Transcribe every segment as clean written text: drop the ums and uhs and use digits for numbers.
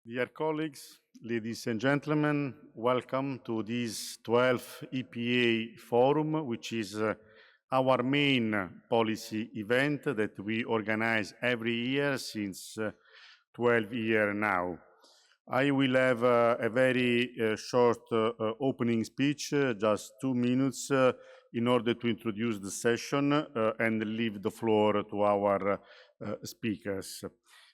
Dear colleagues, ladies and gentlemen, welcome to this 12th EPA Forum, which is our main policy event that we organize every year since 12 years now. I will have a very short opening speech, just 2 minutes, in order to introduce the session and leave the floor to our speakers.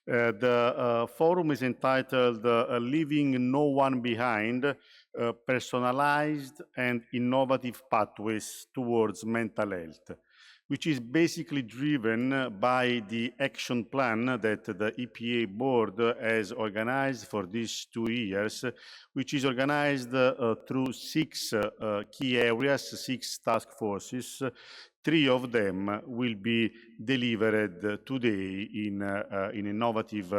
The forum is entitled Leaving No One Behind, Personalized and Innovative Pathways Towards Mental Health, which is basically driven by the action plan that the EPA board has organized for these 2 years, which is organized through 6 key areas, 6 task forces. 3 of them will be delivered today in an innovative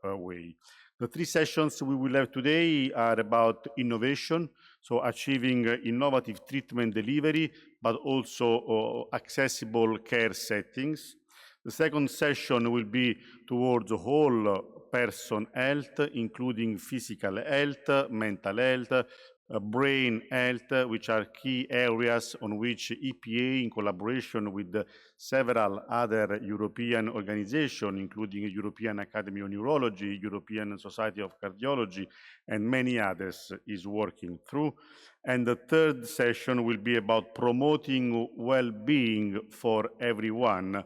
way. The 3 sessions we will have today are about innovation, so achieving innovative treatment delivery, but also accessible care settings. The second session will be towards whole person health, including physical health, mental health, brain health, which are key areas on which EPA, in collaboration with several other European organizations, including European Academy of Neurology, European Society of Cardiology, and many others, is working through. And the third session will be about promoting well-being for everyone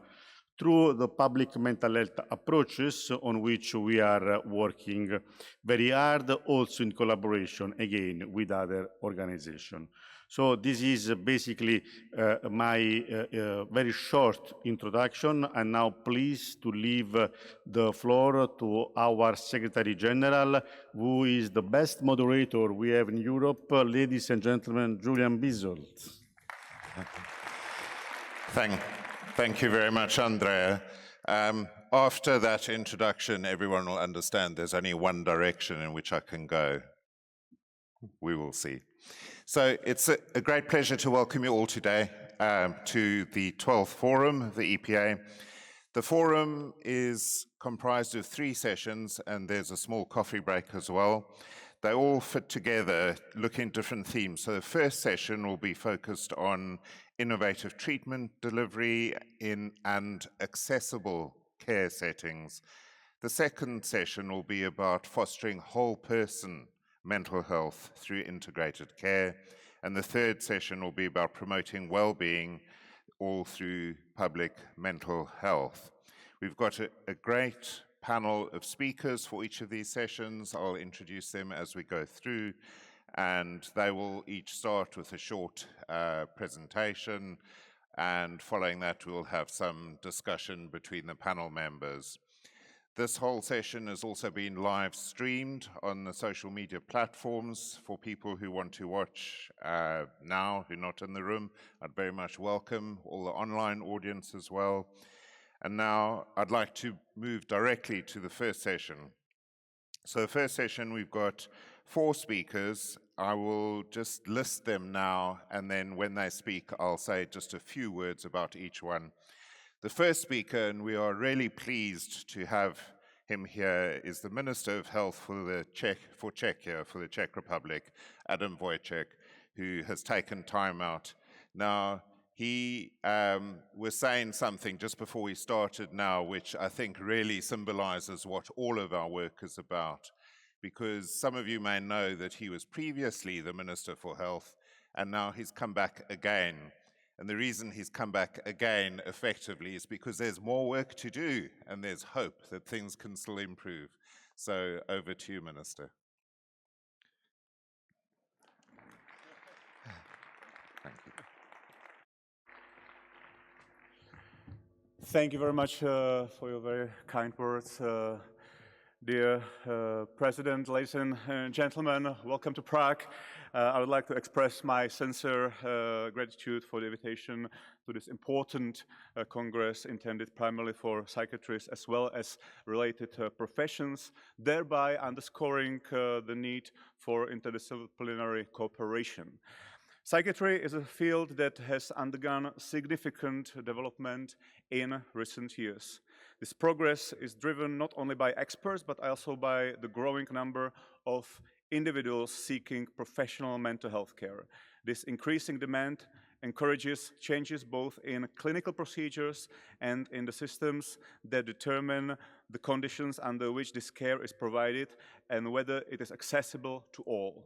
through the public mental health approaches on which we are working very hard, also in collaboration, again, with other organizations. So this is basically my very short introduction. I'm now pleased to leave the floor to our Secretary General, who is the best moderator we have in Europe, ladies and gentlemen, Julian Bisolt. Thank you very much, Andrea. After that introduction, everyone will understand there's only one direction in which I can go. We will see. So it's a great pleasure to welcome you all today to the 12th Forum of the EPA. The forum is comprised of 3 sessions, and there's a small coffee break as well. They all fit together, looking at different themes. So the first session will be focused on innovative treatment delivery and accessible care settings. The second session will be about fostering whole person mental health through integrated care. And the third session will be about promoting well-being all through public mental health. We've got a great panel of speakers for each of these sessions. I'll introduce them as we go through, and they will each start with a short presentation, and following that we'll have some discussion between the panel members. This whole session has also been live streamed on the social media platforms for people who want to watch now, who are not in the room. I'd very much welcome all the online audience as well. And now I'd like to move directly to the first session. So the first session, we've got 4 speakers. I will just list them now, and then when they speak, I'll say just a few words about each one. The first speaker, and we are really pleased to have him here, is the Minister of Health for Czechia, for the Czech Republic, Adam Vojtěch, who has taken time out. Now, he was saying something just before we started now, which I think really symbolizes what all of our work is about, because some of you may know that he was previously the Minister for Health, and now he's come back again. And the reason he's come back again effectively is because there's more work to do, and there's hope that things can still improve. So over to you, Minister. Thank you. Thank you very much for your very kind words. Dear President, ladies and gentlemen, welcome to Prague. I would like to express my sincere gratitude for the invitation to this important Congress intended primarily for psychiatrists as well as related professions, thereby underscoring the need for interdisciplinary cooperation. Psychiatry is a field that has undergone significant development in recent years. This progress is driven not only by experts, but also by the growing number of individuals seeking professional mental health care. This increasing demand encourages changes both in clinical procedures and in the systems that determine the conditions under which this care is provided and whether it is accessible to all.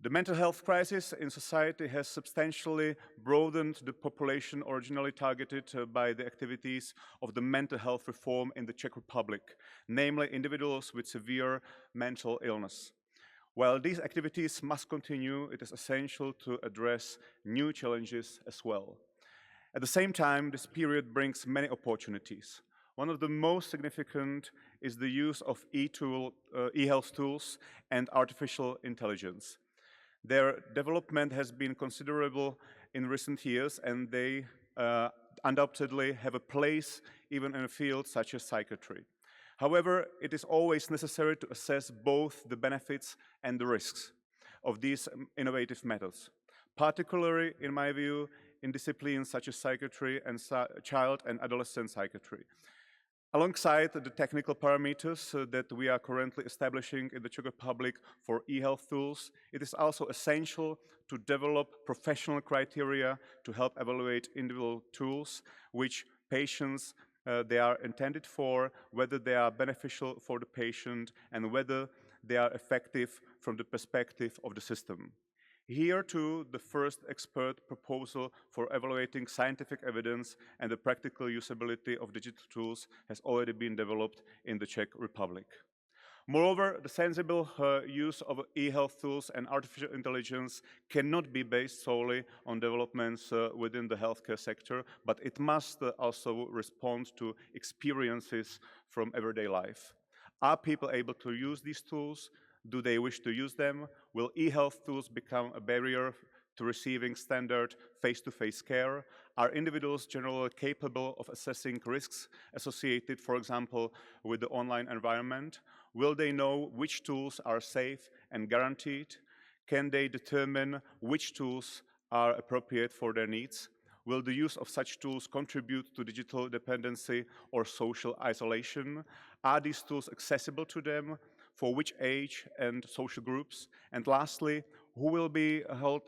The mental health crisis in society has substantially broadened the population originally targeted by the activities of the mental health reform in the Czech Republic, namely individuals with severe mental illness. While these activities must continue, it is essential to address new challenges as well. At the same time, this period brings many opportunities. One of the most significant is the use of e-health tools and artificial intelligence. Their development has been considerable in recent years, and they undoubtedly have a place even in a field such as psychiatry. However, it is always necessary to assess both the benefits and the risks of these innovative methods, particularly, in my view, in disciplines such as psychiatry and child and adolescent psychiatry. Alongside the technical parameters that we are currently establishing in the Czech Republic for e-health tools, it is also essential to develop professional criteria to help evaluate individual tools which patients they are intended for, whether they are beneficial for the patient, and whether they are effective from the perspective of the system. Here, too, the first expert proposal for evaluating scientific evidence and the practical usability of digital tools has already been developed in the Czech Republic. Moreover, the sensible use of e-health tools and artificial intelligence cannot be based solely on developments within the healthcare sector, but it must also respond to experiences from everyday life. Are people able to use these tools? Do they wish to use them? Will e-health tools become a barrier to receiving standard face-to-face care? Are individuals generally capable of assessing risks associated, for example, with the online environment? Will they know which tools are safe and guaranteed? Can they determine which tools are appropriate for their needs? Will the use of such tools contribute to digital dependency or social isolation? Are these tools accessible to them? For which age and social groups? And lastly, who will hold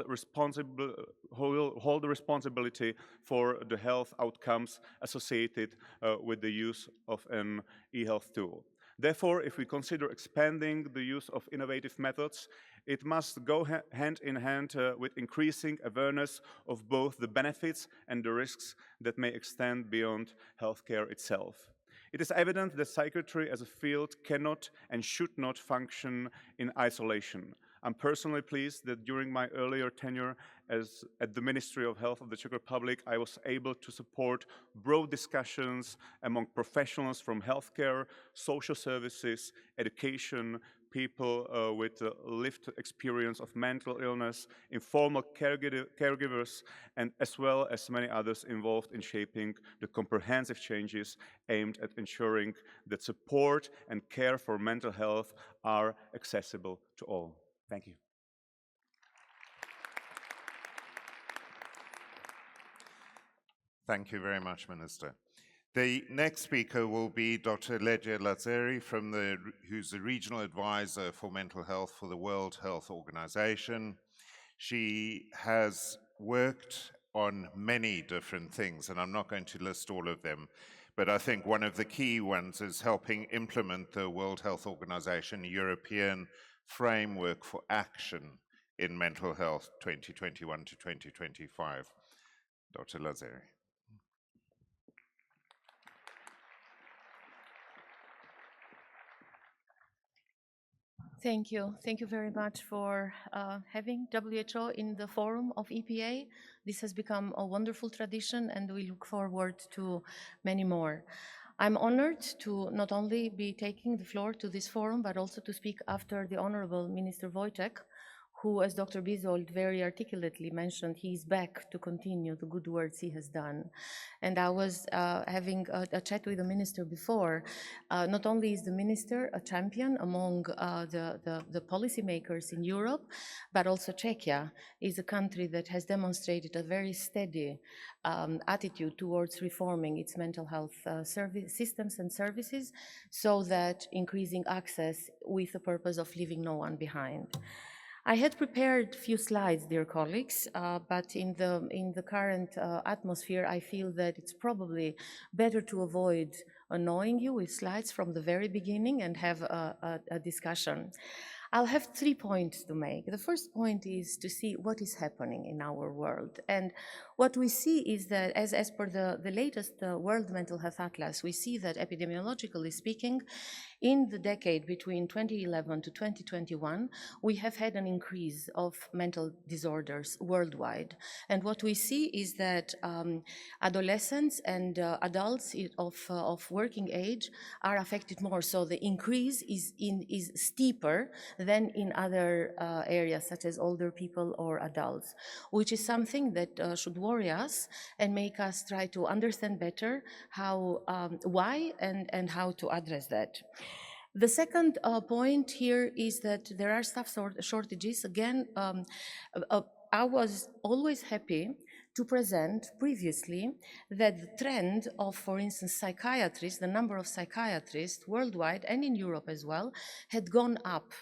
the responsibility for the health outcomes associated with the use of an e-health tool? Therefore, if we consider expanding the use of innovative methods, it must go hand in hand with increasing awareness of both the benefits and the risks that may extend beyond healthcare itself. It is evident that psychiatry as a field cannot and should not function in isolation. I'm personally pleased that during my earlier tenure at the Ministry of Health of the Czech Republic, I was able to support broad discussions among professionals from healthcare, social services, education, people with lived experience of mental illness, informal caregivers, and as well as many others involved in shaping the comprehensive changes aimed at ensuring that support and care for mental health are accessible to all. Thank you. Thank you very much, Minister. The next speaker will be Dr. Legia Lazeri, who's the Regional Advisor for Mental Health for the World Health Organization. She has worked on many different things, and I'm not going to list all of them, but I think one of the key ones is helping implement the World Health Organization European Framework for Action in Mental Health 2021 to 2025. Dr. Lazeri. Thank you. Thank you very much for having WHO in the forum of EPA. This has become a wonderful tradition, and we look forward to many more. I'm honored to not only be taking the floor to this forum, but also to speak after the Honorable Minister Vojtěch, who, as Dr. Bizold very articulately mentioned, he is back to continue the good works he has done. And I was having a chat with the minister before. Not only is the minister a champion among the policymakers in Europe, but also Czechia is a country that has demonstrated a very steady attitude towards reforming its mental health systems and services, so that increasing access with the purpose of leaving no one behind. I had prepared a few slides, dear colleagues, but in the current atmosphere, I feel that it's probably better to avoid annoying you with slides from the very beginning and have a discussion. I'll have 3 points to make. The first point is to see what is happening in our world. And what we see is that, as per the latest World Mental Health Atlas, we see that epidemiologically speaking, in the decade between 2011 to 2021, we have had an increase of mental disorders worldwide. And what we see is that adolescents and adults of working age are affected more. So the increase is steeper than in other areas, such as older people or adults, which is something that should worry us and make us try to understand better how, why and how to address that. The second point here is that there are staff shortages. Again, I was always happy to present previously that the trend of, for instance, psychiatrists, the number of psychiatrists worldwide and in Europe as well, had gone up.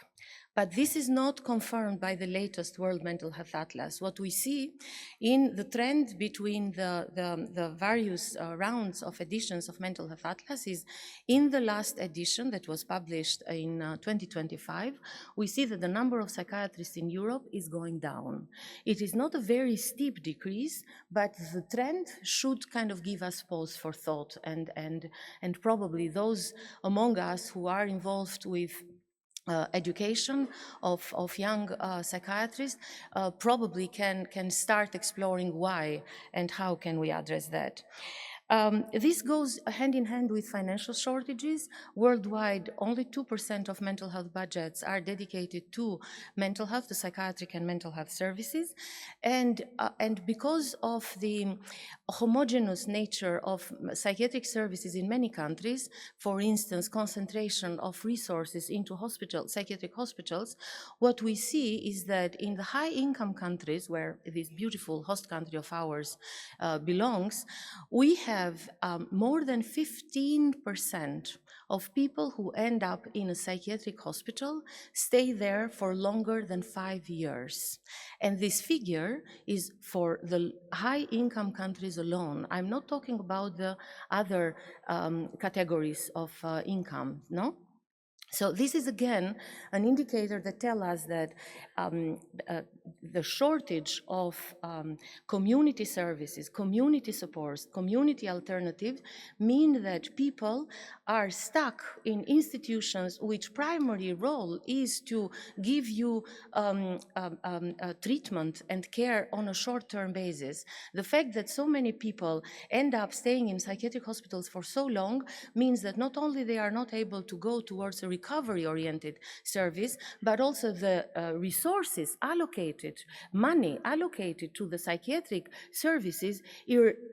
But this is not confirmed by the latest World Mental Health Atlas. What we see in the trend between the various rounds of editions of Mental Health Atlas is, in the last edition that was published in 2025, we see that the number of psychiatrists in Europe is going down. It is not a very steep decrease, but the trend should kind of give us pause for thought, and probably those among us who are involved with education of young psychiatrists probably can start exploring why and how can we address that. This goes hand in hand with financial shortages. Worldwide, only 2% of mental health budgets are dedicated to mental health, to psychiatric and mental health services. And because of the homogeneous nature of psychiatric services in many countries, for instance, concentration of resources into psychiatric hospitals, what we see is that in the high-income countries, where this beautiful host country of ours belongs, we have more than 15% of people who end up in a psychiatric hospital stay there for longer than 5 years. And this figure is for the high-income countries alone. I'm not talking about the other categories of income, no? So this is, again, an indicator that tells us that the shortage of community services, community supports, community alternatives mean that people are stuck in institutions which primary role is to give you treatment and care on a short-term basis. The fact that so many people end up staying in psychiatric hospitals for so long means that not only they are not able to go towards a recovery-oriented service, but also the resources allocated, money allocated to the psychiatric services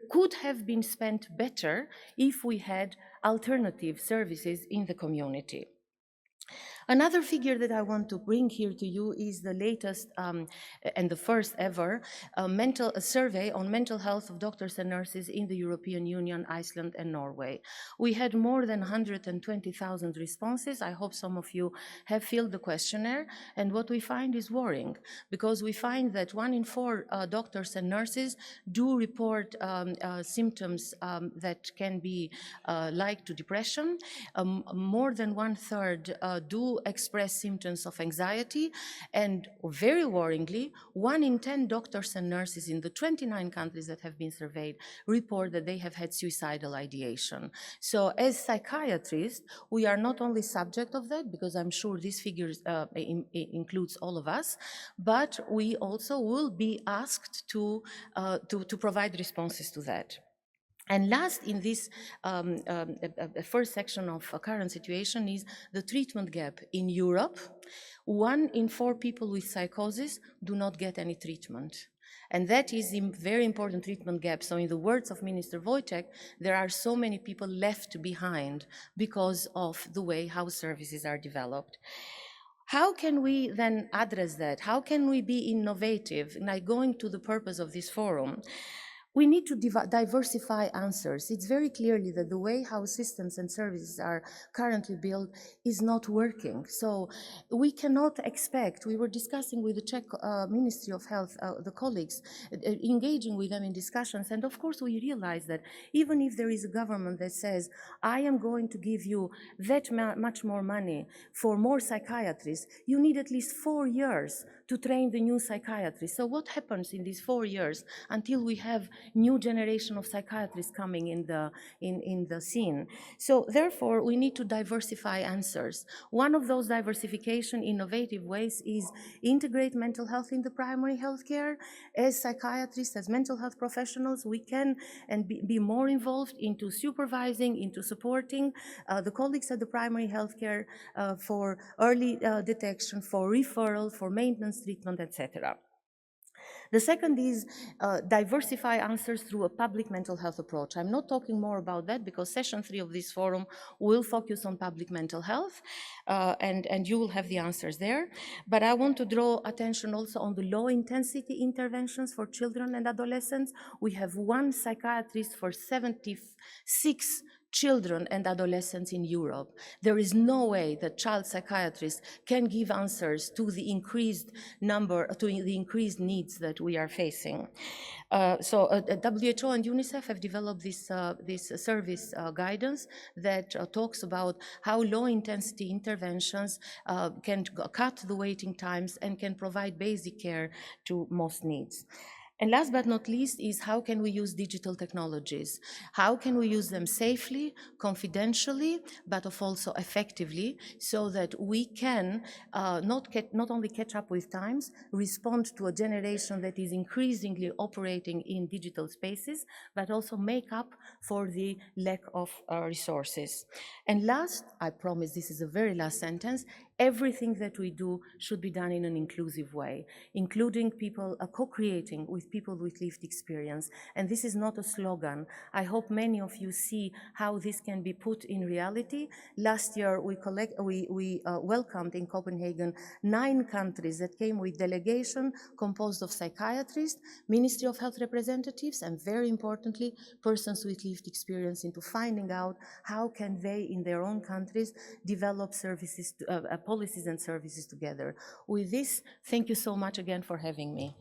could have been spent better if we had alternative services in the community. Another figure that I want to bring here to you is the latest and the first ever survey on mental health of doctors and nurses in the European Union, Iceland and Norway. We had more than 120,000 responses. I hope some of you have filled the questionnaire, and what we find is worrying, because we find that 1 in 4 doctors and nurses do report symptoms that can be like to depression. More than 1/3 do express symptoms of anxiety, and very worryingly, 1 in 10 doctors and nurses in the 29 countries that have been surveyed report that they have had suicidal ideation. So as psychiatrists, we are not only subject of that, because I'm sure these figures includes all of us, but we also will be asked to provide responses to that. And last in this first section of current situation is the treatment gap in Europe. 1 in 4 people with psychosis do not get any treatment. And that is a very important treatment gap. So in the words of Minister Vojtěch, there are so many people left behind because of the way how services are developed. How can we then address that? How can we be innovative? Like going to the purpose of this forum, we need to diversify answers. It's very clearly that the way how systems and services are currently built is not working. So we cannot expect, we were discussing with the Czech Ministry of Health, the colleagues, engaging with them in discussions, and of course we realize that even if there is a government that says, I am going to give you that much more money for more psychiatrists, you need at least 4 years to train the new psychiatrists. So what happens in these 4 years until we have new generation of psychiatrists coming in the scene? So therefore, we need to diversify answers. One of those diversification innovative ways is integrate mental health in the primary health care. As psychiatrists, as mental health professionals, we can and be more involved into supervising, into supporting the colleagues at the primary health care for early detection, for referral, for maintenance treatment, etc. The second is diversify answers through a public mental health approach. I'm not talking more about that because session 3 of this forum will focus on public mental health, and you will have the answers there. But I want to draw attention also on the low intensity interventions for children and adolescents. We have 1 psychiatrist for 76 children and adolescents in Europe. There is no way that child psychiatrists can give answers to the increased number, to the increased needs that we are facing. So WHO and UNICEF have developed this service guidance that talks about how low-intensity interventions can cut the waiting times and can provide basic care to most needs. And last but not least is how can we use digital technologies? How can we use them safely, confidentially, but also effectively so that we can not only catch up with times, respond to a generation that is increasingly operating in digital spaces, but also make up for the lack of resources. And last, I promise this is the very last sentence, everything that we do should be done in an inclusive way, including people, co-creating with people with lived experience. And this is not a slogan. I hope many of you see how this can be put in reality. Last year, we welcomed in Copenhagen 9 countries that came with delegation composed of psychiatrists, Ministry of Health representatives, and very importantly, persons with lived experience into finding out how can they, in their own countries, develop services, policies and services together. With this, thank you so much again for having me.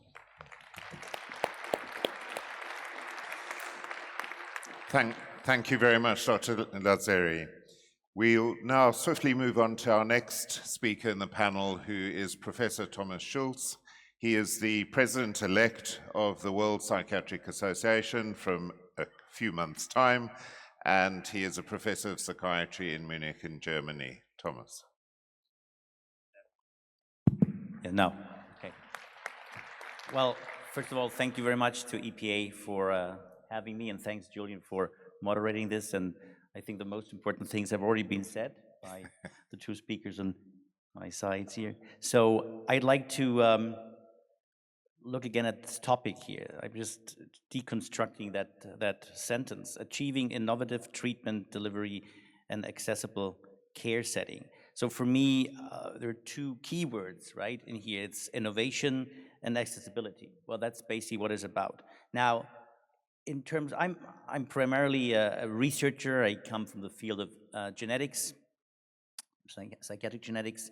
Thank you very much, Dr. Lazzeri. We'll now swiftly move on to our next speaker in the panel, who is Professor Thomas Schulz. He is the president-elect of the World Psychiatric Association from a few months' time, and he is a professor of psychiatry in Munich in Germany. Thomas. Yeah, no. Okay. Well, first of all, thank you very much to EPA for having me, and thanks, Julian, for moderating this. And I think the most important things have already been said by the 2 speakers on my sides here. So I'd like to look again at this topic here. I'm just deconstructing that sentence: achieving innovative treatment delivery and accessible care setting. So for me, there are 2 keywords, right, in here. It's innovation and accessibility. Well, that's basically what it's about. Now, in terms, I'm primarily a researcher. I come from the field of genetics, psychiatric genetics.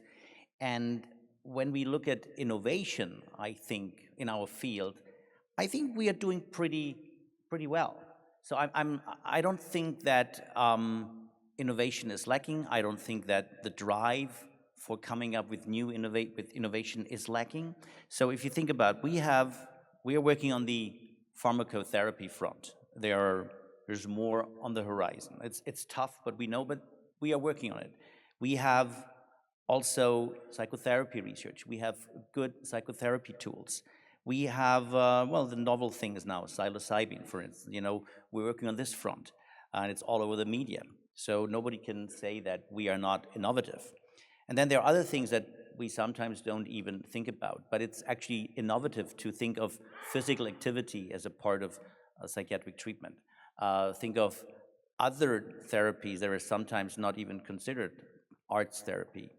And when we look at innovation, I think, in our field, I think we are doing pretty well. So I don't think that innovation is lacking. I don't think that the drive for coming up with new innovation is lacking. So if you think about, we are working on the pharmacotherapy front. There's more on the horizon. It's tough, but we are working on it. We have also psychotherapy research. We have good psychotherapy tools. We have, well, the novel things now, psilocybin, for instance. We're working on this front, and it's all over the media. So nobody can say that we are not innovative. And then there are other things that we sometimes don't even think about, but it's actually innovative to think of physical activity as a part of psychiatric treatment. Think of other therapies that are sometimes not even considered: arts therapy,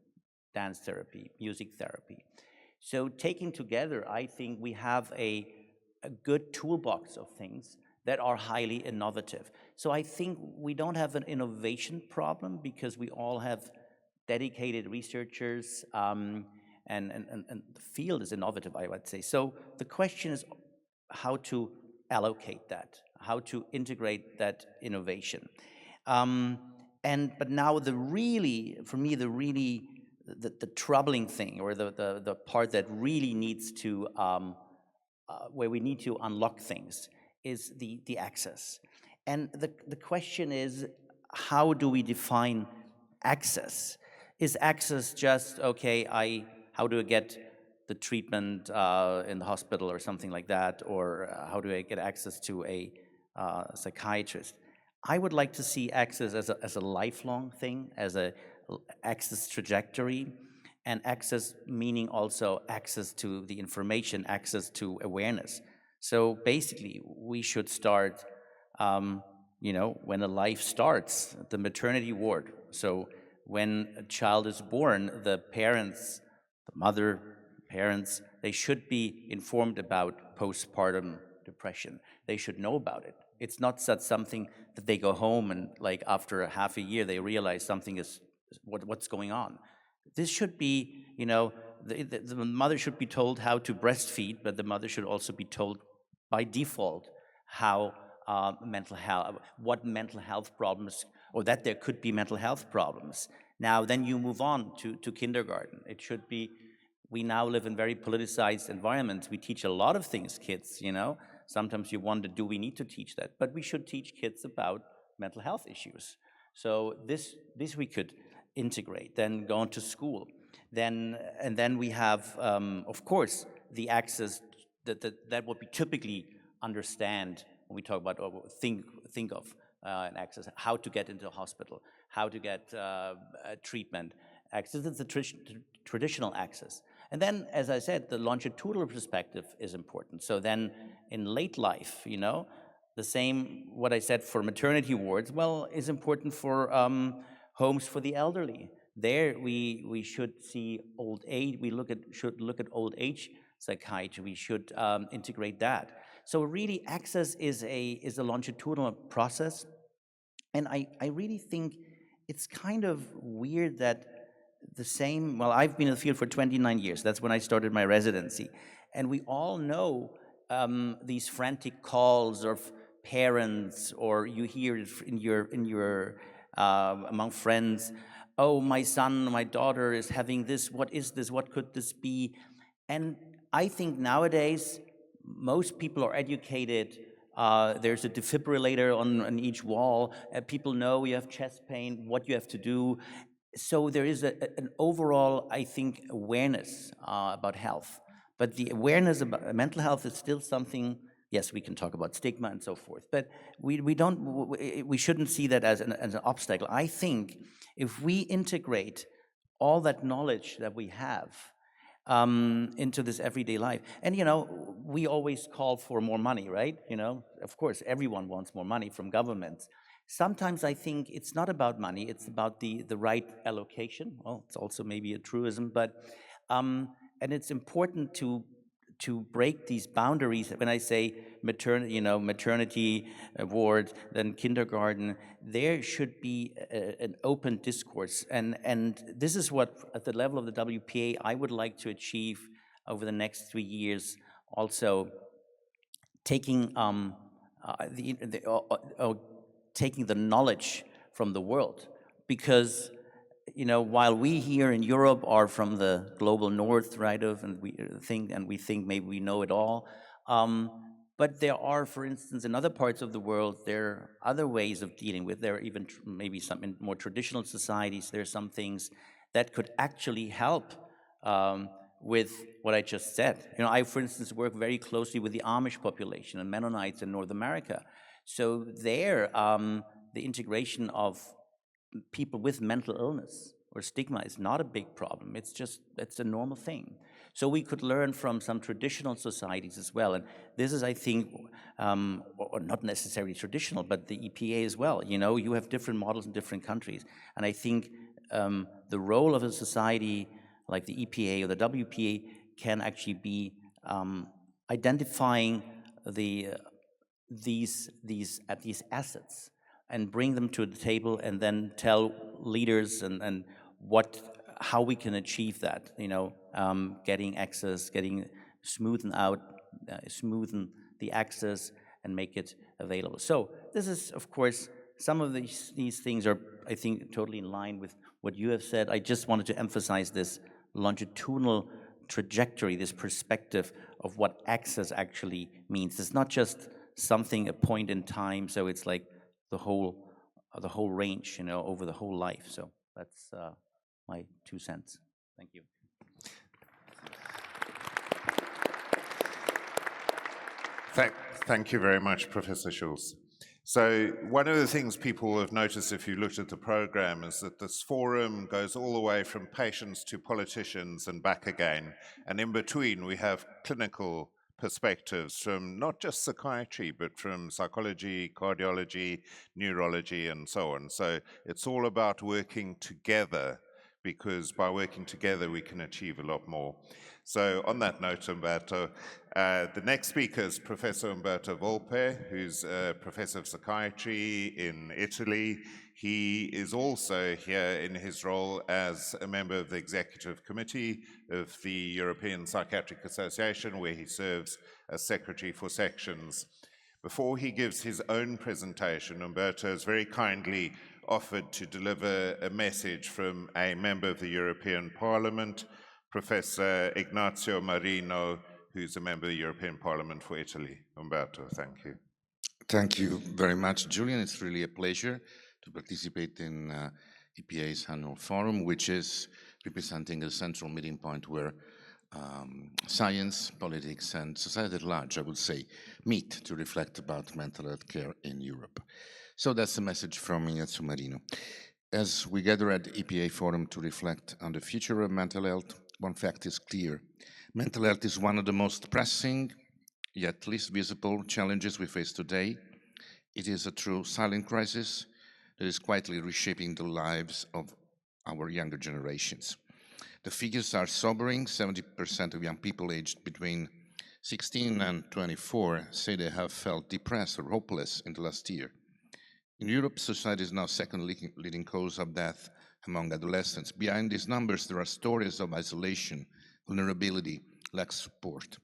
dance therapy, music therapy. So taking together, I think we have a good toolbox of things that are highly innovative. So I think we don't have an innovation problem because we all have dedicated researchers, and the field is innovative, I would say. So the question is how to allocate that, how to integrate that innovation. But now for me, the troubling thing, or the part that really needs to, where we need to unlock things, is the access. And the question is, how do we define access? Is access just, okay, how do I get the treatment in the hospital or something like that, or how do I get access to a psychiatrist? I would like to see access as a lifelong thing, as a access trajectory, and access meaning also access to the information, access to awareness. So basically, we should start, when a life starts, the maternity ward. So when a child is born, the parents, the mother, parents, they should be informed about postpartum depression. They should know about it. It's not such something that they go home and, like, after a half a year, they realize something is what's going on. This should be, the mother should be told how to breastfeed, but the mother should also be told by default how what mental health problems, or that there could be mental health problems. Now, then you move on to kindergarten. It should be, we now live in very politicized environments. We teach a lot of things, kids, Sometimes you wonder, do we need to teach that? But we should teach kids about mental health issues. So this we could integrate, then go on to school. And then we have, of course, the access that what we typically understand when we talk about, or think of an access, how to get into a hospital, how to get treatment. Access is the traditional access. And then, as I said, the longitudinal perspective is important. So then in late life, the same, what I said for maternity wards, well, is important for homes for the elderly. There we should see old age, should look at old age psychiatry, we should integrate that. So really, access is a longitudinal process. And I really think it's kind of weird that I've been in the field for 29 years. That's when I started my residency. And we all know these frantic calls of parents, or you hear it in your among friends, oh, my son, my daughter is having this, what is this, what could this be? And I think nowadays, most people are educated. There's a defibrillator on each wall. People know you have chest pain, what you have to do. So there is an overall, I think, awareness about health. But the awareness about mental health is still something, yes, we can talk about stigma and so forth, but we shouldn't see that as an obstacle. I think if we integrate all that knowledge that we have into this everyday life, and we always call for more money, right? Of course, everyone wants more money from governments. Sometimes I think it's not about money, it's about the right allocation. Well, it's also maybe a truism, but and it's important to break these boundaries. When I say maternity ward, then kindergarten, there should be an open discourse. And this is what, at the level of the WPA, I would like to achieve over the next 3 years. Also, taking taking the knowledge from the world, because while we here in Europe are from the global north, right, and we think maybe we know it all, but there are, for instance, in other parts of the world, there are other ways of dealing with. There are even maybe some in more traditional societies. There are some things that could actually help with what I just said. You know, I, for instance, work very closely with the Amish population and Mennonites in North America. So there, the integration of people with mental illness or stigma is not a big problem. It's a normal thing. So we could learn from some traditional societies as well. And this is, I think, or not necessarily traditional, but the EPA as well. You know, you have different models in different countries. And I think the role of a society like the EPA or the WPA can actually be identifying these assets and bring them to the table, and then tell leaders and how we can achieve that. You know, getting access, smoothen the access, and make it available. So this is, of course, some of these things are, I think, totally in line with what you have said. I just wanted to emphasize this longitudinal trajectory, this perspective of what access actually means. It's not just something, a point in time, so it's like the whole range, you know, over the whole life. So that's my 2 cents. Thank you. Thank you very much, Professor Schulz. So one of the things people have noticed if you looked at the program is that this forum goes all the way from patients to politicians and back again. And in between, we have clinical perspectives from not just psychiatry, but from psychology, cardiology, neurology, and so on. So it's all about working together, because by working together, we can achieve a lot more. So on that note, Umberto, the next speaker is Professor Umberto Volpe, who's a professor of psychiatry in Italy. He is also here in his role as a member of the executive committee of the European Psychiatric Association, where he serves as secretary for sections. Before he gives his own presentation, Umberto has very kindly offered to deliver a message from a member of the European Parliament, Professor Ignazio Marino, who's a member of the European Parliament for Italy. Umberto, thank you. Thank you very much, Julian. It's really a pleasure to participate in EPA's annual forum, which is representing a central meeting point where science, politics, and society at large, I would say, meet to reflect about mental health care in Europe. So that's the message from Ignazio Marino. As we gather at the EPA Forum to reflect on the future of mental health, one fact is clear. Mental health is one of the most pressing, yet least visible challenges we face today. It is a true silent crisis that is quietly reshaping the lives of our younger generations. The figures are sobering. 70% of young people aged between 16 and 24 say they have felt depressed or hopeless in the last year. In Europe, suicide is now second leading cause of death among adolescents. Behind these numbers, there are stories of isolation, vulnerability, lack of support.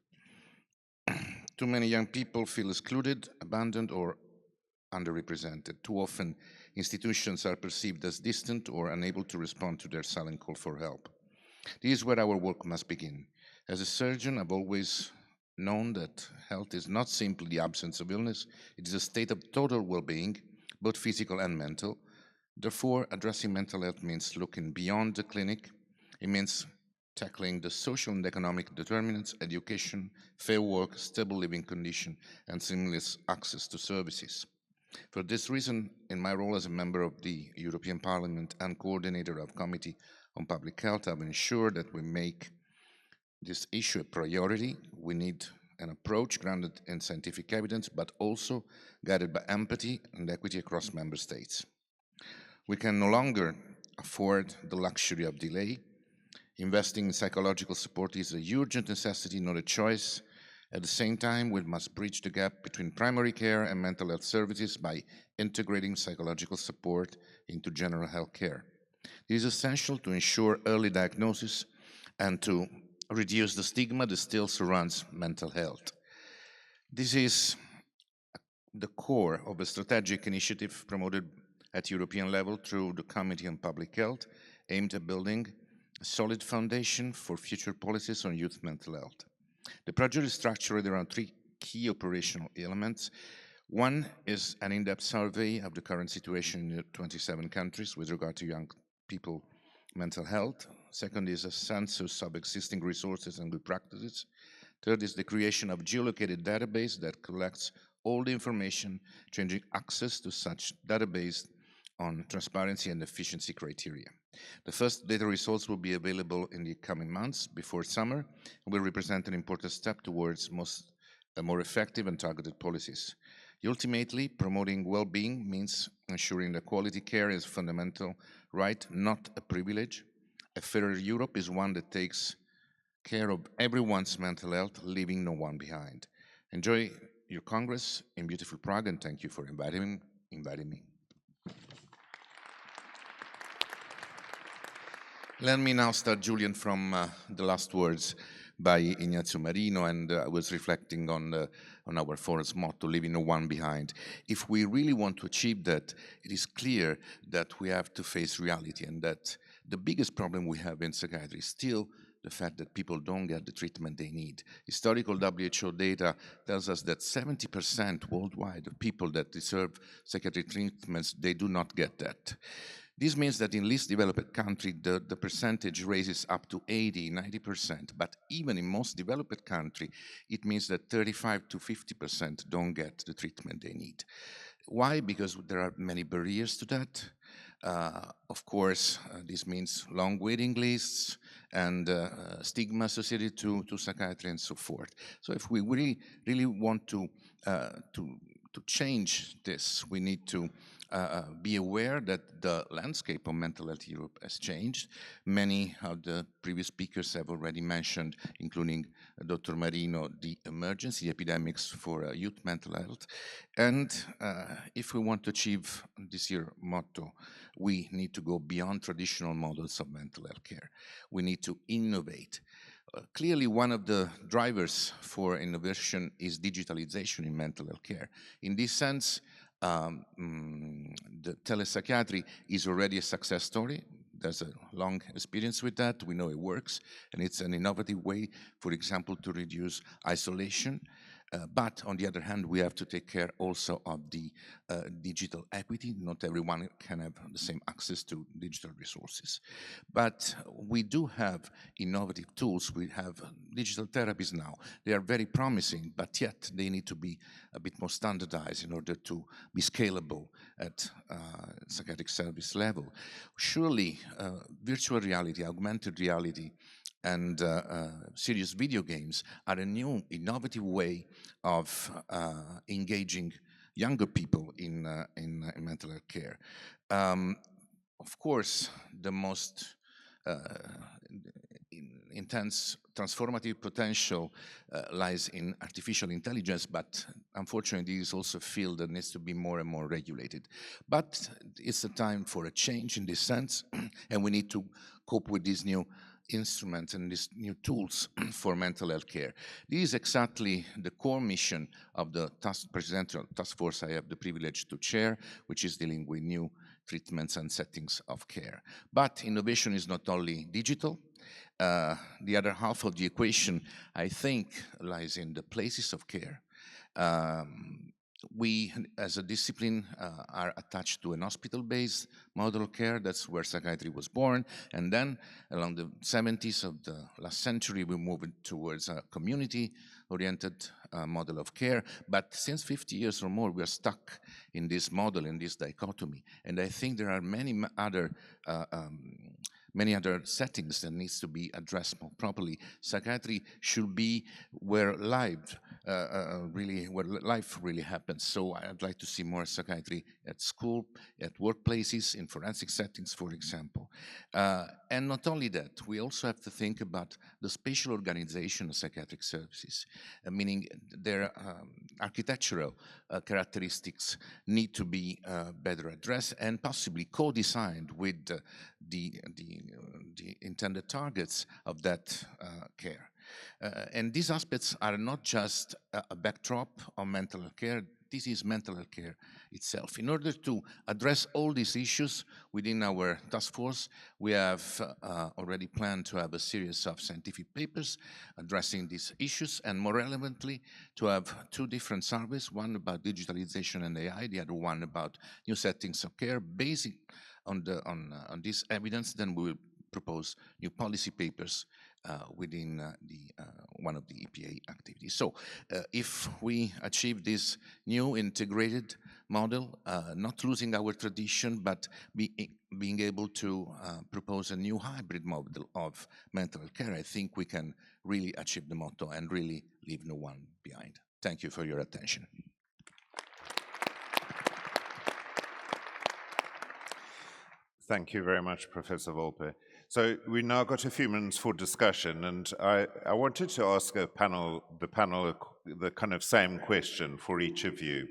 Too many young people feel excluded, abandoned, or underrepresented. Too often, institutions are perceived as distant or unable to respond to their silent call for help. This is where our work must begin. As a surgeon, I've always known that health is not simply the absence of illness, it is a state of total well-being, both physical and mental. Therefore, addressing mental health means looking beyond the clinic. It means tackling the social and economic determinants, education, fair work, stable living condition, and seamless access to services. For this reason, in my role as a member of the European Parliament and coordinator of Committee on Public Health, I've ensured that we make this issue a priority. We need an approach grounded in scientific evidence, but also guided by empathy and equity across member states. We can no longer afford the luxury of delay. Investing in psychological support is a urgent necessity, not a choice. At the same time, we must bridge the gap between primary care and mental health services by integrating psychological support into general health care. This is essential to ensure early diagnosis and to reduce the stigma that still surrounds mental health. This is the core of a strategic initiative promoted at European level through the Committee on Public Health, aimed at building a solid foundation for future policies on youth mental health. The project is structured around 3 key operational elements. One is an in-depth survey of the current situation in 27 countries with regard to young people mental health. Second is a census of existing resources and good practices. Third is the creation of geolocated database that collects all the information, changing access to such database on transparency and efficiency criteria. The first data results will be available in the coming months before summer and will represent an important step towards more effective and targeted policies. Ultimately, promoting well-being means ensuring that quality care is a fundamental right, not a privilege. A fairer Europe is one that takes care of everyone's mental health, leaving no one behind. Enjoy your Congress in beautiful Prague, and thank you for inviting me. Let me now start, Julian, from the last words by Ignazio Marino, and I was reflecting on our forum's motto, leaving no one behind. If we really want to achieve that, it is clear that we have to face reality, and that the biggest problem we have in psychiatry is still the fact that people don't get the treatment they need. Historical WHO data tells us that 70% worldwide of people that deserve psychiatric treatments, they do not get that. This means that in least developed countries, the percentage raises up to 80, 90%, but even in most developed countries, it means that 35 to 50% don't get the treatment they need. Why? Because there are many barriers to that. Of course, this means long waiting lists and stigma associated to psychiatry and so forth. So if we really want to change this, we need to be aware that the landscape of mental health in Europe has changed. Many of the previous speakers have already mentioned, including Dr. Marino, the emergency epidemics for youth mental health. And if we want to achieve this year's motto, we need to go beyond traditional models of mental health care. We need to innovate. Clearly, one of the drivers for innovation is digitalization in mental health care. In this sense, the telepsychiatry is already a success story. There's a long experience with that. We know it works, and it's an innovative way, for example, to reduce isolation. But on the other hand, we have to take care also of the digital equity. Not everyone can have the same access to digital resources. But we do have innovative tools. We have digital therapies now. They are very promising, but yet they need to be a bit more standardized in order to be scalable at psychiatric service level. Surely, virtual reality, augmented reality, and serious video games are a new, innovative way of engaging younger people in mental health care. Of course, the most intense transformative potential lies in artificial intelligence, but unfortunately, this is also a field that needs to be more and more regulated. But it's a time for a change in this sense, and we need to cope with these new instruments and these new tools for mental health care. This is exactly the core mission of the presidential task force I have the privilege to chair, which is dealing with new treatments and settings of care. But innovation is not only digital. The other half of the equation, I think, lies in the places of care. We, as a discipline, are attached to an hospital-based model of care. That's where psychiatry was born. And then, along the 70s of the last century, we moved towards a community-oriented model of care. But since 50 years or more, we are stuck in this model, in this dichotomy. And I think there are many other settings that needs to be addressed more properly. Psychiatry should be where life really happens. So I'd like to see more psychiatry at school, at workplaces, in forensic settings, for example. And not only that, we also have to think about the spatial organization of psychiatric services, meaning their architectural characteristics need to be better addressed and possibly co-designed with the intended targets of that care. And these aspects are not just a backdrop of mental health care. This is mental health care itself. In order to address all these issues within our task force, we have already planned to have a series of scientific papers addressing these issues, and more relevantly, to have two different surveys, one about digitalization and AI, the other one about new settings of care. Based on this evidence, then we will propose new policy papers within one of the EPA activities. So if we achieve this new integrated model, not losing our tradition, but being able to propose a new hybrid model of mental health care, I think we can really achieve the motto and really leave no one behind. Thank you for your attention. Thank you very much, Professor Volpe. So we now got a few minutes for discussion, and I wanted to ask the panel the kind of same question for each of you,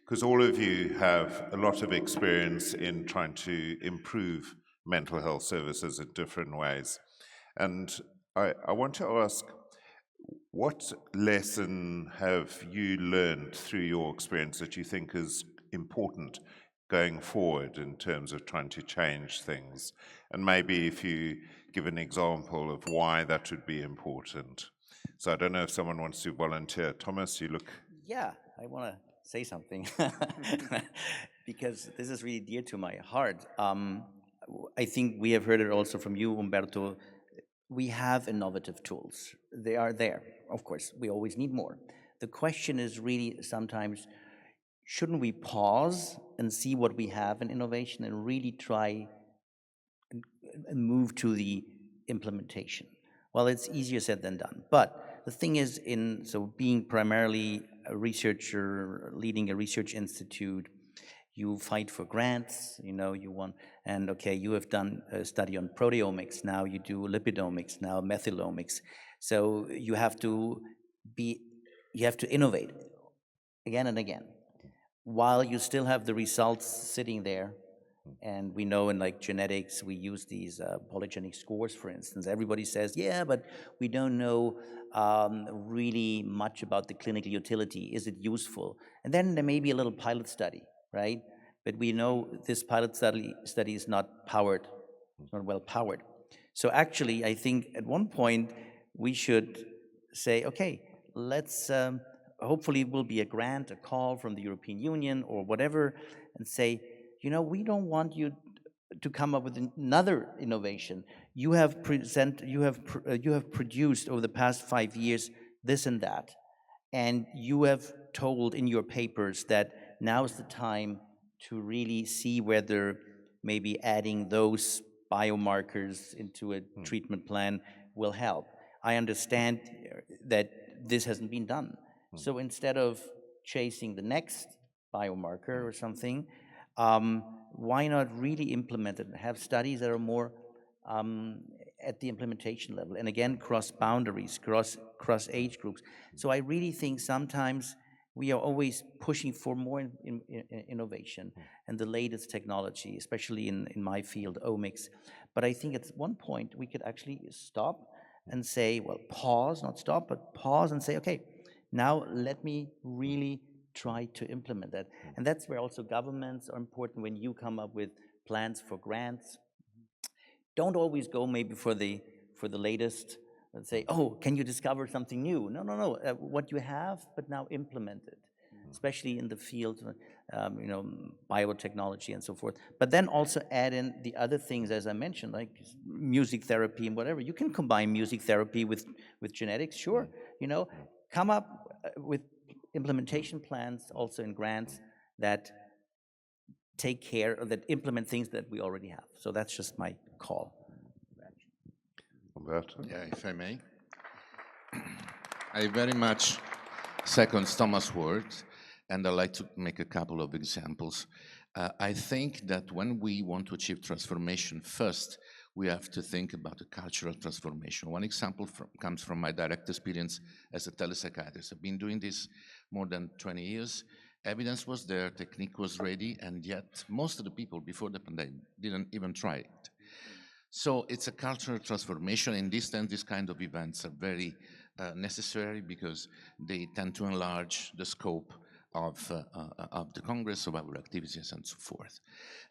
because all of you have a lot of experience in trying to improve mental health services in different ways. And I want to ask, what lesson have you learned through your experience that you think is important going forward in terms of trying to change things? And maybe if you give an example of why that would be important. So I don't know if someone wants to volunteer. Thomas, you look... Yeah, I want to say something because this is really dear to my heart. I think we have heard it also from you, Umberto. We have innovative tools. They are there. Of course, we always need more. The question is really sometimes, shouldn't we pause and see what we have in innovation and really try and move to the implementation? Well, it's easier said than done. But the thing is, so being primarily a researcher, leading a research institute, you fight for grants, you want, and okay, you have done a study on proteomics, now you do lipidomics, now methylomics. So you have to innovate again and again, while you still have the results sitting there. And we know in like genetics, we use these polygenic scores, for instance. Everybody says, yeah, but we don't know really much about the clinical utility. Is it useful? And then there may be a little pilot study, right? But we know this pilot study is not powered, it's not well powered. So actually, I think at one point, we should say, okay, let's, hopefully it will be a grant, a call from the European Union or whatever, and say, we don't want you to come up with another innovation. You have produced over the past 5 years this and that, and you have told in your papers that now is the time to really see whether maybe adding those biomarkers into a treatment plan will help. I understand that this hasn't been done. So instead of chasing the next biomarker or something, why not really implement it and have studies that are more at the implementation level, and again, cross boundaries, cross age groups. So I really think sometimes we are always pushing for more innovation and the latest technology, especially in my field, omics. But I think at one point we could actually stop and say, well, pause, not stop, but pause and say, okay, now let me really try to implement that. And that's where also governments are important. When you come up with plans for grants, don't always go maybe for the latest and say, oh, can you discover something new? No. What you have, but now implement it, especially in the field, biotechnology and so forth. But then also add in the other things, as I mentioned, like music therapy and whatever. You can combine music therapy with genetics, sure. Come up with implementation plans also in grants that take care of, that implement things that we already have. So that's just my call. Umberto? Yeah, if I may. I very much second Thomas' words, and I'd like to make a couple of examples. I think that when we want to achieve transformation, first, we have to think about a cultural transformation. One example comes from my direct experience as a telepsychiatrist. I've been doing this more than 20 years. Evidence was there, technique was ready, and yet most of the people before the pandemic didn't even try it. So it's a cultural transformation. In this sense, these kind of events are very necessary because they tend to enlarge the scope of the Congress, of our activities, and so forth.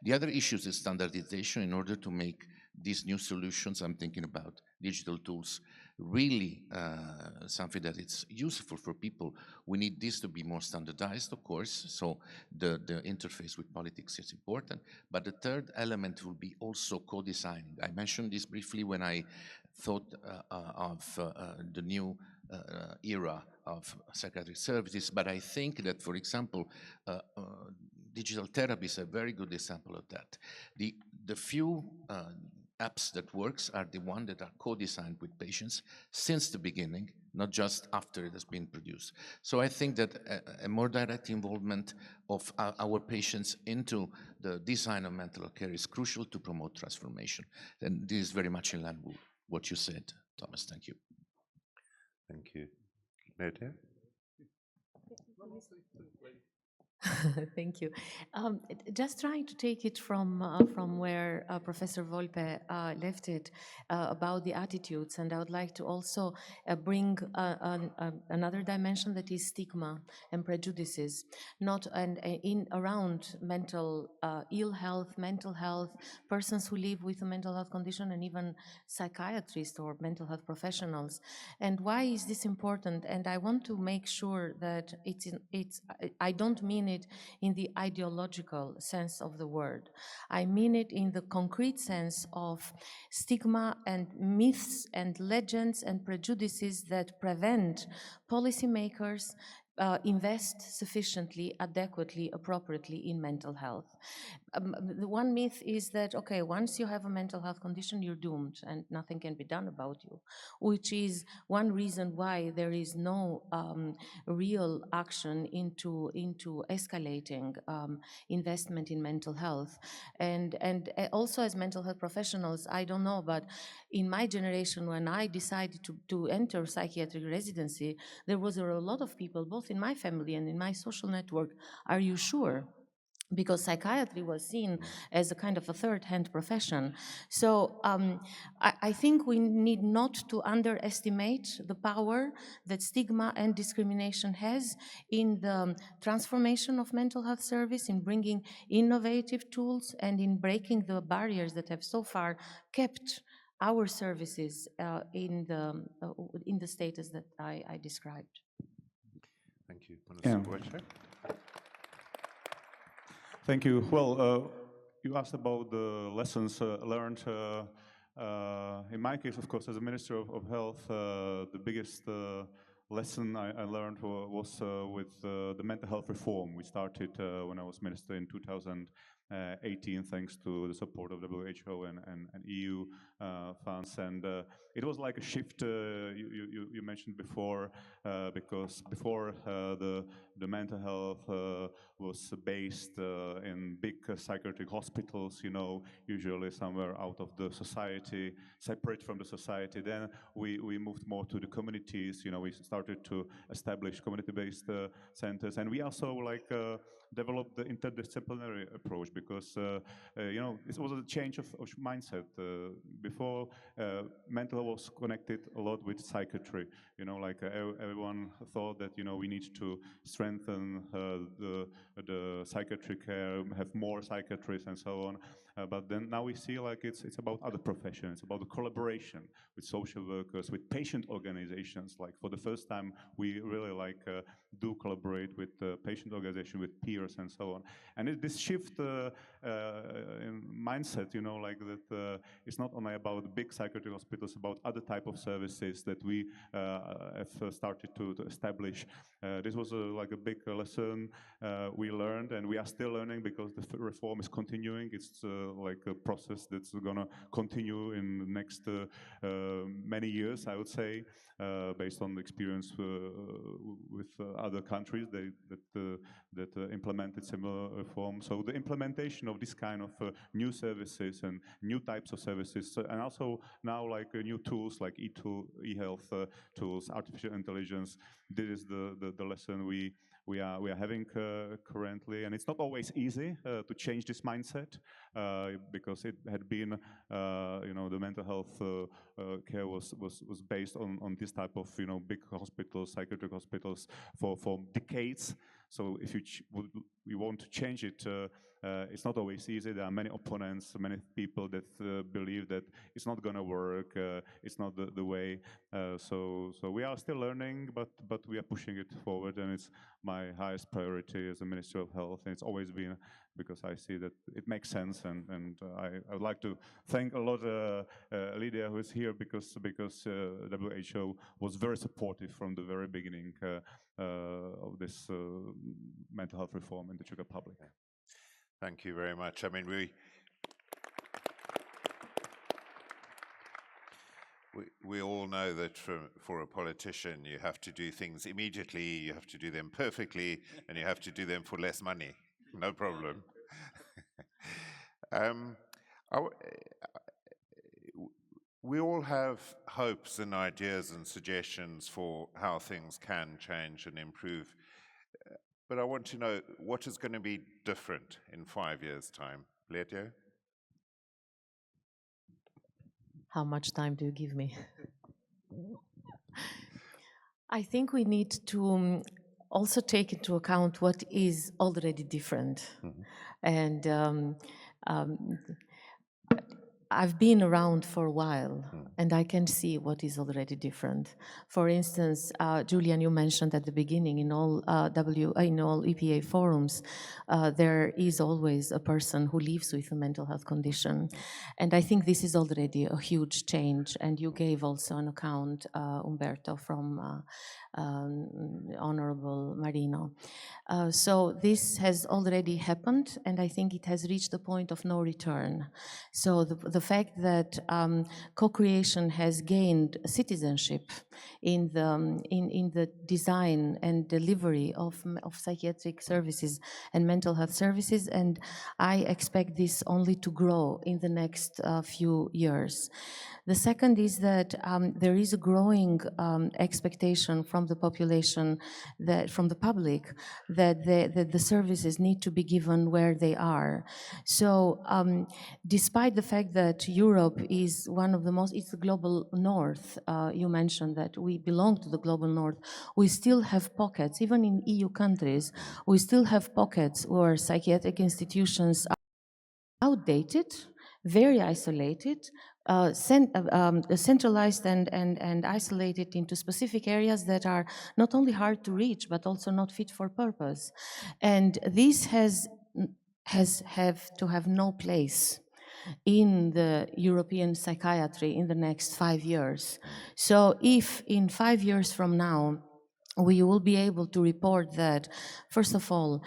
The other issue is standardization in order to make these new solutions, I'm thinking about digital tools, really something that it's useful for people, we need this to be more standardized, of course, so the interface with politics is important. But the third element will be also co-designing. I mentioned this briefly when I thought of the new era of psychiatric services, but I think that, for example, digital therapy is a very good example of that. The few apps that works are the ones that are co-designed with patients since the beginning, not just after it has been produced. So I think that a more direct involvement of our patients into the design of mental health care is crucial to promote transformation. And this is very much in line with what you said, Thomas. Thank you. Thank you. Nadia? Thank you. Just trying to take it from where Professor Volpe left it about the attitudes, and I would like to also bring another dimension, that is stigma and prejudices, in around mental ill health, mental health, persons who live with a mental health condition, and even psychiatrists or mental health professionals. And why is this important? And I want to make sure that I don't mean it in the ideological sense of the word. I mean it in the concrete sense of stigma and myths and legends and prejudices that prevent policymakers invest sufficiently, adequately, appropriately in mental health. The one myth is that, okay, once you have a mental health condition, you're doomed and nothing can be done about you, which is one reason why there is no real action into escalating investment in mental health. And also as mental health professionals, I don't know, but in my generation, when I decided to enter psychiatric residency, there was a lot of people, both in my family and in my social network, are you sure? Because psychiatry was seen as a kind of a third-hand profession. So I think we need not to underestimate the power that stigma and discrimination has in the transformation of mental health service, in bringing innovative tools, and in breaking the barriers that have so far kept our services in the status that I described. Thank you. Yeah. Vojtěch? Thank you. Well, you asked about the lessons learned. In my case, of course, as a Minister of Health, the biggest lesson I learned was with the mental health reform. We started when I was Minister in 2018, thanks to the support of WHO and EU funds. And it was like a shift you mentioned before, because before the mental health was based in big psychiatric hospitals, you know, usually somewhere out of the society, separate from the society. Then we moved more to the communities. You know, we started to establish community-based centers, and we also developed the interdisciplinary approach, because you know, it was a change of mindset. Before, mental health was connected a lot with psychiatry. You know, everyone thought that, you know, we need to strengthen the psychiatric care, have more psychiatrists and so on. But then now we see it's about other professions, it's about the collaboration with social workers, with patient organizations. Like for the first time, we really do collaborate with patient organization, with peers and so on. And this shift in mindset, you know, that it's not only about big psychiatric hospitals, about other type of services that we have started to establish. This was a big lesson we learned, and we are still learning, because the reform is continuing. It's like a process that's gonna continue in the next many years, I would say, based on the experience with other countries that implemented similar reform. So the implementation of this kind of new services and new types of services, and also now new tools like e-health tools, artificial intelligence. This is the lesson we are having currently, and it's not always easy to change this mindset, because it had been, you know, the mental health care was based on this type of, you know, big hospitals, psychiatric hospitals for decades. So if you would we want to change it. It's not always easy. There are many opponents, many people that believe that it's not going to work, it's not the way. So we are still learning, but we are pushing it forward, and it's my highest priority as a Minister of Health, and it's always been, because I see that it makes sense, and I would like to thank a lot Lydia, who is here, because WHO was very supportive from the very beginning of this mental health reform in the Czech Republic. Thank you very much. I mean, we all know that for a politician, you have to do things immediately, you have to do them perfectly, and you have to do them for less money. No problem. We all have hopes and ideas and suggestions for how things can change and improve. But I want to know, what is going to be different in 5 years' time? Vojtěch? How much time do you give me? I think we need to also take into account what is already different. And I've been around for a while, and I can see what is already different. For instance, Julian, you mentioned at the beginning, in all EPA forums, there is always a person who lives with a mental health condition. And I think this is already a huge change. And you gave also an account, Umberto, from Honorable Marino. So this has already happened, and I think it has reached the point of no return. So the fact that co-creation has gained citizenship in the design and delivery of psychiatric services and mental health services, and I expect this only to grow in the next few years. The second is that there is a growing expectation from the population, from the public, that the services need to be given where they are. So despite the fact that Europe is one of the most, it's the global north, you mentioned that we belong to the global north, we still have pockets, even in EU countries, we still have pockets where psychiatric institutions are outdated, very isolated, centralized and isolated into specific areas that are not only hard to reach, but also not fit for purpose. And this has to have no place in the European psychiatry in the next 5 years. So if in 5 years from now, we will be able to report that, first of all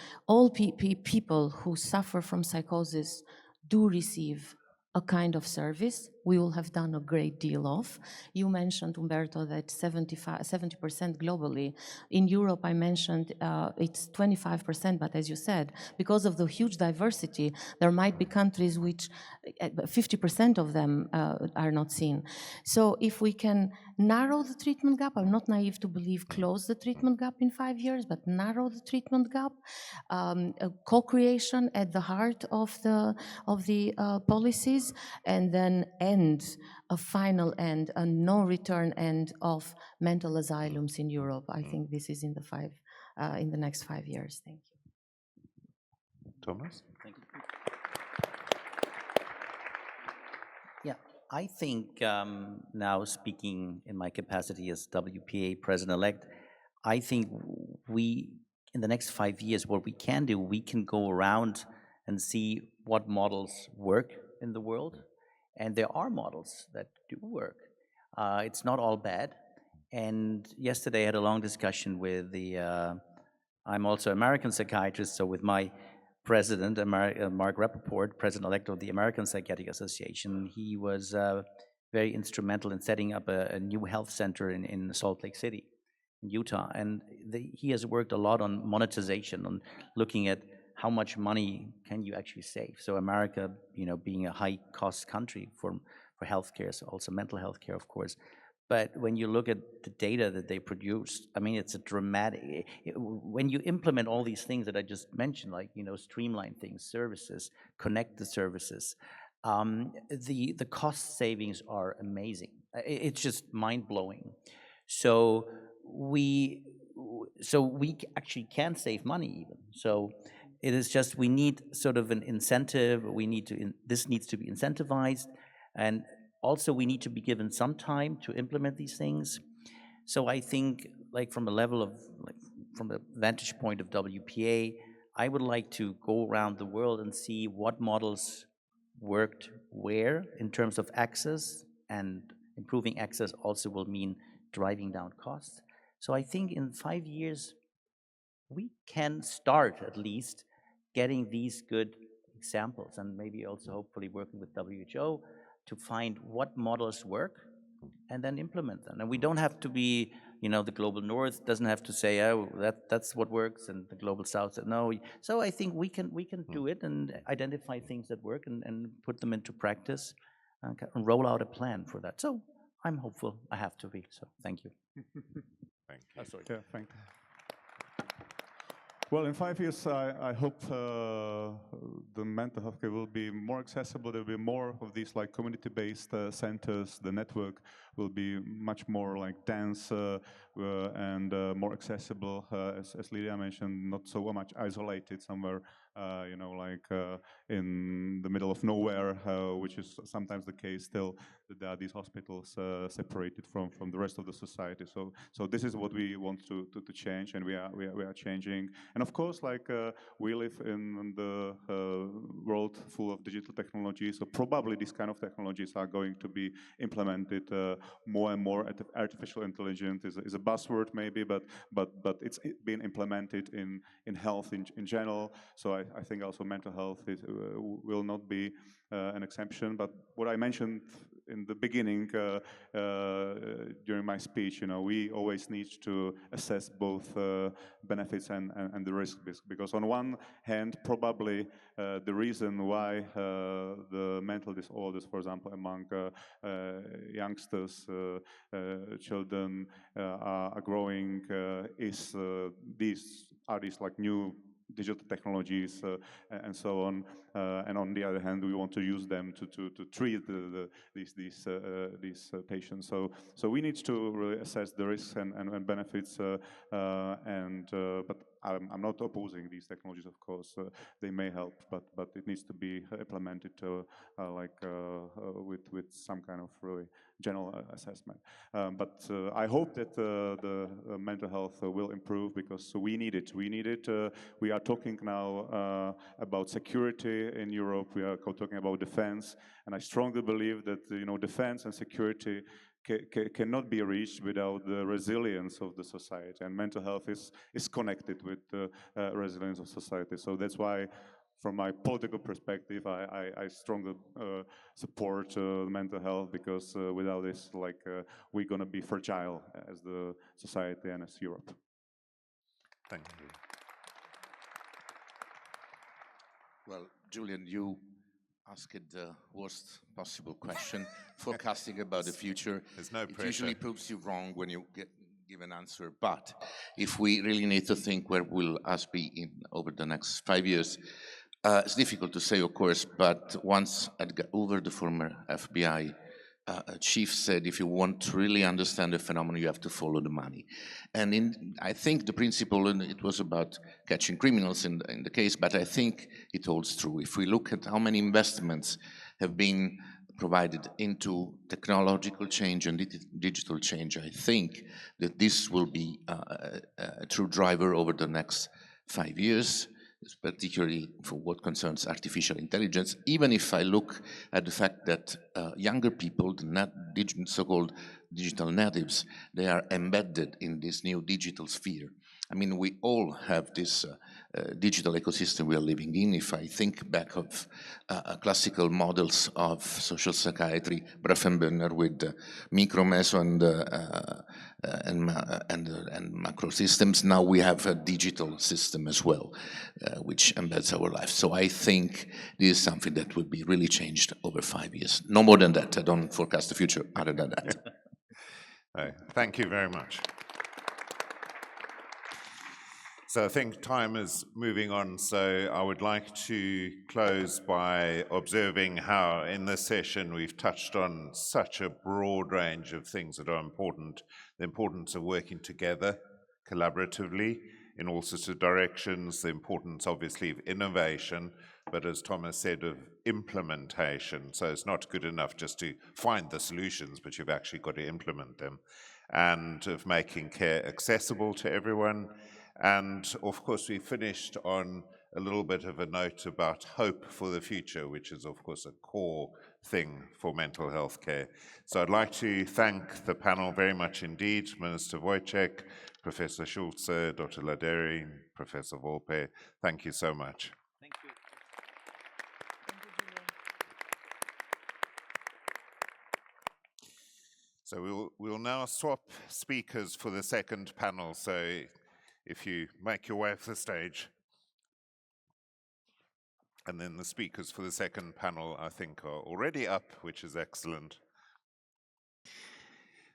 people who suffer from psychosis do receive a kind of service, we will have done a great deal of. You mentioned, Umberto, that 70% globally. In Europe, I mentioned it's 25%, but as you said, because of the huge diversity, there might be countries which 50% of them are not seen. So if we can narrow the treatment gap, I'm not naive to believe close the treatment gap in 5 years, but narrow the treatment gap, co-creation at the heart of the policies, and then a final end, a no-return end of mental asylums in Europe. I think this is in the next 5 years. Thank you. Thomas? Thank you. Yeah, I think now speaking in my capacity as WPA President-elect, I think we, in the next 5 years, what we can do, we can go around and see what models work in the world. And there are models that do work. It's not all bad. And yesterday I had a long discussion with I'm also American psychiatrist, so with my president, Mark Rappaport, president-elect of the American Psychiatric Association. He was very instrumental in setting up a new health center in Salt Lake City, in Utah. And he has worked a lot on monetization, on looking at how much money can you actually save? So America, being a high-cost country for healthcare, so also mental health care, of course. But when you look at the data that they produce, I mean, it's a dramatic. When you implement all these things that I just mentioned, like streamline things, services, connect the services, the cost savings are amazing. It's just mind-blowing. So we actually can save money even. So it is just we need sort of an incentive. We need to this needs to be incentivized, and also we need to be given some time to implement these things. So I think, like from a level of from the vantage point of WPA, I would like to go around the world and see what models worked where in terms of access, and improving access also will mean driving down costs. So I think in 5 years, we can start at least getting these good examples, and maybe also hopefully working with WHO to find what models work and then implement them. And we don't have to be, the global north doesn't have to say, oh, that's what works, and the global south said no. So I think we can do it and identify things that work and put them into practice and roll out a plan for that. So I'm hopeful. I have to be. So thank you. Thank you. Sorry. Yeah, thank you. Well, in 5 years, I hope the mental health care will be more accessible. There will be more of these like community-based centers. The network will be much more like dense and more accessible. As Lydia mentioned, not so much isolated somewhere, in the middle of nowhere, which is sometimes the case still. That there are these hospitals separated from the rest of the society. So this is what we want to change, and we are changing. And of course, we live in the world full of digital technologies, so probably these kind of technologies are going to be implemented more and more. Artificial intelligence is a buzzword maybe, but it's been implemented in health in general. So I think also mental health will not be an exception. But what I mentioned in the beginning during my speech, we always need to assess both benefits and the risk, because on one hand, probably the reason why the mental disorders, for example, among youngsters, children are growing is these like new digital technologies and so on, and on the other hand, we want to use them to treat these patients. So we need to really assess the risks and benefits, but I'm not opposing these technologies. Of course, they may help, but it needs to be implemented with some kind of really general assessment. But I hope that the mental health will improve, because we need it. We need it. We are talking now about security in Europe. We are talking about defense, and I strongly believe that defense and security cannot be reached without the resilience of the society, and mental health is connected with the resilience of society. So that's why, from my political perspective, I strongly support mental health, because without this, we're going to be fragile as the society and as Europe. Thank you. Well, Julian, you asked the worst possible question, forecasting about the future. There's no pressure. It usually proves you wrong when you give an answer. But if we really need to think where will us be over the next 5 years, it's difficult to say, of course, but once Edgar Hoover, the former FBI chief, said, if you want to really understand the phenomenon, you have to follow the money. And I think the principle, and it was about catching criminals in the case, but I think it holds true. If we look at how many investments have been provided into technological change and digital change, I think that this will be a true driver over the next 5 years, particularly for what concerns artificial intelligence. Even if I look at the fact that younger people, the so-called digital natives, they are embedded in this new digital sphere. I mean, we all have this digital ecosystem we are living in. If I think back of classical models of social psychiatry, Bronfenbrenner with micro, meso, and macro systems, now we have a digital system as well, which embeds our life. So I think this is something that will be really changed over 5 years. No more than that. I don't forecast the future other than that. Thank you very much. So I think time is moving on, so I would like to close by observing how in this session we've touched on such a broad range of things that are important. The importance of working together, collaboratively, in all sorts of directions, the importance obviously of innovation, but as Thomas said, of implementation. So it's not good enough just to find the solutions, but you've actually got to implement them, and of making care accessible to everyone. And of course, we finished on a little bit of a note about hope for the future, which is of course a core thing for mental health care. So I'd like to thank the panel very much indeed, Minister Wojciech, Professor Schulze, Dr. Laderi, Professor Volpe. Thank you so much. Thank you. So we'll now swap speakers for the second panel. So if you make your way off the stage. And then the speakers for the second panel, I think, are already up, which is excellent.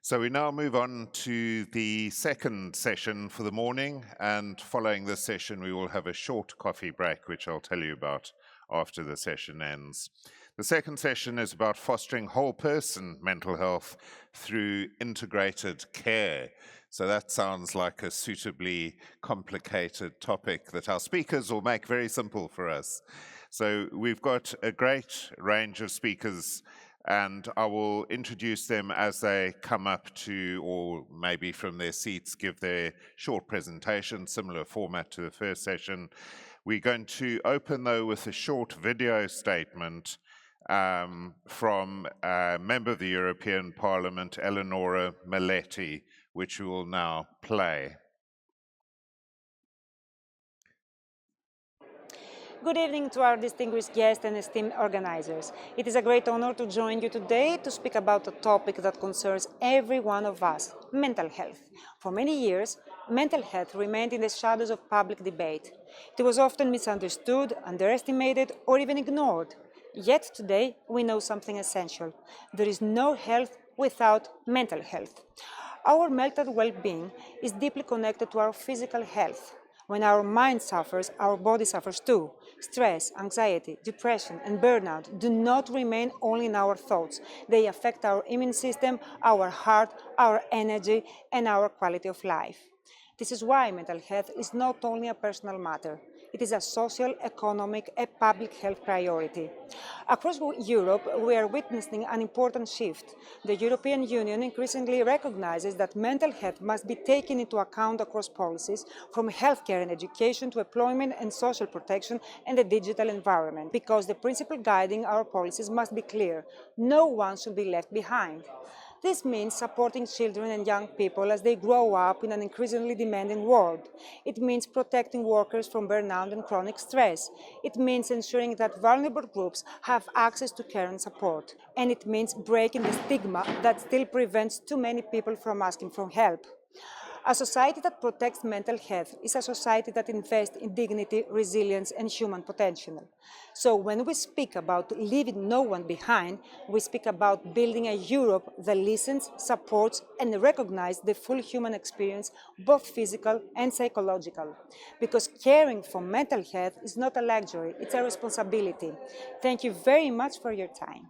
So we now move on to the second session for the morning, and following this session, we will have a short coffee break, which I'll tell you about after the session ends. The second session is about fostering whole person mental health through integrated care. So that sounds like a suitably complicated topic that our speakers will make very simple for us. So we've got a great range of speakers, and I will introduce them as they come up to, or maybe from their seats, give their short presentation, similar format to the first session. We're going to open, though, with a short video statement from a member of the European Parliament, Eleonora Meletti, which we will now play. Good evening to our distinguished guests and esteemed organizers. It is a great honor to join you today to speak about a topic that concerns every one of us, mental health. For many years, mental health remained in the shadows of public debate. It was often misunderstood, underestimated, or even ignored. Yet today, we know something essential. There is no health without mental health. Our mental well-being is deeply connected to our physical health. When our mind suffers, our body suffers too. Stress, anxiety, depression, and burnout do not remain only in our thoughts. They affect our immune system, our heart, our energy, and our quality of life. This is why mental health is not only a personal matter. It is a social, economic, and public health priority. Across Europe, we are witnessing an important shift. The European Union increasingly recognizes that mental health must be taken into account across policies, from healthcare and education to employment and social protection and the digital environment, because the principle guiding our policies must be clear. No one should be left behind. This means supporting children and young people as they grow up in an increasingly demanding world. It means protecting workers from burnout and chronic stress. It means ensuring that vulnerable groups have access to care and support. And it means breaking the stigma that still prevents too many people from asking for help. A society that protects mental health is a society that invests in dignity, resilience, and human potential. So when we speak about leaving no one behind, we speak about building a Europe that listens, supports, and recognizes the full human experience, both physical and psychological. Because caring for mental health is not a luxury, it's a responsibility. Thank you very much for your time.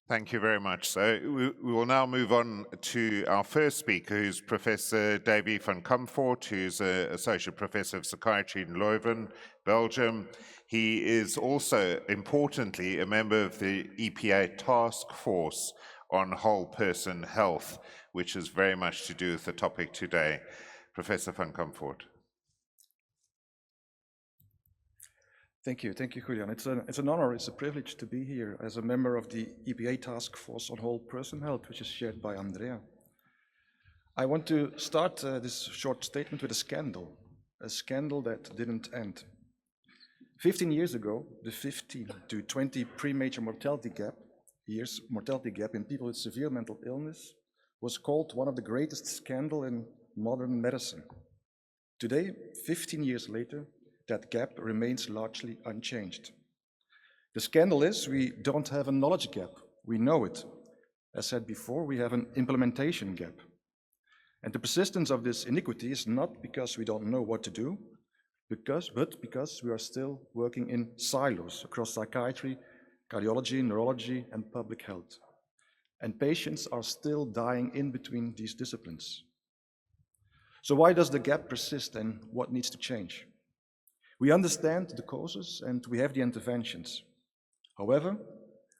Thank you very much. So we will now move on to our first speaker, who's Professor Davy van Comfort, who's an Associate Professor of Psychiatry in Leuven, Belgium. He is also, importantly, a member of the EPA Task Force on Whole Person Health, which is very much to do with the topic today. Professor van Comfort. Thank you, Julian. It's an honor, it's a privilege to be here as a member of the EPA Task Force on Whole Person Health, which is chaired by Andrea. I want to start this short statement with a scandal that didn't end. 15 years ago, the 15 to 20 premature mortality gap in people with severe mental illness was called one of the greatest scandals in modern medicine. Today, 15 years later, that gap remains largely unchanged. The scandal is we don't have a knowledge gap. We know it. As said before, we have an implementation gap. And the persistence of this iniquity is not because we don't know what to do, but because we are still working in silos across psychiatry, cardiology, neurology, and public health. and patients are still dying in between these disciplines. So why does the gap persist and what needs to change? We understand the causes and we have the interventions. However,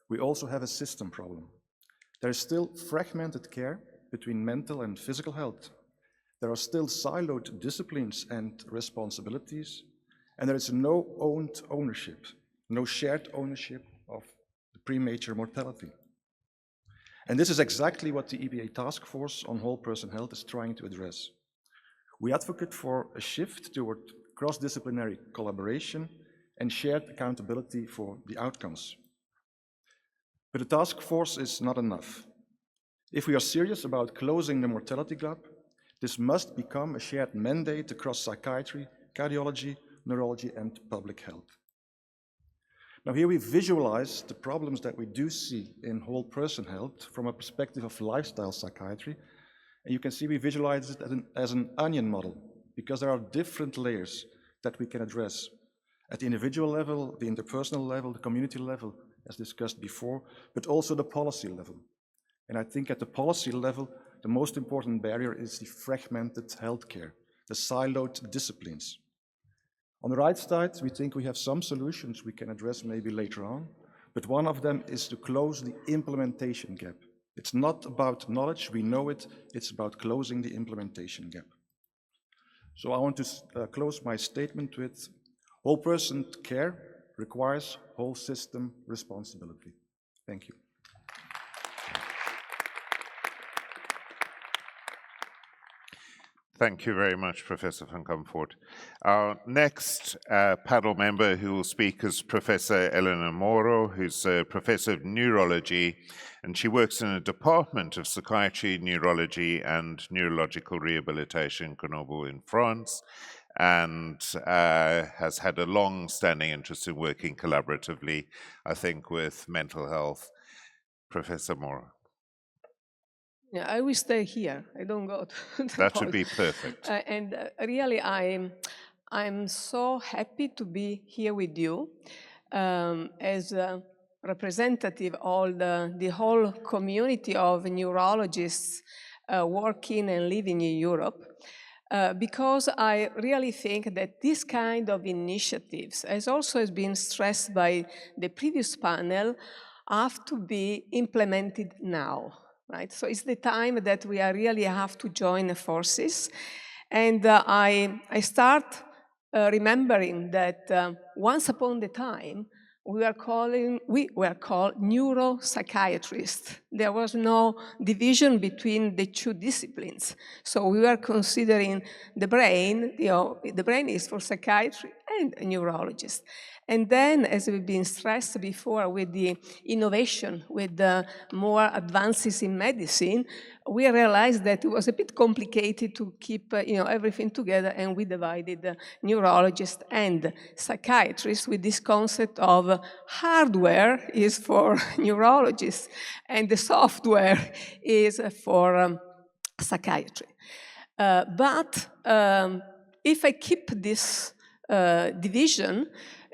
we also have a system problem. There is still fragmented care between mental and physical health. There are still siloed disciplines and responsibilities, and there is no owned ownership, no shared ownership of the premature mortality. And this is exactly what the EPA Task Force on Whole Person Health is trying to address. We advocate for a shift toward cross-disciplinary collaboration and shared accountability for the outcomes. But the task force is not enough. If we are serious about closing the mortality gap, this must become a shared mandate across psychiatry, cardiology, neurology, and public health. Now here we visualize the problems that we do see in whole person health from a perspective of lifestyle psychiatry. And you can see we visualize it as an onion model, because there are different layers that we can address at the individual level, the interpersonal level, the community level, as discussed before, but also the policy level. And I think at the policy level, the most important barrier is the fragmented healthcare, the siloed disciplines. On the right side, we think we have some solutions we can address maybe later on, but one of them is to close the implementation gap. It's not about knowledge, we know it, it's about closing the implementation gap. So I want to close my statement with whole person care requires whole system responsibility. Thank you. Thank you very much, Professor van Comfort. Our next panel member who will speak is Professor Elena Moro, who's a professor of neurology, and she works in a department of psychiatry, neurology, and neurological rehabilitation in Grenoble in France, and has had a long-standing interest in working collaboratively, I think, with mental health. Professor Moro. Yeah, I will stay here. I don't go to the That should be perfect. Really, I'm so happy to be here with you as a representative of the whole community of neurologists working and living in Europe. Because I really think that this kind of initiatives, as also has been stressed by the previous panel, have to be implemented now. Right? So it's the time that we really have to join forces. And I start remembering that once upon a time, we were called neuropsychiatrists. There was no division between the two disciplines. So we were considering the brain, the brain is for psychiatry and neurologists. And then, as we've been stressed before, with the innovation, with the more advances in medicine, we realized that it was a bit complicated to keep everything together, and we divided neurologists and psychiatrists with this concept of hardware is for neurologists and the software is for psychiatry. But if I keep this division,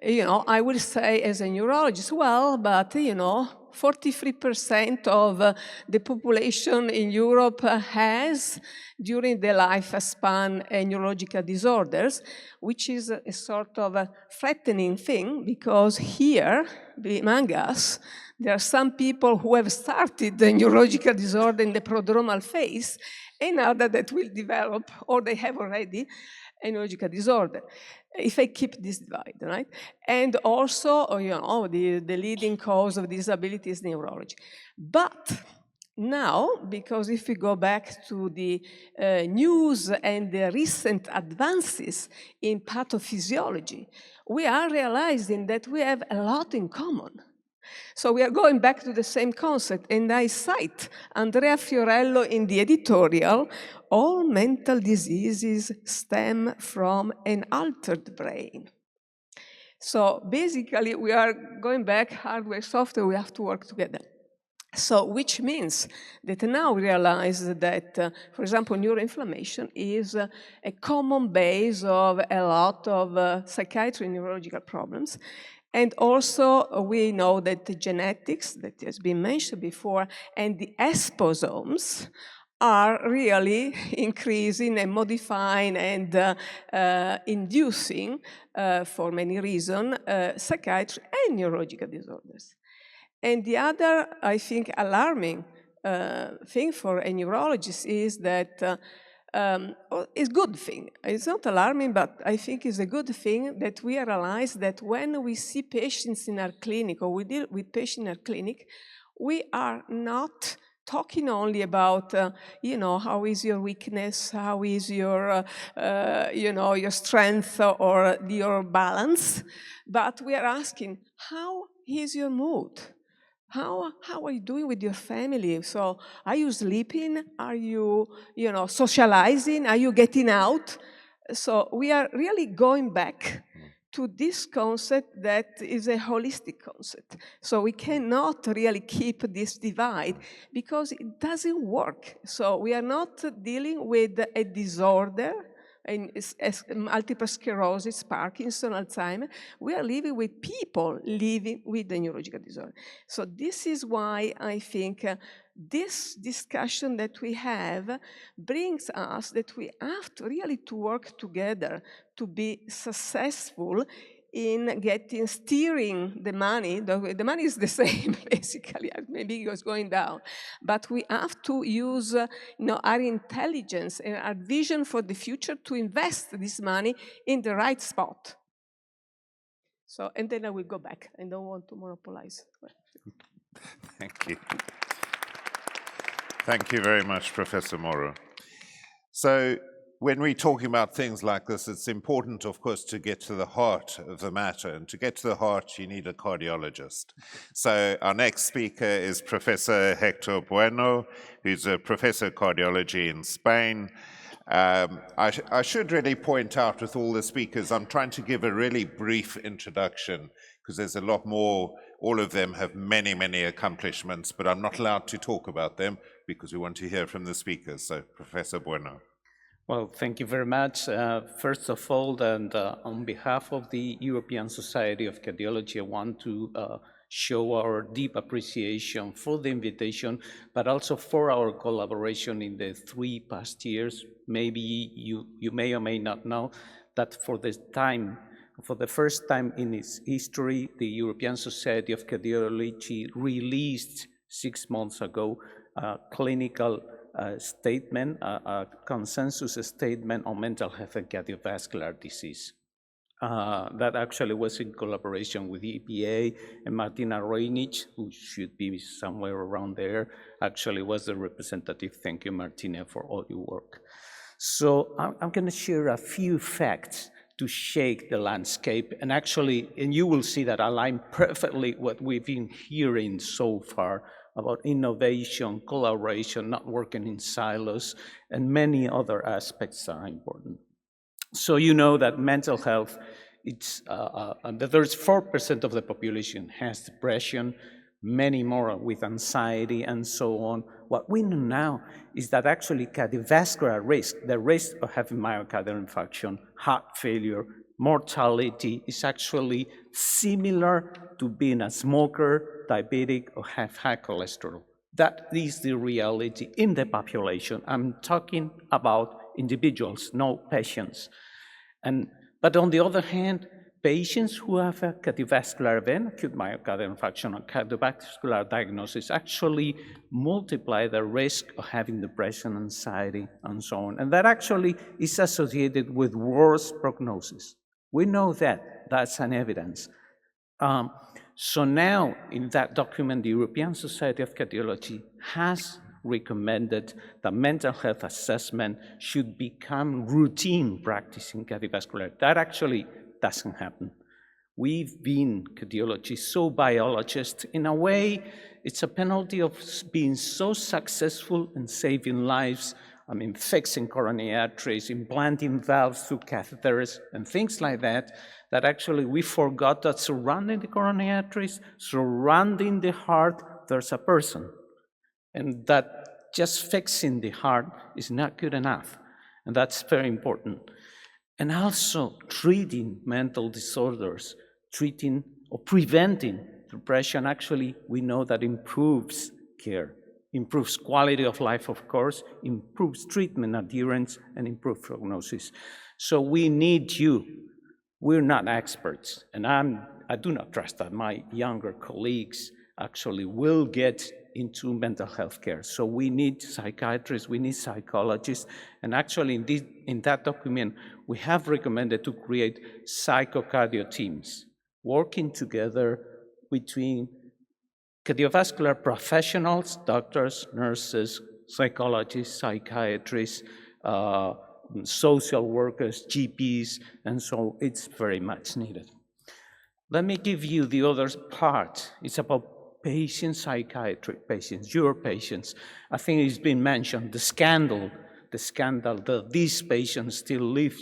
I will say as a neurologist, well, but 43% of the population in Europe has, during their lifespan, neurological disorders, which is a sort of a threatening thing, because here, among us, there are some people who have started the neurological disorder in the prodromal phase, and others that will develop, or they have already, a neurological disorder. If I keep this divide, right? And also, the leading cause of disability is neurology. But now, because if we go back to the news and the recent advances in pathophysiology, we are realizing that we have a lot in common. So we are going back to the same concept, and I cite Andrea Fiorillo in the editorial, all mental diseases stem from an altered brain. So basically, we are going back, hardware, software, we have to work together. So, which means that now we realize that, for example, neuroinflammation is a common base of a lot of psychiatry and neurological problems. And also, we know that the genetics, that has been mentioned before, and the exposomes are really increasing and modifying and inducing, for many reasons, psychiatric and neurological disorders. And the other, I think, alarming thing for a neurologist is that it's a good thing. It's not alarming, but I think it's a good thing that we realize that when we see patients in our clinic or we deal with patients in our clinic, we are not talking only about, how is your weakness, how is your, your strength or your balance, but we are asking, how is your mood? How are you doing with your family? So are you sleeping? Are you, socializing? Are you getting out? So we are really going back to this concept that is a holistic concept. So we cannot really keep this divide because it doesn't work. So we are not dealing with a disorder, multiple sclerosis, Parkinson, Alzheimer. We are living with people living with the neurological disorder. So this is why I think this discussion that we have brings us that we have to really to work together to be successful in steering the money. The money is the same, basically, maybe it was going down. But we have to use our intelligence and our vision for the future to invest this money in the right spot. So, and then I will go back. I don't want to monopolize. Thank you. Thank you very much, Professor Moro. So, when we're talking about things like this, it's important, of course, to get to the heart of the matter. And to get to the heart, you need a cardiologist. So our next speaker is Professor Hector Bueno, who's a professor of cardiology in Spain. I should really point out with all the speakers, I'm trying to give a really brief introduction because there's a lot more. All of them have many, many accomplishments, but I'm not allowed to talk about them because we want to hear from the speakers. So, Professor Bueno. Well, thank you very much. First of all, and on behalf of the European Society of Cardiology, I want to show our deep appreciation for the invitation, but also for our collaboration in the 3 past years. Maybe you may or may not know that for the first time in its history, the European Society of Cardiology released 6 months ago a clinical statement, a consensus statement on mental health and cardiovascular disease. That actually was in collaboration with the EPA, and Martina Reinic, who should be somewhere around there, actually was the representative. Thank you, Martina, for all your work. So I'm going to share a few facts to shake the landscape, and you will see that align perfectly what we've been hearing so far about innovation, collaboration, not working in silos, and many other aspects are important. So you know that mental health, that there's 4% of the population has depression, many more with anxiety and so on. What we know now is that actually cardiovascular risk, the risk of having myocardial infarction, heart failure, mortality is actually similar to being a smoker, diabetic, or have high cholesterol. That is the reality in the population. I'm talking about individuals, no patients. But on the other hand, patients who have a cardiovascular event, acute myocardial infarction, or cardiovascular diagnosis actually multiply the risk of having depression, anxiety, and so on. And that actually is associated with worse prognosis. We know that. That's an evidence. So now, in that document, the European Society of Cardiology has recommended that mental health assessment should become routine practice in cardiovascular. That actually doesn't happen. We've been cardiologists, so biologists. In a way, it's a penalty of being so successful in saving lives, fixing coronary arteries, implanting valves through catheters, and things like that, that actually we forgot that surrounding the coronary arteries, surrounding the heart, there's a person. And that just fixing the heart is not good enough. And that's very important. And also treating mental disorders, treating of preventing depression, actually, we know that improves care, improves quality of life, of course, improves treatment adherence, and improves prognosis. So we need you. We're not experts, and I do not trust that my younger colleagues actually will get into mental health care. So we need psychiatrists, we need psychologists, and actually in that document, we have recommended to create psychocardio teams, working together between cardiovascular professionals, doctors, nurses, psychologists, psychiatrists, social workers, GPs, and so it's very much needed. Let me give you the other part. It's about patient psychiatric patients, your patients. I think it's been mentioned, the scandal that these patients still live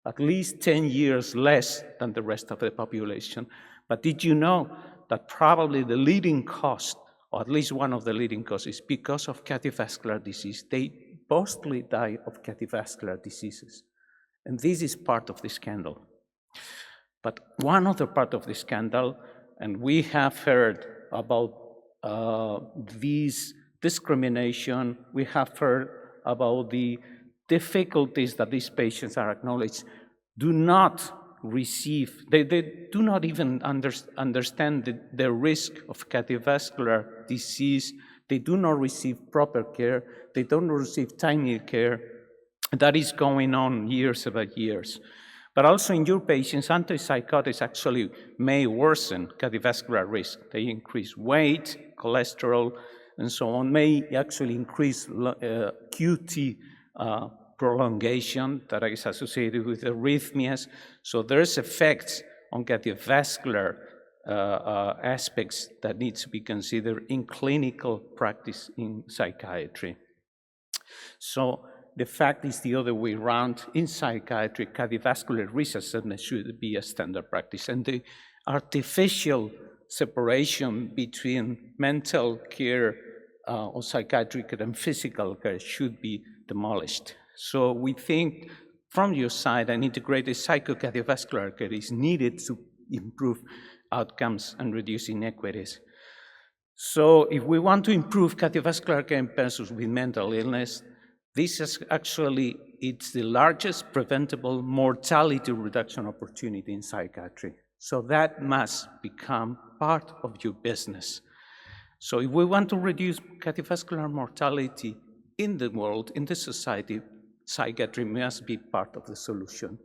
at least 10 years less than the rest of the population. But did you know that probably the leading cause, or at least one of the leading causes, is because of cardiovascular disease? They mostly die of cardiovascular diseases. And this is part of the scandal. But one other part of the scandal, and we have heard about this discrimination, we have heard about the difficulties that these patients are acknowledged, do not receive, they do not even understand the risk of cardiovascular disease. They do not receive proper care. They don't receive timely care. That is going on years over years. But also in your patients, antipsychotics actually may worsen cardiovascular risk. They increase weight, cholesterol, and so on, may actually increase QT prolongation that is associated with arrhythmias. So there's effects on cardiovascular aspects that need to be considered in clinical practice in psychiatry. So the fact is the other way around. In psychiatry, cardiovascular risk assessment should be a standard practice, and the artificial separation between mental care or psychiatric and physical care should be demolished. So we think from your side an integrated psychocardiovascular care is needed to improve outcomes and reduce inequities. So if we want to improve cardiovascular care in persons with mental illness, this is actually, it's the largest preventable mortality reduction opportunity in psychiatry. So that must become part of your business. So if we want to reduce cardiovascular mortality in the world, in the society, psychiatry must be part of the solution.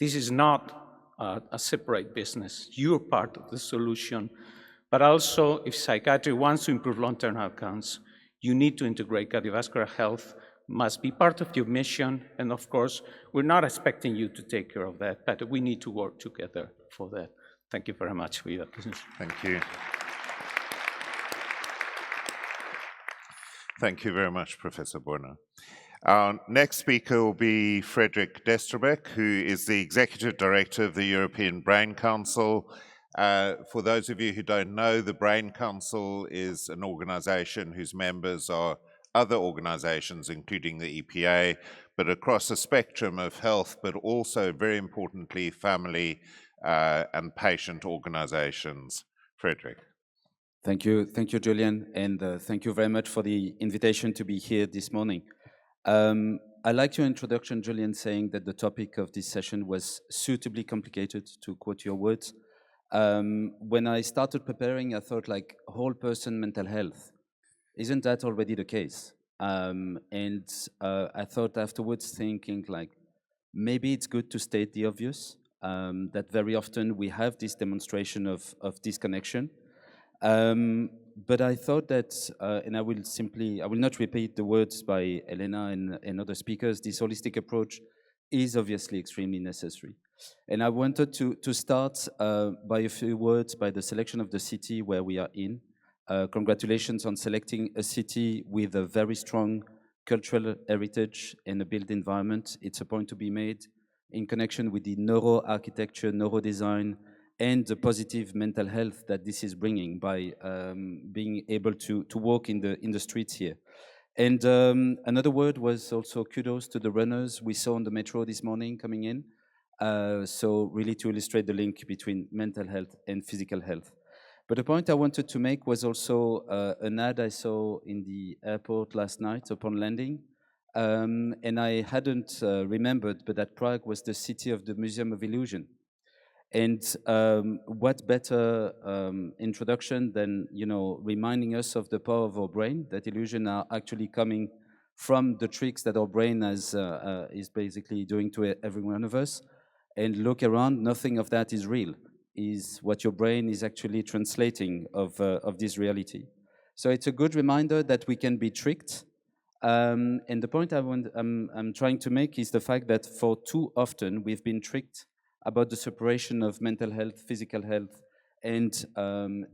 This is not a separate business. You're part of the solution. But also, if psychiatry wants to improve long-term outcomes, you need to integrate cardiovascular health, must be part of your mission. And of course, we're not expecting you to take care of that, but we need to work together for that. Thank you very much for your attention. Thank you. Thank you very much, Professor Borna. Our next speaker will be Frederick Desterbek, who is the Executive Director of the European Brain Council. For those of you who don't know, the Brain Council is an organization whose members are other organizations, including the EPA, but across a spectrum of health, but also, very importantly, family and patient organizations. Frederick. Thank you, Julian, and thank you very much for the invitation to be here this morning. I liked your introduction, Julian, saying that the topic of this session was suitably complicated, to quote your words. When I started preparing, I thought like whole person mental health. Isn't that already the case? And I thought afterwards thinking like, maybe it's good to state the obvious, that very often we have this demonstration of disconnection. But I thought that, and I will not repeat the words by Elena and other speakers, this holistic approach is obviously extremely necessary. And I wanted to start by a few words by the selection of the city where we are in. Congratulations on selecting a city with a very strong cultural heritage and a built environment. It's a point to be made in connection with the neuro-architecture, neuro-design, and the positive mental health that this is bringing by being able to walk in the streets here. And another word was also kudos to the runners we saw on the metro this morning coming in. So really to illustrate the link between mental health and physical health. But the point I wanted to make was also an ad I saw in the airport last night upon landing. And I hadn't remembered, but that Prague was the city of the Museum of Illusion. And what better introduction than, reminding us of the power of our brain, that illusion are actually coming from the tricks that our brain is basically doing to every one of us. And look around, nothing of that is real, is what your brain is actually translating of this reality. So it's a good reminder that we can be tricked. And the point I'm trying to make is the fact that for too often we've been tricked about the separation of mental health, physical health, and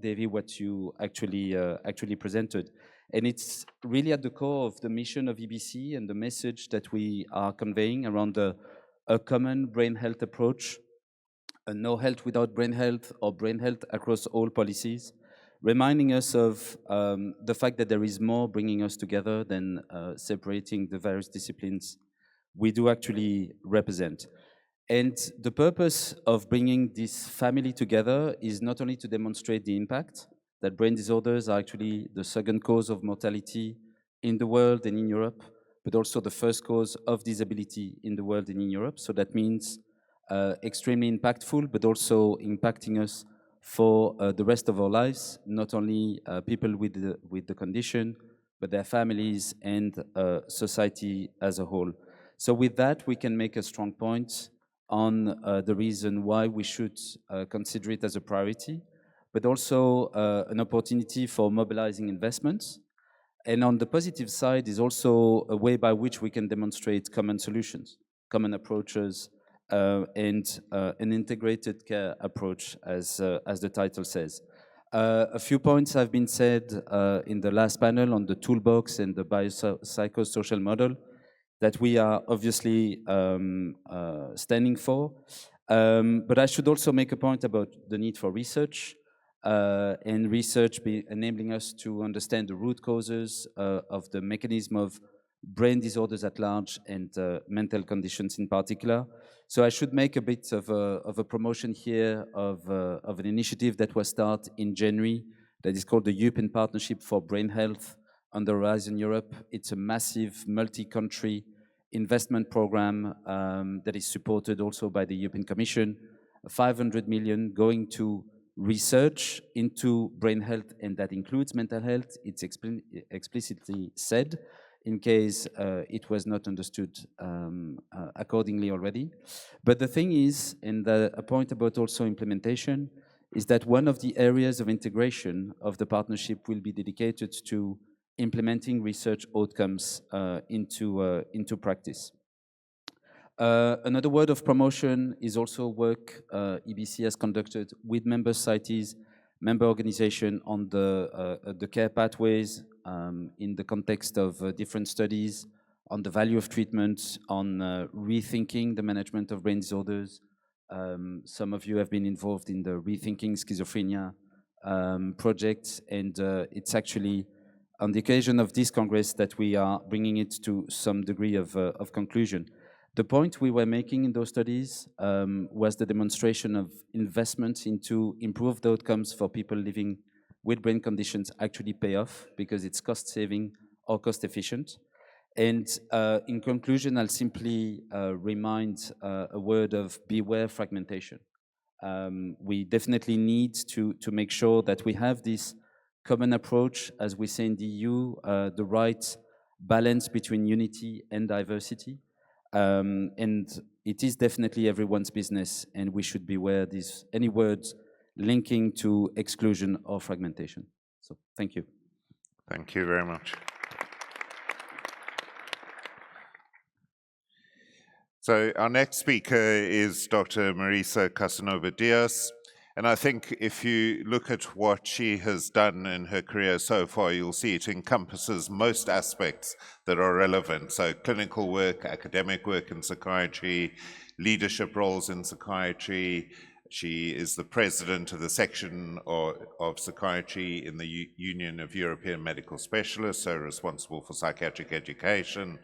Devi, what you actually presented. And it's really at the core of the mission of EBC and the message that we are conveying around a common brain health approach, no health without brain health, or brain health across all policies, reminding us of the fact that there is more bringing us together than separating the various disciplines we do actually represent. And the purpose of bringing this family together is not only to demonstrate the impact that brain disorders are actually the second cause of mortality in the world and in Europe, but also the first cause of disability in the world and in Europe. So that means extremely impactful, but also impacting us for the rest of our lives, not only people with the condition, but their families and society as a whole. So with that, we can make a strong point on the reason why we should consider it as a priority, but also an opportunity for mobilizing investments. And on the positive side is also a way by which we can demonstrate common solutions, common approaches, and an integrated care approach, as the title says. A few points have been said in the last panel on the toolbox and the biopsychosocial model that we are obviously standing for. But I should also make a point about the need for research, and research enabling us to understand the root causes of the mechanism of brain disorders at large and mental conditions in particular. So I should make a bit of a promotion here of an initiative that was started in January that is called the European Partnership for Brain Health on the Horizon Europe. It's a massive multi-country investment program that is supported also by the European Commission, 500 million going to research into brain health, and that includes mental health. It's explicitly said, in case it was not understood accordingly already. But the thing is, and a point about also implementation, is that one of the areas of integration of the partnership will be dedicated to implementing research outcomes into practice. Another word of promotion is also work EBC has conducted with member societies, member organizations on the care pathways in the context of different studies on the value of treatment, on rethinking the management of brain disorders. Some of you have been involved in the Rethinking Schizophrenia project, and it's actually on the occasion of this Congress that we are bringing it to some degree of conclusion. The point we were making in those studies was the demonstration of investment into improved outcomes for people living with brain conditions actually pay off because it's cost saving or cost efficient. And in conclusion, I'll simply remind a word of beware fragmentation. We definitely need to make sure that we have this common approach, as we say in the EU, the right balance between unity and diversity. And it is definitely everyone's business, and we should beware any words linking to exclusion or fragmentation. So thank you. Thank you very much. So our next speaker is Dr. Marisa Casanova-Diaz. And I think if you look at what she has done in her career so far, you'll see it encompasses most aspects that are relevant. So clinical work, academic work in psychiatry, leadership roles in psychiatry. She is the president of the section of psychiatry in the Union of European Medical Specialists, so responsible for psychiatric education.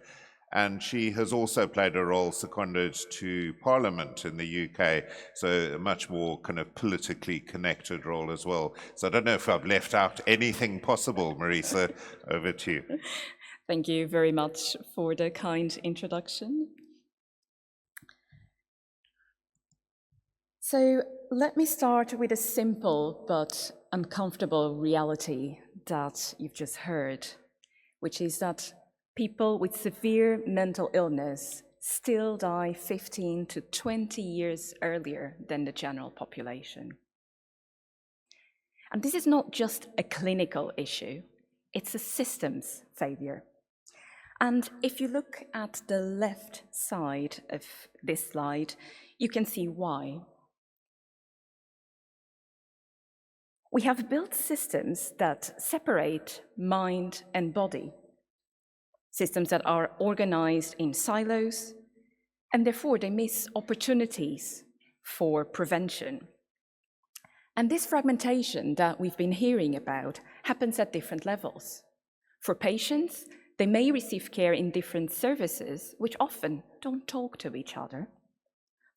And she has also played a role seconded to Parliament in the UK, so a much more kind of politically connected role as well. So I don't know if I've left out anything possible. Marisa, over to you. Thank you very much for the kind introduction. So let me start with a simple but uncomfortable reality that you've just heard, which is that people with severe mental illness still die 15 to 20 years earlier than the general population. And this is not just a clinical issue, it's a systems failure. And if you look at the left side of this slide, you can see why. We have built systems that separate mind and body, systems that are organized in silos, and therefore they miss opportunities for prevention. And this fragmentation that we've been hearing about happens at different levels. For patients, they may receive care in different services, which often don't talk to each other.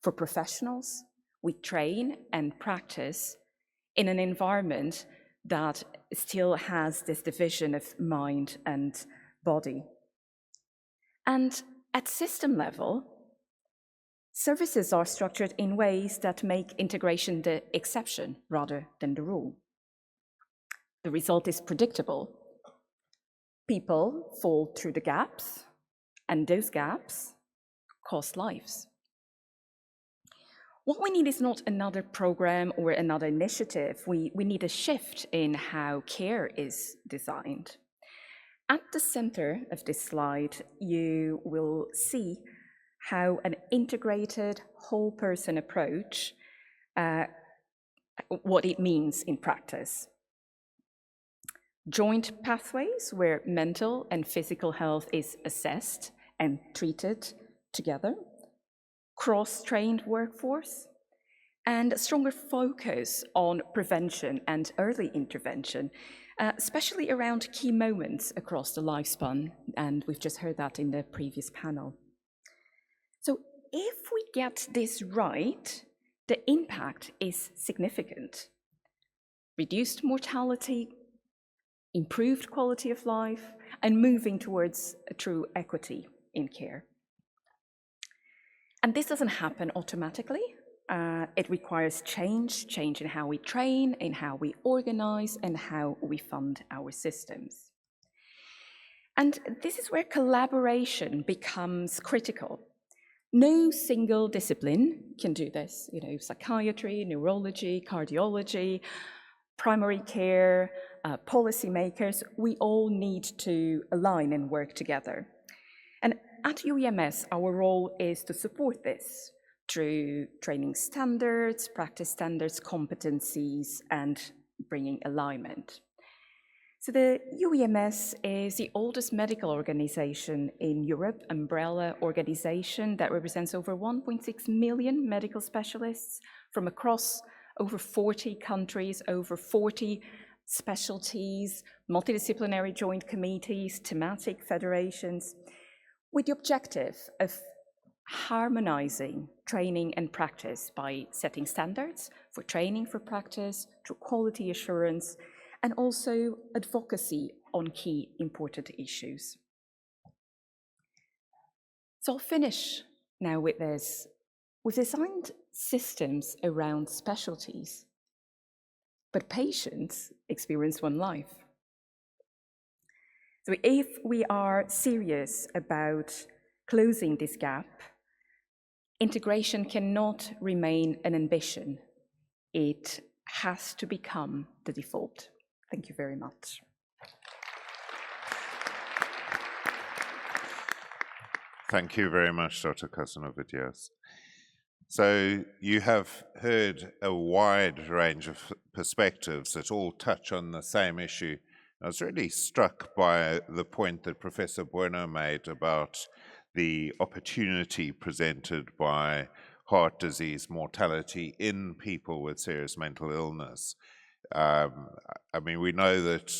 For professionals, we train and practice in an environment that still has this division of mind and body. And at system level, services are structured in ways that make integration the exception rather than the rule. The result is predictable. People fall through the gaps, and those gaps cost lives. What we need is not another program or another initiative. We need a shift in how care is designed. At the center of this slide, you will see how an integrated whole person approach, what it means in practice. Joint pathways where mental and physical health is assessed and treated together, cross-trained workforce, and a stronger focus on prevention and early intervention, especially around key moments across the lifespan, and we've just heard that in the previous panel. So if we get this right, the impact is significant. Reduced mortality, improved quality of life, and moving towards a true equity in care. And this doesn't happen automatically. It requires change in how we train, in how we organize, and how we fund our systems. And this is where collaboration becomes critical. No single discipline can do this. Psychiatry, neurology, cardiology, primary care, policymakers, we all need to align and work together. And at UEMS, our role is to support this through training standards, practice standards, competencies, and bringing alignment. So the UEMS is the oldest medical organization in Europe, umbrella organization that represents over 1.6 million medical specialists from across over 40 countries, over 40 specialties, multidisciplinary joint committees, thematic federations, with the objective of harmonizing training and practice by setting standards for training, for practice, through quality assurance, and also advocacy on key important issues. So I'll finish now with this. We've designed systems around specialties, but patients experience one life. So if we are serious about closing this gap, integration cannot remain an ambition. It has to become the default. Thank you very much. Thank you very much, Dr. Konradsson-Geuken. So you have heard a wide range of perspectives that all touch on the same issue. I was really struck by the point that Professor Bueno made about the opportunity presented by heart disease mortality in people with serious mental illness. I mean, we know that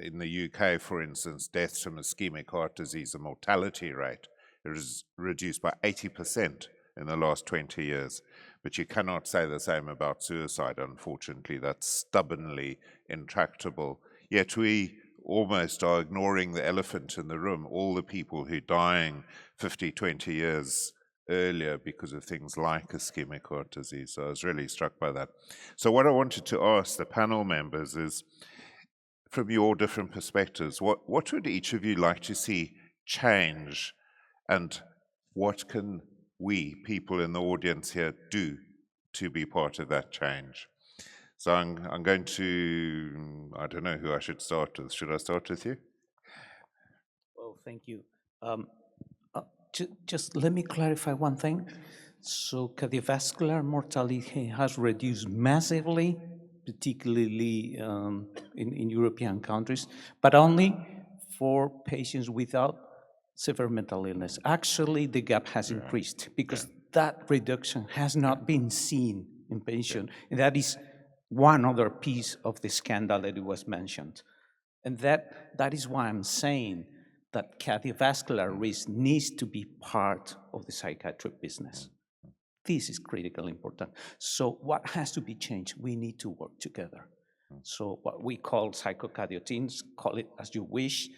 in the UK, for instance, deaths from ischemic heart disease, the mortality rate is reduced by 80% in the last 20 years. But you cannot say the same about suicide, unfortunately. That's stubbornly intractable. Yet we almost are ignoring the elephant in the room, all the people who are dying 50, 20 years earlier because of things like ischemic heart disease. So I was really struck by that. So what I wanted to ask the panel members is, from your different perspectives, what would each of you like to see change, and what can we, people in the audience here, do to be part of that change? So I'm going to, I don't know who I should start with. Should I start with you? Well, thank you. Just let me clarify one thing. So cardiovascular mortality has reduced massively, particularly in European countries, but only for patients without severe mental illness. Actually, the gap has increased because that reduction has not been seen in patients. And that is one other piece of the scandal that it was mentioned. And that is why I'm saying that cardiovascular risk needs to be part of the psychiatric business. This is critically important. So what has to be changed? We need to work together. So what we call psychocardioteams, call it as you wish,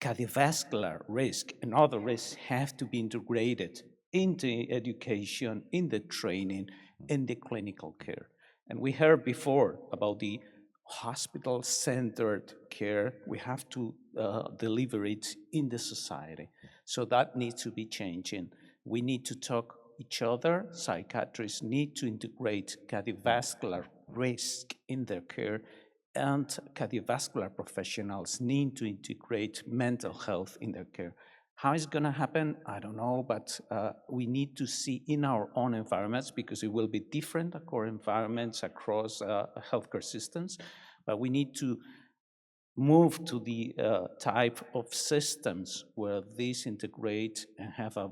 cardiovascular risk and other risks have to be integrated into education, in the training, in the clinical care. And we heard before about the hospital-centered care. We have to deliver it in the society. So that needs to be changing. We need to talk each other. Psychiatrists need to integrate cardiovascular risk in their care, and cardiovascular professionals need to integrate mental health in their care. How it's going to happen, I don't know, but we need to see in our own environments, because it will be different across environments, across healthcare systems, but we need to move to the type of systems where these integrate and have a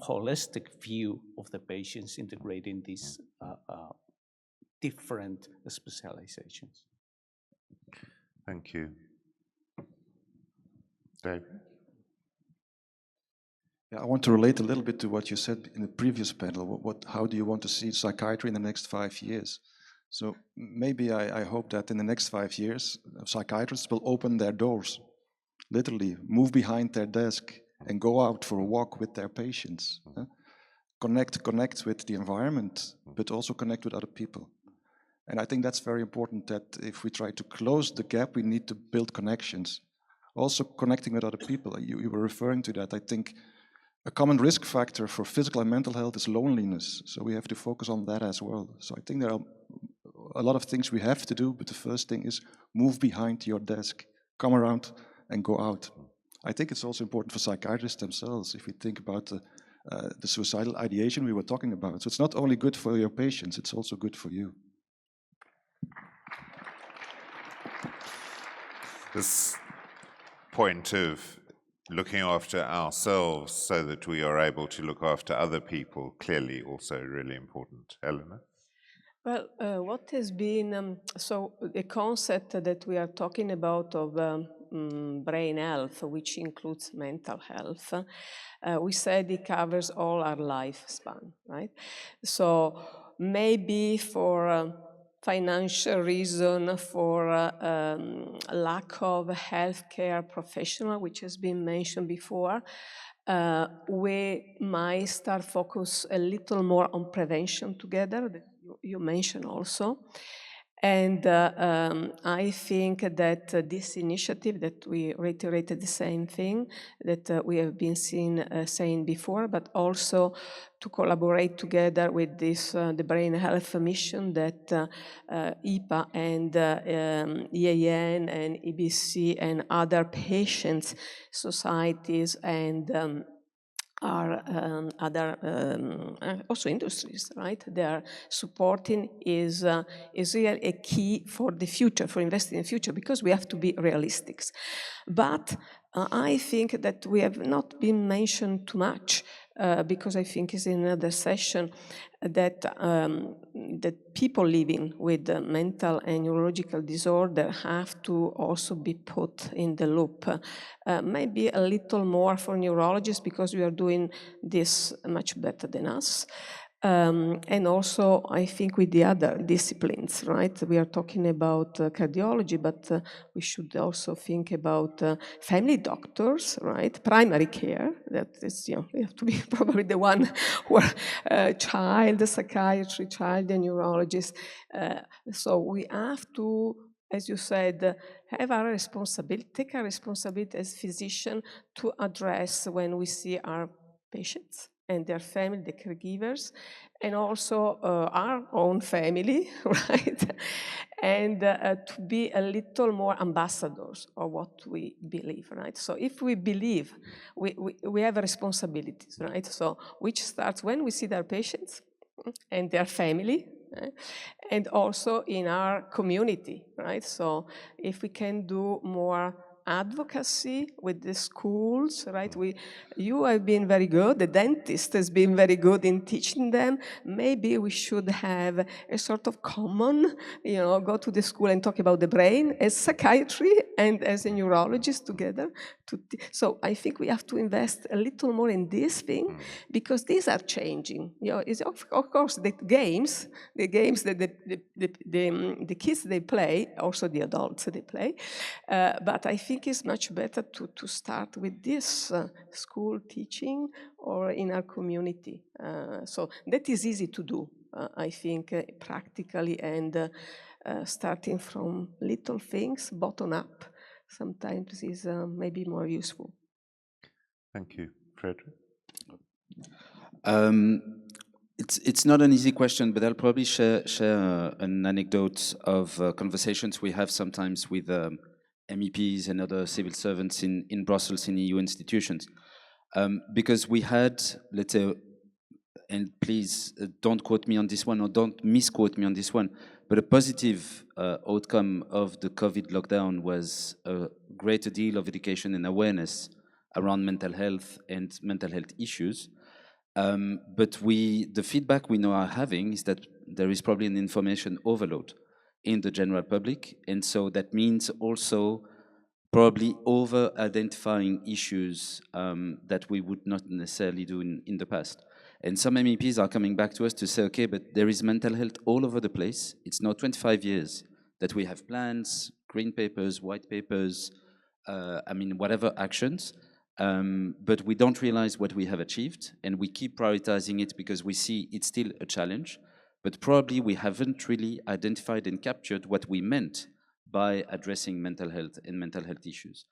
holistic view of the patients, integrating these different specializations. Thank you. Dave? Yeah, I want to relate a little bit to what you said in the previous panel. How do you want to see psychiatry in the next 5 years? So maybe I hope that in the next 5 years, psychiatrists will open their doors, literally move behind their desk and go out for a walk with their patients. Connect with the environment, but also connect with other people. And I think that's very important, that if we try to close the gap, we need to build connections. Also connecting with other people. You were referring to that. I think a common risk factor for physical and mental health is loneliness. So we have to focus on that as well. So I think there are a lot of things we have to do, but the first thing is move behind your desk, come around and go out. I think it's also important for psychiatrists themselves, if we think about the suicidal ideation we were talking about. So it's not only good for your patients, it's also good for you. This point of looking after ourselves so that we are able to look after other people, clearly also really important. Helena? Well, what has been, so the concept that we are talking about of brain health, which includes mental health, we said it covers all our lifespan, right? So maybe for financial reason, for lack of healthcare professional, which has been mentioned before, we might start focus a little more on prevention together, that you mentioned also. And I think that this initiative, that we reiterated the same thing that we have been saying before, but also to collaborate together with this, the Brain Health Mission that EPA and EAN and EBC and other patients, societies and are other also industries, right? They are supporting is really a key for the future, for investing in the future, because we have to be realistic. But I think that we have not been mentioned too much because I think it's in another session, that that people living with mental and neurological disorder have to also be put in the loop. Maybe a little more for neurologists, because we are doing this much better than us. And also, I think with the other disciplines, right? We are talking about cardiology, but we should also think about family doctors, right? Primary care, that is, you know, we have to be probably the one who are child psychiatry, child and neurologist. So we have to, as you said, have our responsibility, take our responsibility as physician to address when we see our patients and their family, the caregivers, and also our own family, right? And to be a little more ambassadors of what we believe, right? So if we believe, we have responsibilities, right? So which starts when we see their patients and their family, and also in our community, right? So if we can do more advocacy with the schools, right? You have been very good, the dentist has been very good in teaching them. Maybe we should have a sort of common, you know, go to the school and talk about the brain as psychiatry and as a neurologist together. So I think we have to invest a little more in this thing, because these are changing. You know, it's of course the games that the kids they play, also the adults they play, but I think it's much better to start with this school teaching or in our community. So that is easy to do, I think, practically, and starting from little things, bottom up, sometimes is maybe more useful. Thank you. Frederick? It's not an easy question, but I'll probably share an anecdote of conversations we have sometimes with MEPs and other civil servants in Brussels, in EU institutions. Because we had, let's say, and please don't quote me on this one, or don't misquote me on this one, but a positive outcome of the COVID lockdown was a greater deal of education and awareness around mental health and mental health issues. But the feedback we now are having is that there is probably an information overload in the general public. And so that means also probably over-identifying issues that we would not necessarily do in the past. And some MEPs are coming back to us to say, okay, but there is mental health all over the place. It's now 25 years that we have plans, green papers, white papers, whatever actions. But we don't realize what we have achieved, and we keep prioritizing it because we see it's still a challenge, but probably we haven't really identified and captured what we meant by addressing mental health and mental health issues.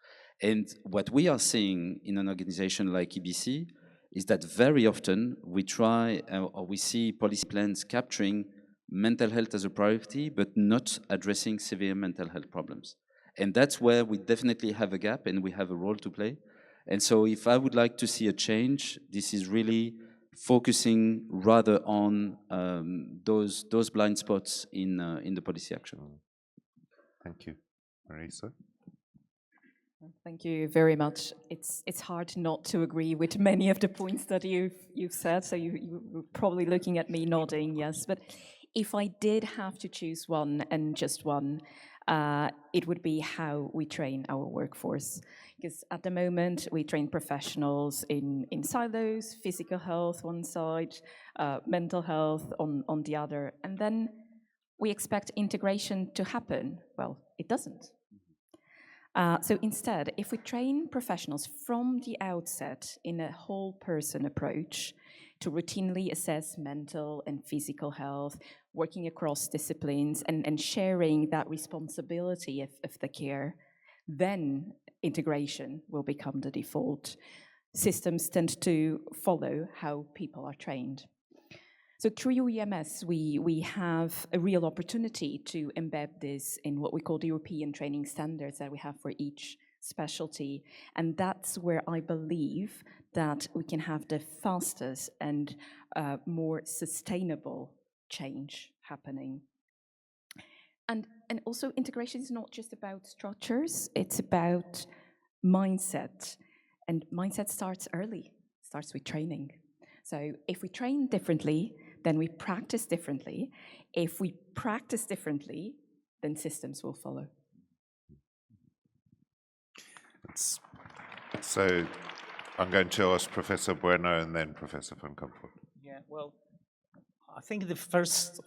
And what we are seeing in an organization like EBC is that very often we try, or we see policy plans capturing mental health as a priority, but not addressing severe mental health problems. And that's where we definitely have a gap and we have a role to play. And so if I would like to see a change, this is really focusing rather on those blind spots in the policy action. Thank you. Marisa? Thank you very much. It's hard not to agree with many of the points that you've said, so you're probably looking at me nodding, yes. But if I did have to choose one, and just one, it would be how we train our workforce. Because at the moment, we train professionals in silos, physical health one side, mental health on the other, and then we expect integration to happen. Well, it doesn't. So instead, if we train professionals from the outset in a whole person approach to routinely assess mental and physical health, working across disciplines and sharing that responsibility of the care, then integration will become the default. Systems tend to follow how people are trained. So through UEMS, we have a real opportunity to embed this in what we call the European training standards that we have for each specialty. And that's where I believe that we can have the fastest and more sustainable change happening. And also integration is not just about structures, it's about mindset. And mindset starts early, starts with training. So if we train differently, then we practice differently. If we practice differently, then systems will follow. So I'm going to ask Professor Bueno and then Professor van Kampen. Yeah, well, I think the first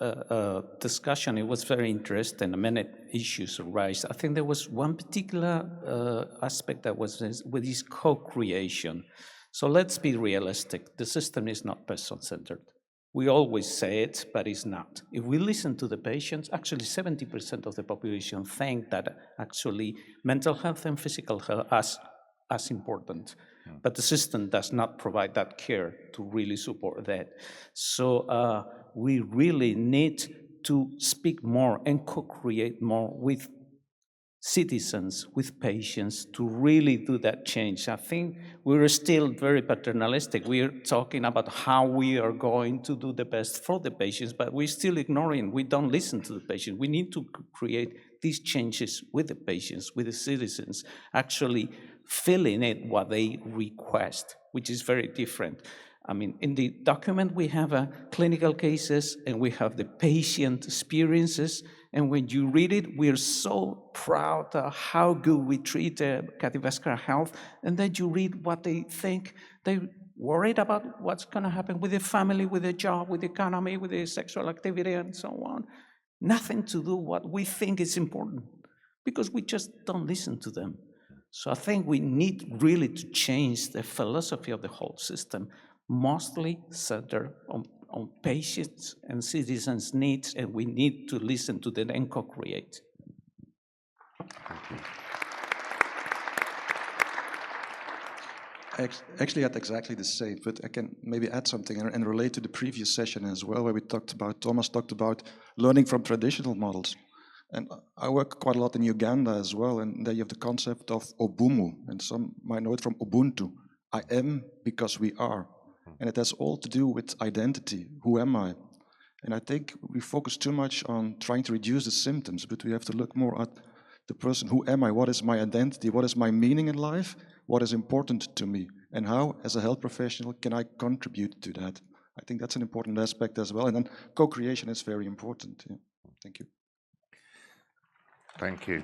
discussion, it was very interesting, and many issues arise. I think there was one particular aspect that was with this co-creation. So let's be realistic. The system is not person-centered. We always say it, but it's not. If we listen to the patients, actually 70% of the population think that actually mental health and physical health as important. But the system does not provide that care to really support that. So we really need to speak more and co-create more with citizens, with patients, to really do that change. I think we're still very paternalistic. We're talking about how we are going to do the best for the patients, but we're still ignoring, we don't listen to the patient. We need to create these changes with the patients, with the citizens, actually filling it what they request, which is very different. I mean, in the document, we have clinical cases and we have the patient experiences. And when you read it, we're so proud of how good we treat cardiovascular health. And then you read what they think. They're worried about what's going to happen with their family, with their job, with the economy, with their sexual activity, and so on. Nothing to do what we think is important, because we just don't listen to them. So I think we need really to change the philosophy of the whole system, mostly centered on patients and citizens' needs, and we need to listen to them and co-create. Actually, at exactly the same, but I can maybe add something and relate to the previous session as well, where Thomas talked about learning from traditional models. And I work quite a lot in Uganda as well, and there you have the concept of Obumu, and some might know it from Ubuntu. I am because we are. And it has all to do with identity. Who am I? And I think we focus too much on trying to reduce the symptoms, but we have to look more at the person. Who am I? What is my identity? What is my meaning in life? What is important to me? And how, as a health professional, can I contribute to that? I think that's an important aspect as well. And then co-creation is very important. Yeah. Thank you. Thank you.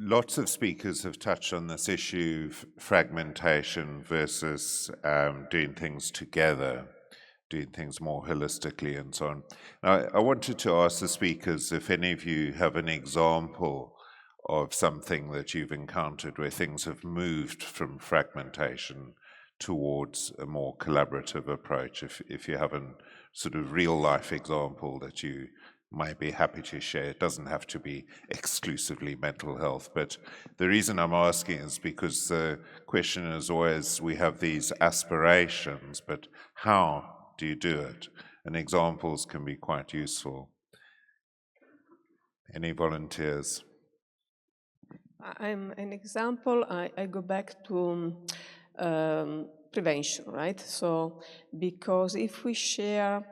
Lots of speakers have touched on this issue of fragmentation versus doing things together, doing things more holistically and so on. Now, I wanted to ask the speakers if any of you have an example of something that you've encountered where things have moved from fragmentation towards a more collaborative approach, if you have a sort of real-life example that you might be happy to share. It doesn't have to be exclusively mental health, but the reason I'm asking is because the question is always, we have these aspirations, but how do you do it? And examples can be quite useful. Any volunteers? I'm an example. I go back to prevention, right? So, because if we share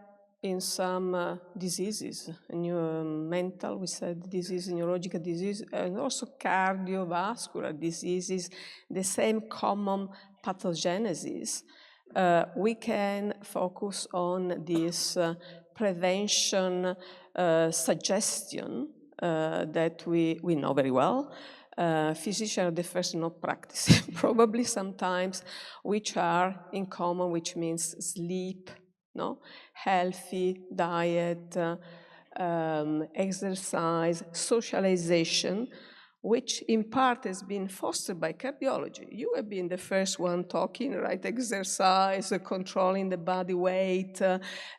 in some diseases, mental, we said disease, neurological disease, and also cardiovascular diseases, the same common pathogenesis, we can focus on this prevention suggestion that we know very well. Physicians are the first not practicing, probably sometimes, which are in common, which means sleep, healthy diet, exercise, socialization, which in part has been fostered by cardiology. You have been the first one talking, right? Exercise, controlling the body weight,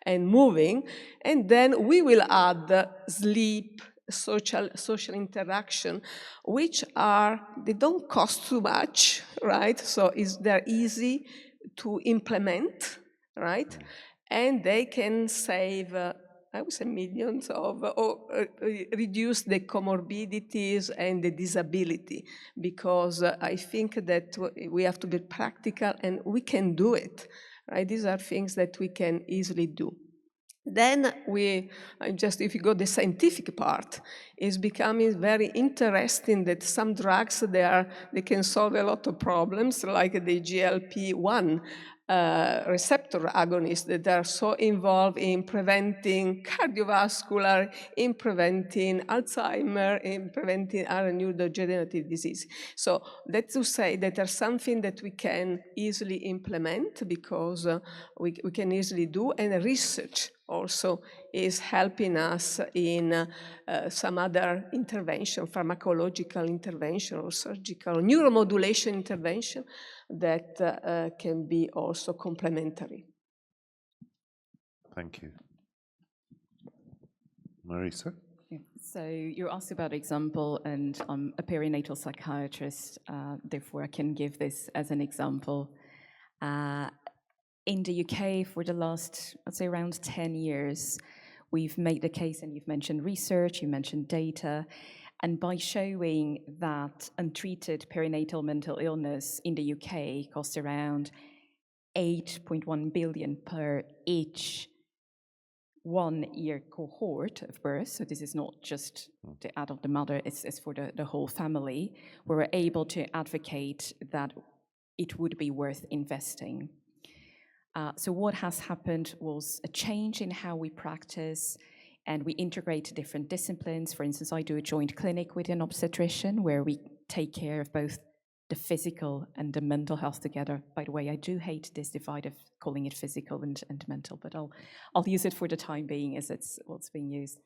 and moving. And then we will add sleep, social interaction, which they don't cost too much, right? So they're easy to implement, right? And they can save, I would say, millions or reduce the comorbidities and the disability, because I think that we have to be practical and we can do it, right? These are things that we can easily do. Then if you go the scientific part, it's becoming very interesting that some drugs, they can solve a lot of problems, like the GLP-1 receptor agonists that are so involved in preventing cardiovascular, in preventing Alzheimer, in preventing other neurodegenerative disease. So that's to say that there's something that we can easily implement because we can easily do, and research also is helping us in some other intervention, pharmacological intervention or surgical neuromodulation intervention that can be also complementary. Thank you. Marisa? So you asked about example, and I'm a perinatal psychiatrist, therefore I can give this as an example. In the UK, for the last, I'd say around 10 years, we've made the case, and you've mentioned research, you mentioned data, and by showing that untreated perinatal mental illness in the UK costs around 8.1 billion per each 1-year cohort of birth, so this is not just the adult, the mother, it's for the whole family, we were able to advocate that it would be worth investing. So what has happened was a change in how we practice, and we integrate different disciplines. For instance, I do a joint clinic with an obstetrician where we take care of both the physical and the mental health together. By the way, I do hate this divide of calling it physical and mental, but I'll use it for the time being as it's what's being used.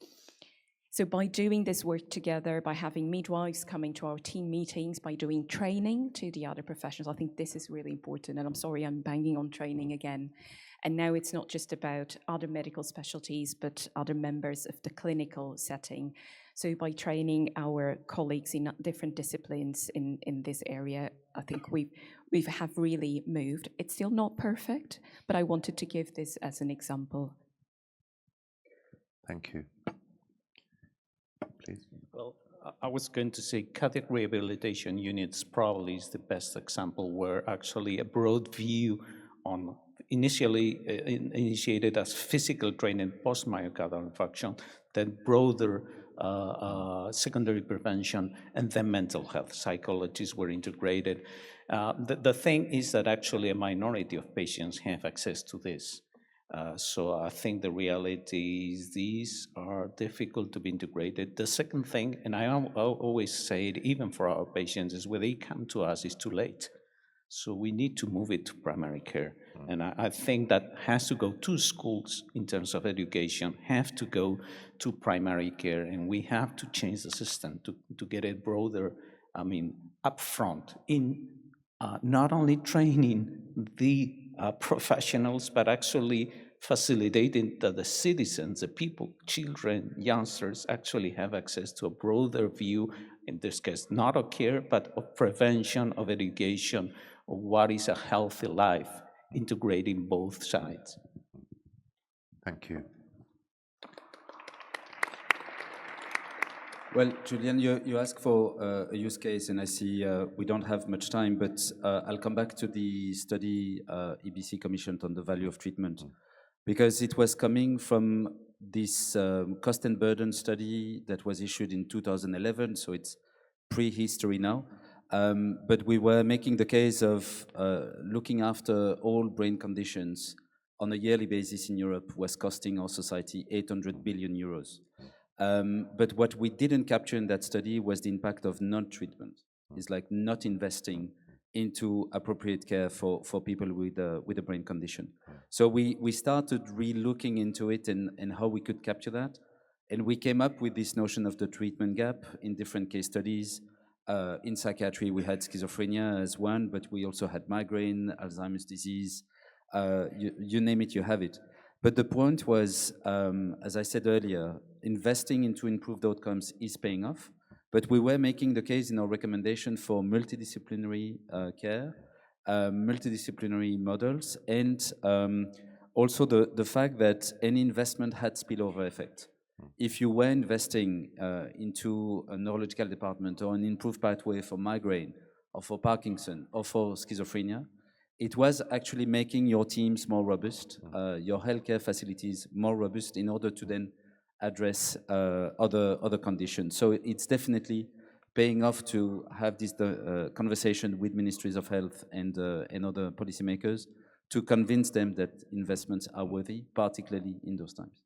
So by doing this work together, by having midwives coming to our team meetings, by doing training to the other professionals, I think this is really important. And I'm sorry, I'm banging on training again. And now it's not just about other medical specialties, but other members of the clinical setting. So by training our colleagues in different disciplines in this area, I think we have really moved. It's still not perfect, but I wanted to give this as an example. Thank you. Please. Well, I was going to say cardiac rehabilitation units probably is the best example where actually a broad view on initially initiated as physical training post-myocardial infarction, then broader secondary prevention, and then mental health. Psychologists were integrated. The thing is that actually a minority of patients have access to this. So I think the reality is these are difficult to be integrated. The second thing, and I always say it even for our patients, is when they come to us, it's too late. So we need to move it to primary care. And I think that has to go to schools in terms of education, have to go to primary care, and we have to change the system to get it broader, upfront in not only training the professionals, but actually facilitating that the citizens, the people, children, youngsters actually have access to a broader view, in this case, not of care, but of prevention, of education, of what is a healthy life, integrating both sides. Thank you. Well, Julian, you asked for a use case, and I see we don't have much time, but I'll come back to the study EBC commissioned on the value of treatment, because it was coming from this cost and burden study that was issued in 2011, so it's prehistory now. But we were making the case of looking after all brain conditions on a yearly basis in Europe was costing our society 800 billion euros. But what we didn't capture in that study was the impact of non-treatment. It's like not investing into appropriate care for people with a brain condition. So we started re-looking into it and how we could capture that. And we came up with this notion of the treatment gap in different case studies. In psychiatry, we had schizophrenia as one, but we also had migraine, Alzheimer's disease, you name it, you have it. But the point was, as I said earlier, investing into improved outcomes is paying off, but we were making the case in our recommendation for multidisciplinary care, multidisciplinary models, and also the fact that any investment had spillover effect. If you were investing into a neurological department or an improved pathway for migraine or for Parkinson or for schizophrenia, it was actually making your teams more robust, your healthcare facilities more robust in order to then address other conditions. So it's definitely paying off to have this conversation with ministries of health and other policymakers to convince them that investments are worthy, particularly in those times.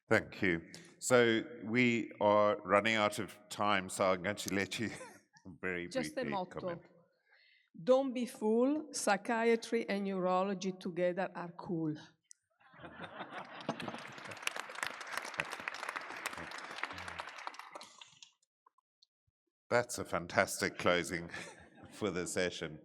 Thank you. So we are running out of time, so I'm going to let you very Just briefly a motto. comment. Don't be fool, psychiatry and neurology together are cool. That's a fantastic closing for the session.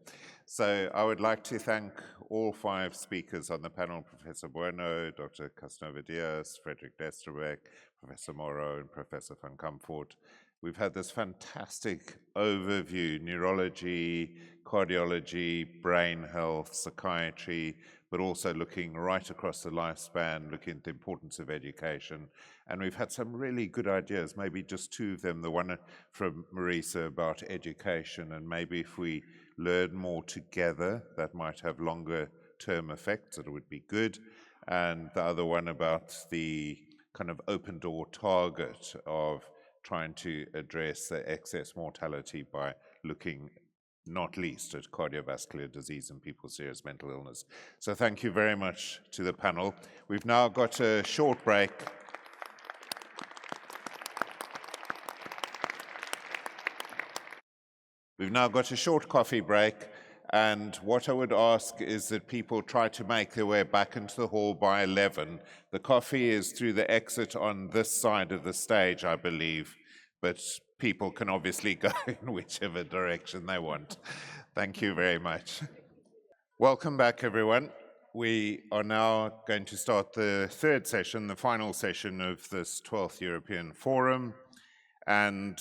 So I would like to thank all 5 speakers on the panel, Professor Bueno, Dr. Casanova-Diaz, Frederick Desterbeck, Professor Morrow, and Professor van Comfort. We've had this fantastic overview, neurology, cardiology, brain health, psychiatry, but also looking right across the lifespan, looking at the importance of education. And we've had some really good ideas, maybe just 2 of them, the one from Marisa about education, and maybe if we learn more together, that might have longer term effects, that it would be good. And the other one about the kind of open door target of trying to address the excess mortality by looking not least at cardiovascular disease and people's serious mental illness. So thank you very much to the panel. We've now got a short break. We've now got a short coffee break, and what I would ask is that people try to make their way back into the hall by 11. The coffee is through the exit on this side of the stage, I believe, but people can obviously go in whichever direction they want. Thank you very much. Welcome back, everyone. We are now going to start the 3rd session, the final session of this 12th European Forum, and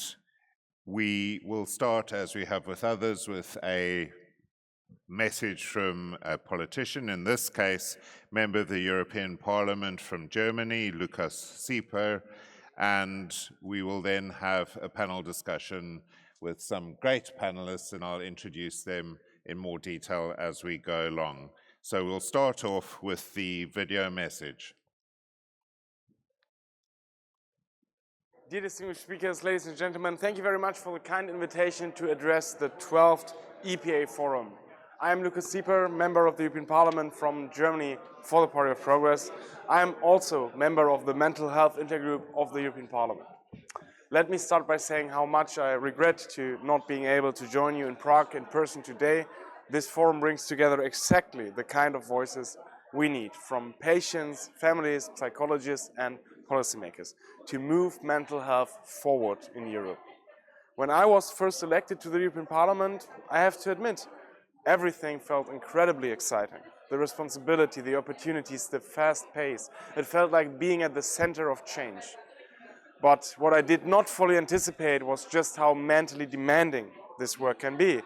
we will start, as we have with others, with a message from a politician, in this case, member of the European Parliament from Germany, Lukas Sieper, and we will then have a panel discussion with some great panelists, and I'll introduce them in more detail as we go along. So we'll start off with the video message. Dear distinguished speakers, ladies and gentlemen, thank you very much for the kind invitation to address the 12th EPA Forum. I am Lukas Sieper, member of the European Parliament from Germany for the Party of Progress. I am also member of the Mental Health Intergroup of the European Parliament. Let me start by saying how much I regret to not being able to join you in Prague in person today. This forum brings together exactly the kind of voices we need from patients, families, psychologists, and policymakers to move mental health forward in Europe. When I was first elected to the European Parliament, I have to admit, everything felt incredibly exciting. The responsibility, the opportunities, the fast pace. It felt like being at the center of change. But what I did not fully anticipate was just how mentally demanding this work can be.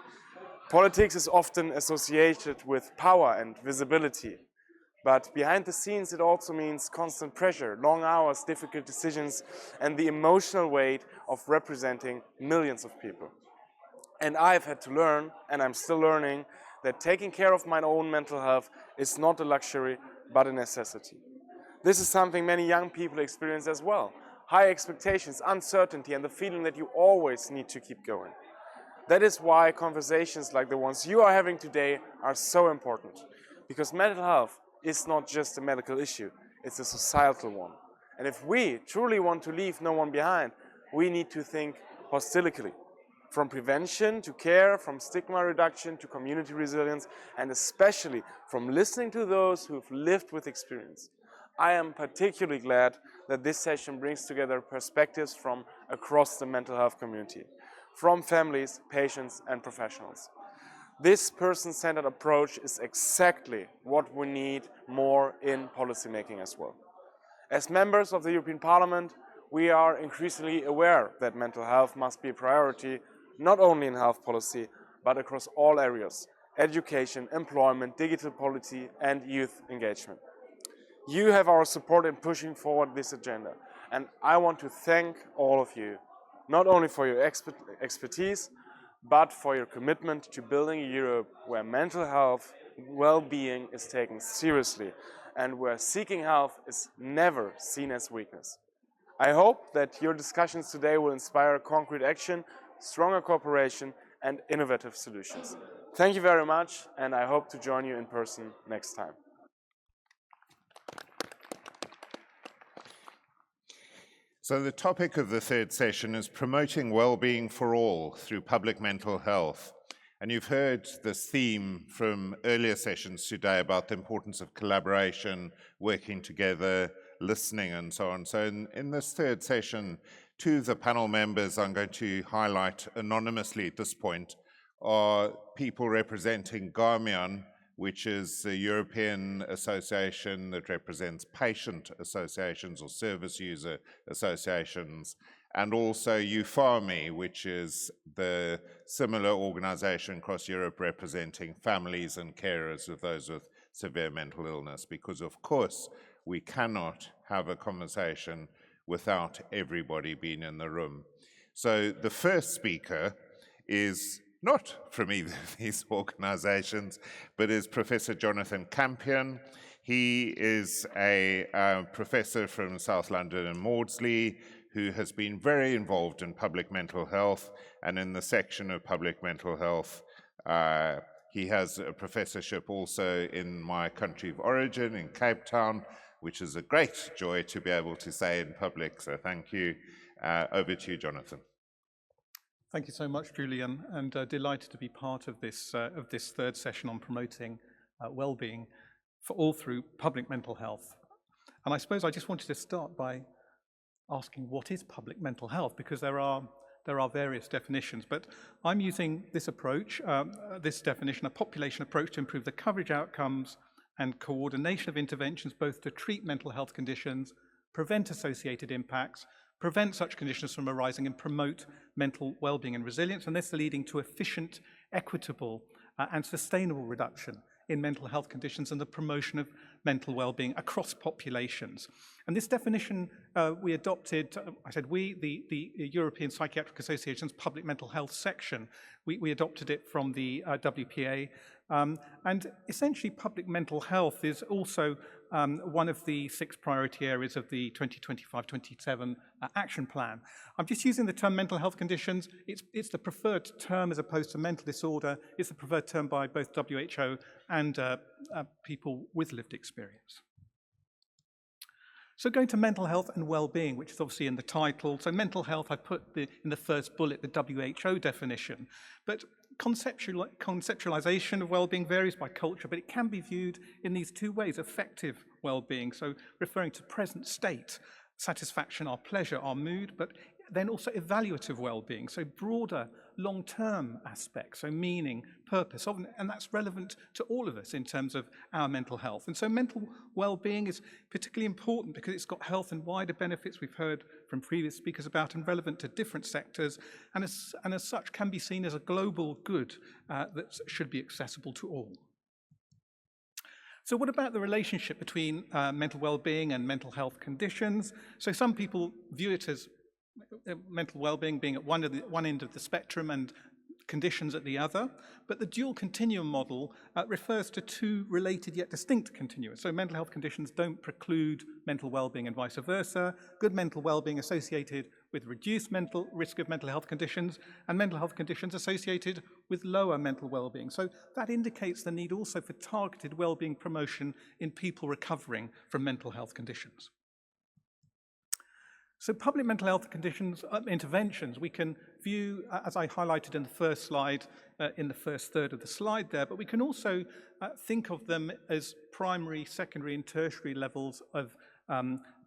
Politics is often associated with power and visibility. But behind the scenes, it also means constant pressure, long hours, difficult decisions, and the emotional weight of representing millions of people. And I've had to learn, and I'm still learning, that taking care of my own mental health is not a luxury, but a necessity. This is something many young people experience as well. High expectations, uncertainty, and the feeling that you always need to keep going. That is why conversations like the ones you are having today are so important. Because mental health is not just a medical issue, it's a societal one. And if we truly want to leave no one behind, we need to think holistically. From prevention to care, from stigma reduction to community resilience, and especially from listening to those who've lived with experience. I am particularly glad that this session brings together perspectives from across the mental health community, from families, patients, and professionals. This person-centered approach is exactly what we need more in policymaking as well. As members of the European Parliament, we are increasingly aware that mental health must be a priority, not only in health policy, but across all areas: education, employment, digital policy, and youth engagement. You have our support in pushing forward this agenda, and I want to thank all of you, not only for your expertise, but for your commitment to building a Europe where mental health, well-being is taken seriously and where seeking help is never seen as weakness. I hope that your discussions today will inspire concrete action, stronger cooperation, and innovative solutions. Thank you very much, and I hope to join you in person next time. So the topic of the third session is promoting well-being for all through public mental health. And you've heard this theme from earlier sessions today about the importance of collaboration, working together, listening, and so on. So in this third session, two of the panel members I'm going to highlight anonymously at this point are people representing GARMIAN, which is the European association that represents patient associations or service user associations, and also EUFAMI, which is the similar organization across Europe representing families and carers of those with severe mental illness, because of course we cannot have a conversation without everybody being in the room. So the first speaker is not from either of these organizations, but is Professor Jonathan Campion. He is a professor from South London and Maudsley, who has been very involved in public mental health, and in the section of public mental health, he has a professorship also in my country of origin, in Cape Town, which is a great joy to be able to say in public, so thank you. Over to you, Jonathan. Thank you so much, Julian, and delighted to be part of this third session on promoting well-being for all through public mental health. And I suppose I just wanted to start by asking what is public mental health, because there are various definitions, but I'm using this approach, this definition, a population approach to improve the coverage outcomes and coordination of interventions both to treat mental health conditions, prevent associated impacts, prevent such conditions from arising, and promote mental well-being and resilience, and this leading to efficient, equitable, and sustainable reduction in mental health conditions and the promotion of mental well-being across populations. And this definition we adopted, I said we, the European Psychiatric Association's public mental health section, we adopted it from the WPA, and essentially public mental health is also one of the 6 priority areas of the 2025-27 action plan. I'm just using the term mental health conditions. It's the preferred term as opposed to mental disorder. It's the preferred term by both WHO and people with lived experience. So going to mental health and well-being, which is obviously in the title. So mental health, I put in the first bullet the WHO definition, but conceptualization of well-being varies by culture, but it can be viewed in these 2 ways: effective well-being, so referring to present state, satisfaction, our pleasure, our mood, but then also evaluative well-being, so broader long-term aspects, so meaning, purpose, and that's relevant to all of us in terms of our mental health. And so mental well-being is particularly important because it's got health and wider benefits we've heard from previous speakers about, and relevant to different sectors, and as such can be seen as a global good that should be accessible to all. So what about the relationship between mental well-being and mental health conditions? So some people view it as mental well-being being at one end of the spectrum and conditions at the other, but the dual continuum model refers to 2 related yet distinct continua. So mental health conditions don't preclude mental well-being and vice versa. Good mental well-being associated with reduced risk of mental health conditions, and mental health conditions associated with lower mental well-being. So that indicates the need also for targeted well-being promotion in people recovering from mental health conditions. So public mental health conditions interventions we can view, as I highlighted in the first slide, in the first third of the slide there, but we can also think of them as primary, secondary, and tertiary levels of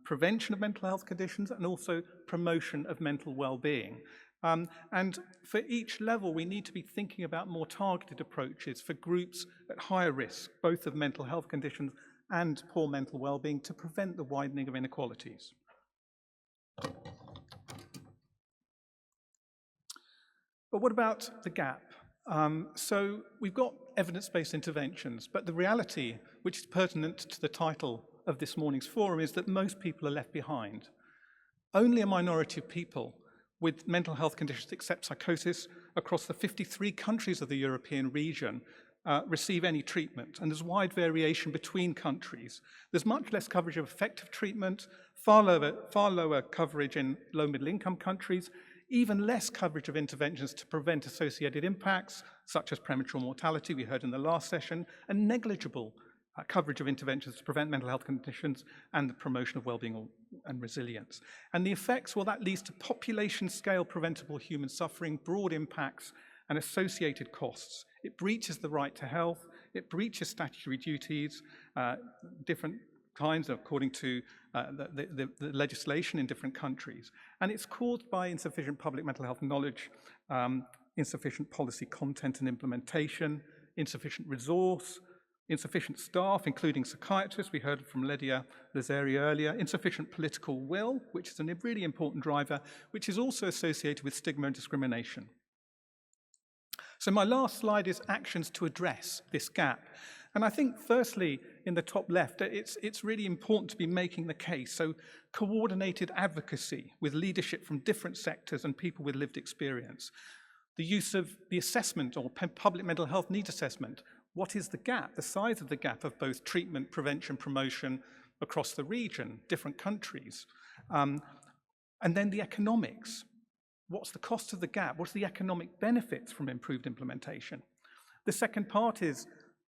prevention of mental health conditions and also promotion of mental well-being. And for each level, we need to be thinking about more targeted approaches for groups at higher risk, both of mental health conditions and poor mental well-being, to prevent the widening of inequalities. But what about the gap? So we've got evidence-based interventions, but the reality, which is pertinent to the title of this morning's forum, is that most people are left behind. Only a minority of people with mental health conditions except psychosis across the 53 countries of the European region receive any treatment, and there's wide variation between countries. There's much less coverage of effective treatment, far lower coverage in low-middle income countries, even less coverage of interventions to prevent associated impacts, such as premature mortality, we heard in the last session, and negligible coverage of interventions to prevent mental health conditions and the promotion of well-being and resilience. And the effects, well, that leads to population-scale preventable human suffering, broad impacts, and associated costs. It breaches the right to health, it breaches statutory duties, different kinds according to the legislation in different countries. And it's caused by insufficient public mental health knowledge, insufficient policy content and implementation, insufficient resource, insufficient staff, including psychiatrists, we heard from Lydia Lazari earlier, insufficient political will, which is a really important driver, which is also associated with stigma and discrimination. So my last slide is actions to address this gap. And I think firstly, in the top left, it's really important to be making the case. So coordinated advocacy with leadership from different sectors and people with lived experience. The use of the assessment or public mental health needs assessment. What is the gap, the size of the gap of both treatment, prevention, promotion across the region, different countries? And then the economics. What's the cost of the gap? What's the economic benefits from improved implementation? The second part is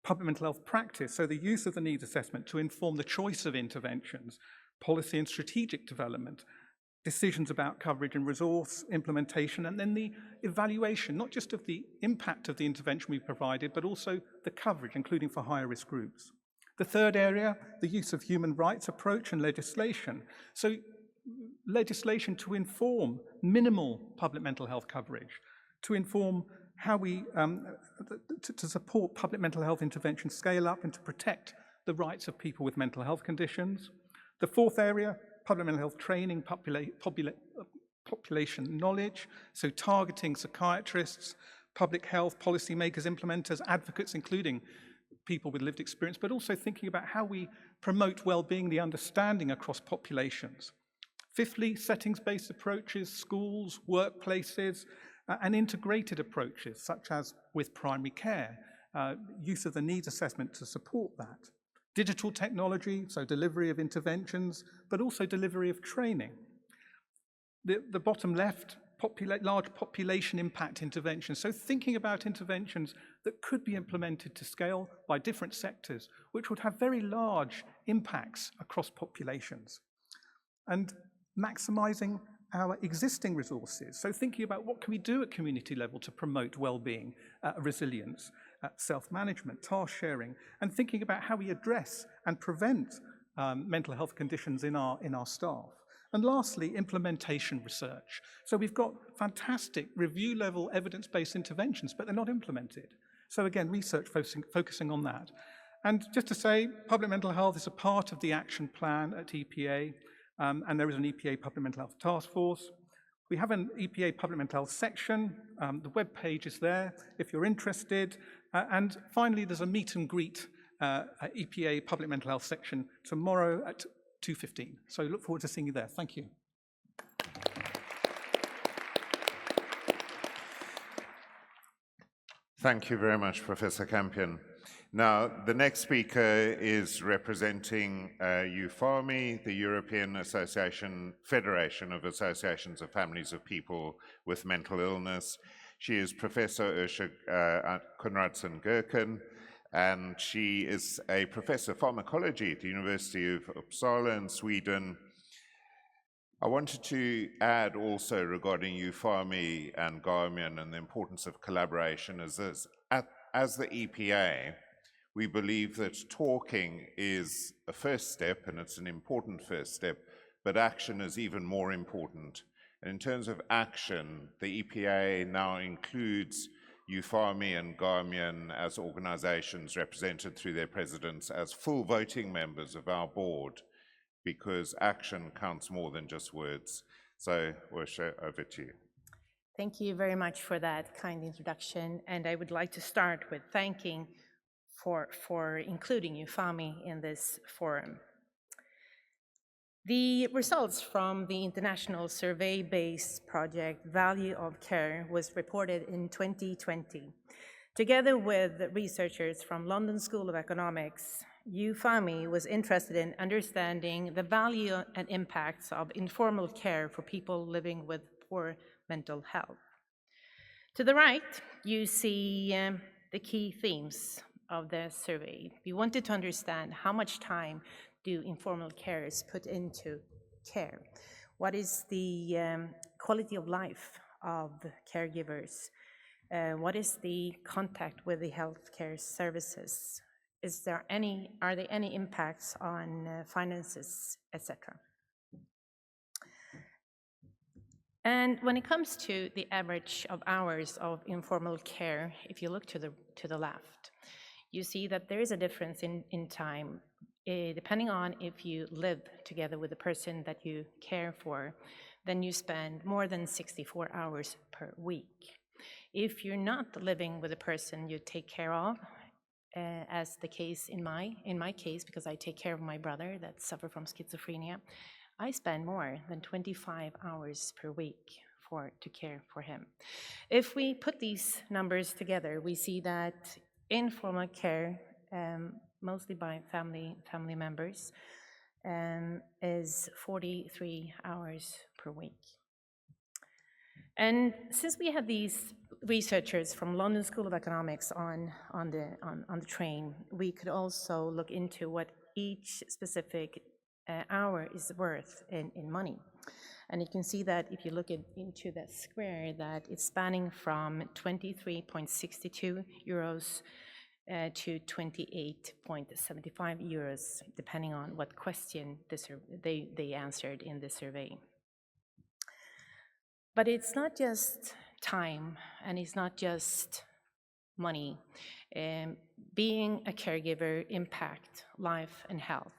public mental health practice, so the use of the needs assessment to inform the choice of interventions, policy and strategic development, decisions about coverage and resource implementation, and then the evaluation, not just of the impact of the intervention we provided, but also the coverage, including for higher risk groups. The third area, the use of human rights approach and legislation. So legislation to inform minimal public mental health coverage, to inform how we, to support public mental health intervention scale up and to protect the rights of people with mental health conditions. The fourth area, public mental health training, population knowledge, so targeting psychiatrists, public health policymakers, implementers, advocates, including people with lived experience, but also thinking about how we promote well-being, the understanding across populations. Fifthly, settings-based approaches, schools, workplaces, and integrated approaches, such as with primary care, use of the needs assessment to support that. Digital technology, so delivery of interventions, but also delivery of training. The bottom left, large population impact interventions, so thinking about interventions that could be implemented to scale by different sectors, which would have very large impacts across populations. And maximizing our existing resources. So thinking about what can we do at community level to promote well-being, resilience, self-management, task sharing, and thinking about how we address and prevent mental health conditions in our staff. And lastly, implementation research. So we've got fantastic review-level evidence-based interventions, but they're not implemented. So again, research focusing on that. And just to say, public mental health is a part of the action plan at EPA, and there is an EPA Public Mental Health Task Force. We have an EPA Public Mental Health section. The web page is there if you're interested. And finally, there's a meet and greet EPA Public Mental Health section tomorrow at 2:15. So look forward to seeing you there. Thank you. Thank you very much, Professor Campion. Now, the next speaker is representing EUFAMI, the European Federation of Associations of Families of People with Mental Illness. She is Professor Konradsson-Geuken, and she is a professor of pharmacology at the University of Uppsala in Sweden. I wanted to add also regarding EUFAMI and GARMIAN and the importance of collaboration as the EPA, we believe that talking is a first step, and it's an important first step, but action is even more important. And in terms of action, the EPA now includes EUFAMI and GARMIAN as organizations represented through their presidents as full voting members of our board, because action counts more than just words. So, Vojtěch, over to you. Thank you very much for that kind introduction, and I would like to start with thanking for including EUFAMI in this forum. The results from the international survey-based project Value of Care was reported in 2020. Together with researchers from London School of Economics, EUFAMI was interested in understanding the value and impacts of informal care for people living with poor mental health. To the right, you see the key themes of the survey. We wanted to understand how much time do informal carers put into care? What is the quality of life of caregivers? What is the contact with the healthcare services? Are there any impacts on finances, etc.? And when it comes to the average of hours of informal care, if you look to the left, you see that there is a difference in time, depending on if you live together with the person that you care for, then you spend more than 64 hours per week. If you're not living with a person you take care of, as the case in my case, because I take care of my brother that suffers from schizophrenia, I spend more than 25 hours per week to care for him. If we put these numbers together, we see that informal care, mostly by family members, is 43 hours per week. And since we had these researchers from London School of Economics on the train, we could also look into what each specific hour is worth in money. And you can see that if you look into that square, that it's spanning from 23.62 euros to 28.75 euros, depending on what question they answered in the survey. But it's not just time, and it's not just money. Being a caregiver impacts life and health.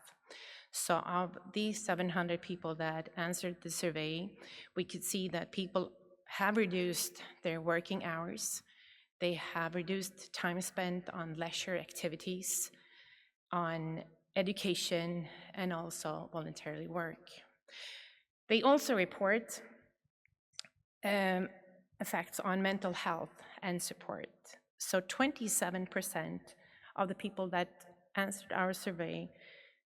So of these 700 people that answered the survey, we could see that people have reduced their working hours. They have reduced time spent on leisure activities, on education, and also voluntarily work. They also report effects on mental health and support. So 27% of the people that answered our survey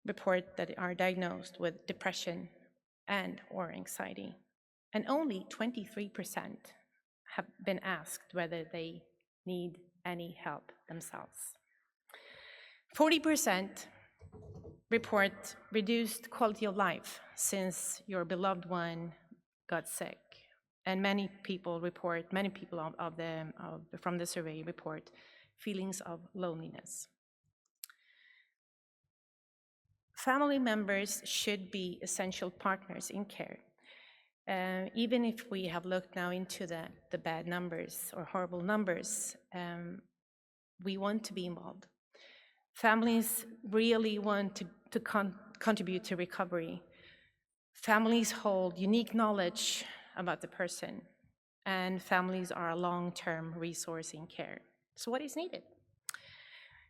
report that they are diagnosed with depression and/or anxiety. And only 23% have been asked whether they need any help themselves. 40% report reduced quality of life since your beloved one got sick. And many people from the survey report feelings of loneliness. Family members should be essential partners in care. Even if we have looked now into the bad numbers or horrible numbers, we want to be involved. Families really want to contribute to recovery. Families hold unique knowledge about the person, and families are a long-term resource in care. So what is needed?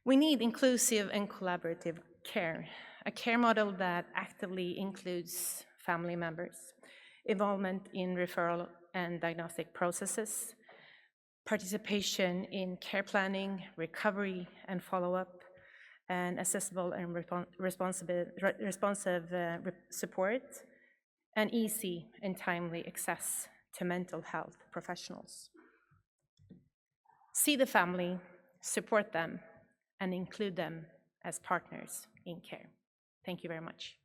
We need inclusive and collaborative care, a care model that actively includes family members, involvement in referral and diagnostic processes, participation in care planning, recovery and follow-up, and accessible and responsive support, and easy and timely access to mental health professionals. See the family, support them, and include them as partners in care. Thank you very much.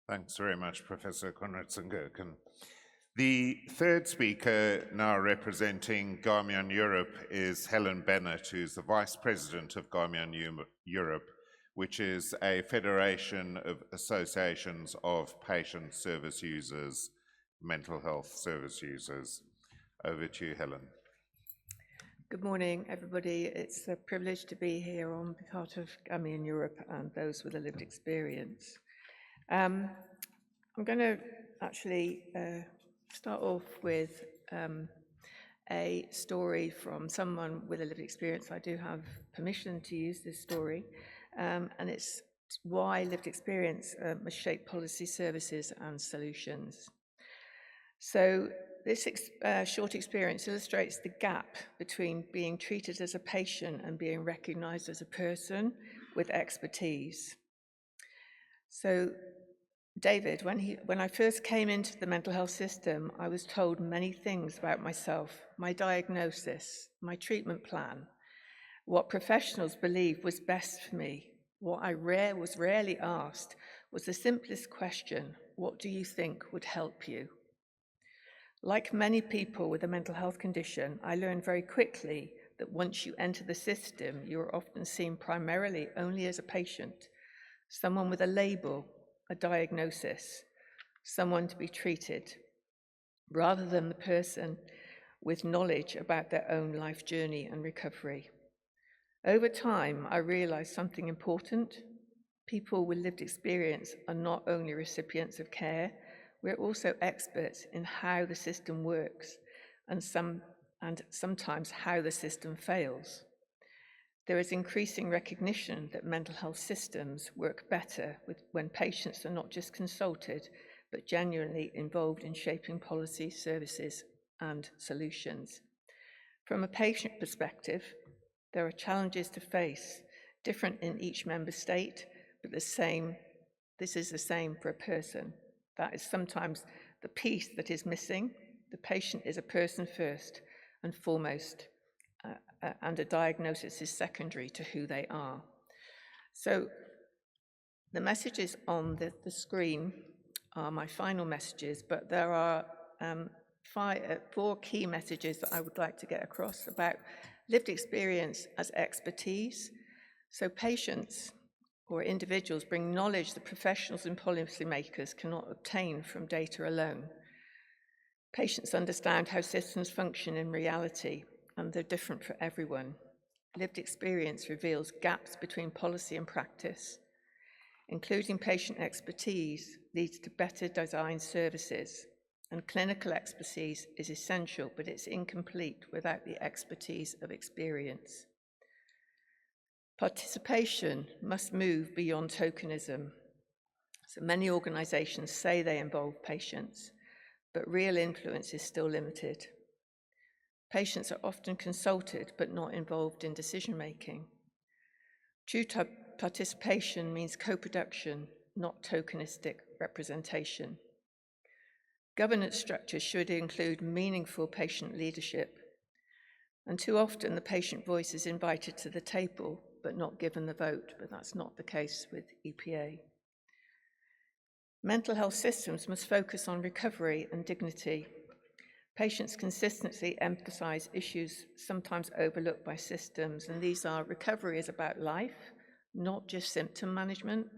Thanks very much, Professor Konradsson-Geuken. The third speaker now representing Garmian Europe is Helen Bennett, who's the Vice President of Garmian Europe, which is a federation of associations of patient service users, mental health service users. Over to you, Helen. Good morning, everybody. It's a privilege to be here on behalf of Garmian Europe and those with a lived experience. I'm going to actually start off with a story from someone with a lived experience. I do have permission to use this story, and it's why lived experience must shape policy, services and solutions. So this short experience illustrates the gap between being treated as a patient and being recognized as a person with expertise. So David, when I first came into the mental health system, I was told many things about myself, my diagnosis, my treatment plan, what professionals believed was best for me. What I was rarely asked was the simplest question: what do you think would help you? Like many people with a mental health condition, I learned very quickly that once you enter the system, you are often seen primarily only as a patient, someone with a label, a diagnosis, someone to be treated, rather than the person with knowledge about their own life journey and recovery. Over time, I realized something important. People with lived experience are not only recipients of care, we're also experts in how the system works and sometimes how the system fails. There is increasing recognition that mental health systems work better when patients are not just consulted, but genuinely involved in shaping policy, services, and solutions. From a patient perspective, there are challenges to face, different in each member state, but this is the same for a person. That is sometimes the piece that is missing. The patient is a person first and foremost, and a diagnosis is secondary to who they are. So the messages on the screen are my final messages, but there are four key messages that I would like to get across about lived experience as expertise. So patients or individuals bring knowledge that professionals and policymakers cannot obtain from data alone. Patients understand how systems function in reality, and they're different for everyone. Lived experience reveals gaps between policy and practice. Including patient expertise leads to better designed services, and clinical expertise is essential, but it's incomplete without the expertise of experience. Participation must move beyond tokenism. So many organizations say they involve patients, but real influence is still limited. Patients are often consulted, but not involved in decision-making. True participation means co-production, not tokenistic representation. Governance structures should include meaningful patient leadership, and too often the patient voice is invited to the table, but not given the vote, but that's not the case with EPA. Mental health systems must focus on recovery and dignity. Patients consistently emphasize issues sometimes overlooked by systems, and these are: recovery is about life, not just symptom management.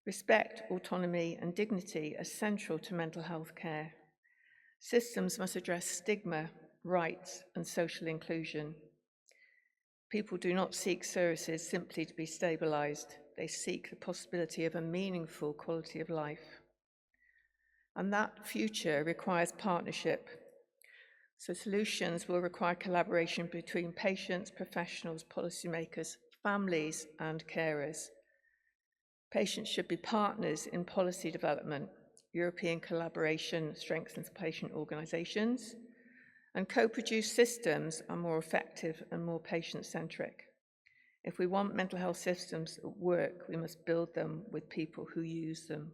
Respect, autonomy, and dignity are central to mental health care. Systems must address stigma, rights, and social inclusion. People do not seek services simply to be stabilized. They seek the possibility of a meaningful quality of life. And that future requires partnership. So solutions will require collaboration between patients, professionals, policymakers, families, and carers. Patients should be partners in policy development. European collaboration strengthens patient organizations, and co-produced systems are more effective and more patient-centric. If we want mental health systems that work, we must build them with people who use them.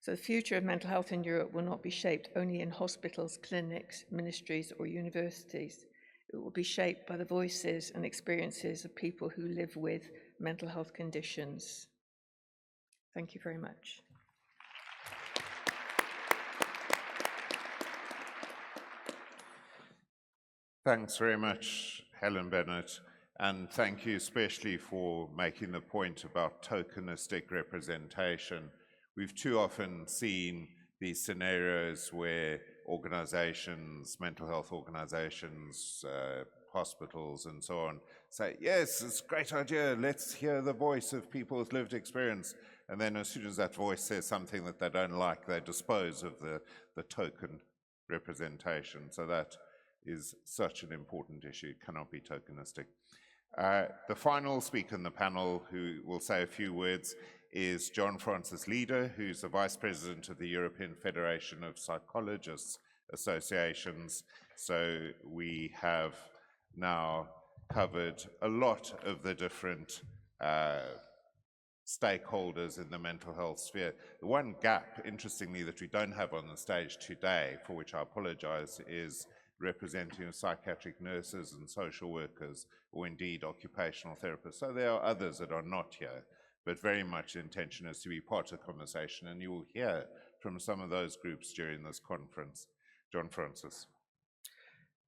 So the future of mental health in Europe will not be shaped only in hospitals, clinics, ministries, or universities. It will be shaped by the voices and experiences of people who live with mental health conditions. Thank you very much. Thanks very much, Helen Bennett, and thank you especially for making the point about tokenistic representation. We've too often seen these scenarios where organizations, mental health organizations, hospitals and so on, say, yes, it's a great idea, let's hear the voice of people with lived experience. And then as soon as that voice says something that they don't like, they dispose of the token representation. So that is such an important issue, cannot be tokenistic. The final speaker in the panel who will say a few words is John Francis Leader, who's the Vice President of the European Federation of Psychologists Associations. So we have now covered a lot of the different stakeholders in the mental health sphere. The one gap, interestingly, that we don't have on the stage today, for which I apologize, is representing of psychiatric nurses and social workers, or indeed occupational therapists. So there are others that are not here, but very much the intention is to be part of the conversation, and you will hear from some of those groups during this conference. John Francis.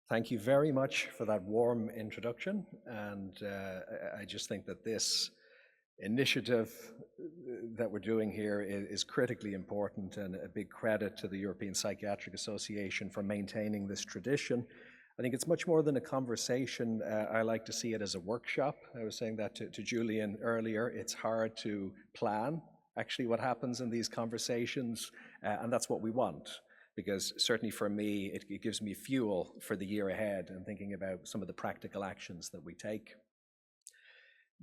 Thank you very much for that warm introduction, and I just think that this initiative that we're doing here is critically important, and a big credit to the European Psychiatric Association for maintaining this tradition. I think it's much more than a conversation. I like to see it as a workshop. I was saying that to Julian earlier. It's hard to plan actually what happens in these conversations, and that's what we want, because certainly for me, it gives me fuel for the year ahead and thinking about some of the practical actions that we take.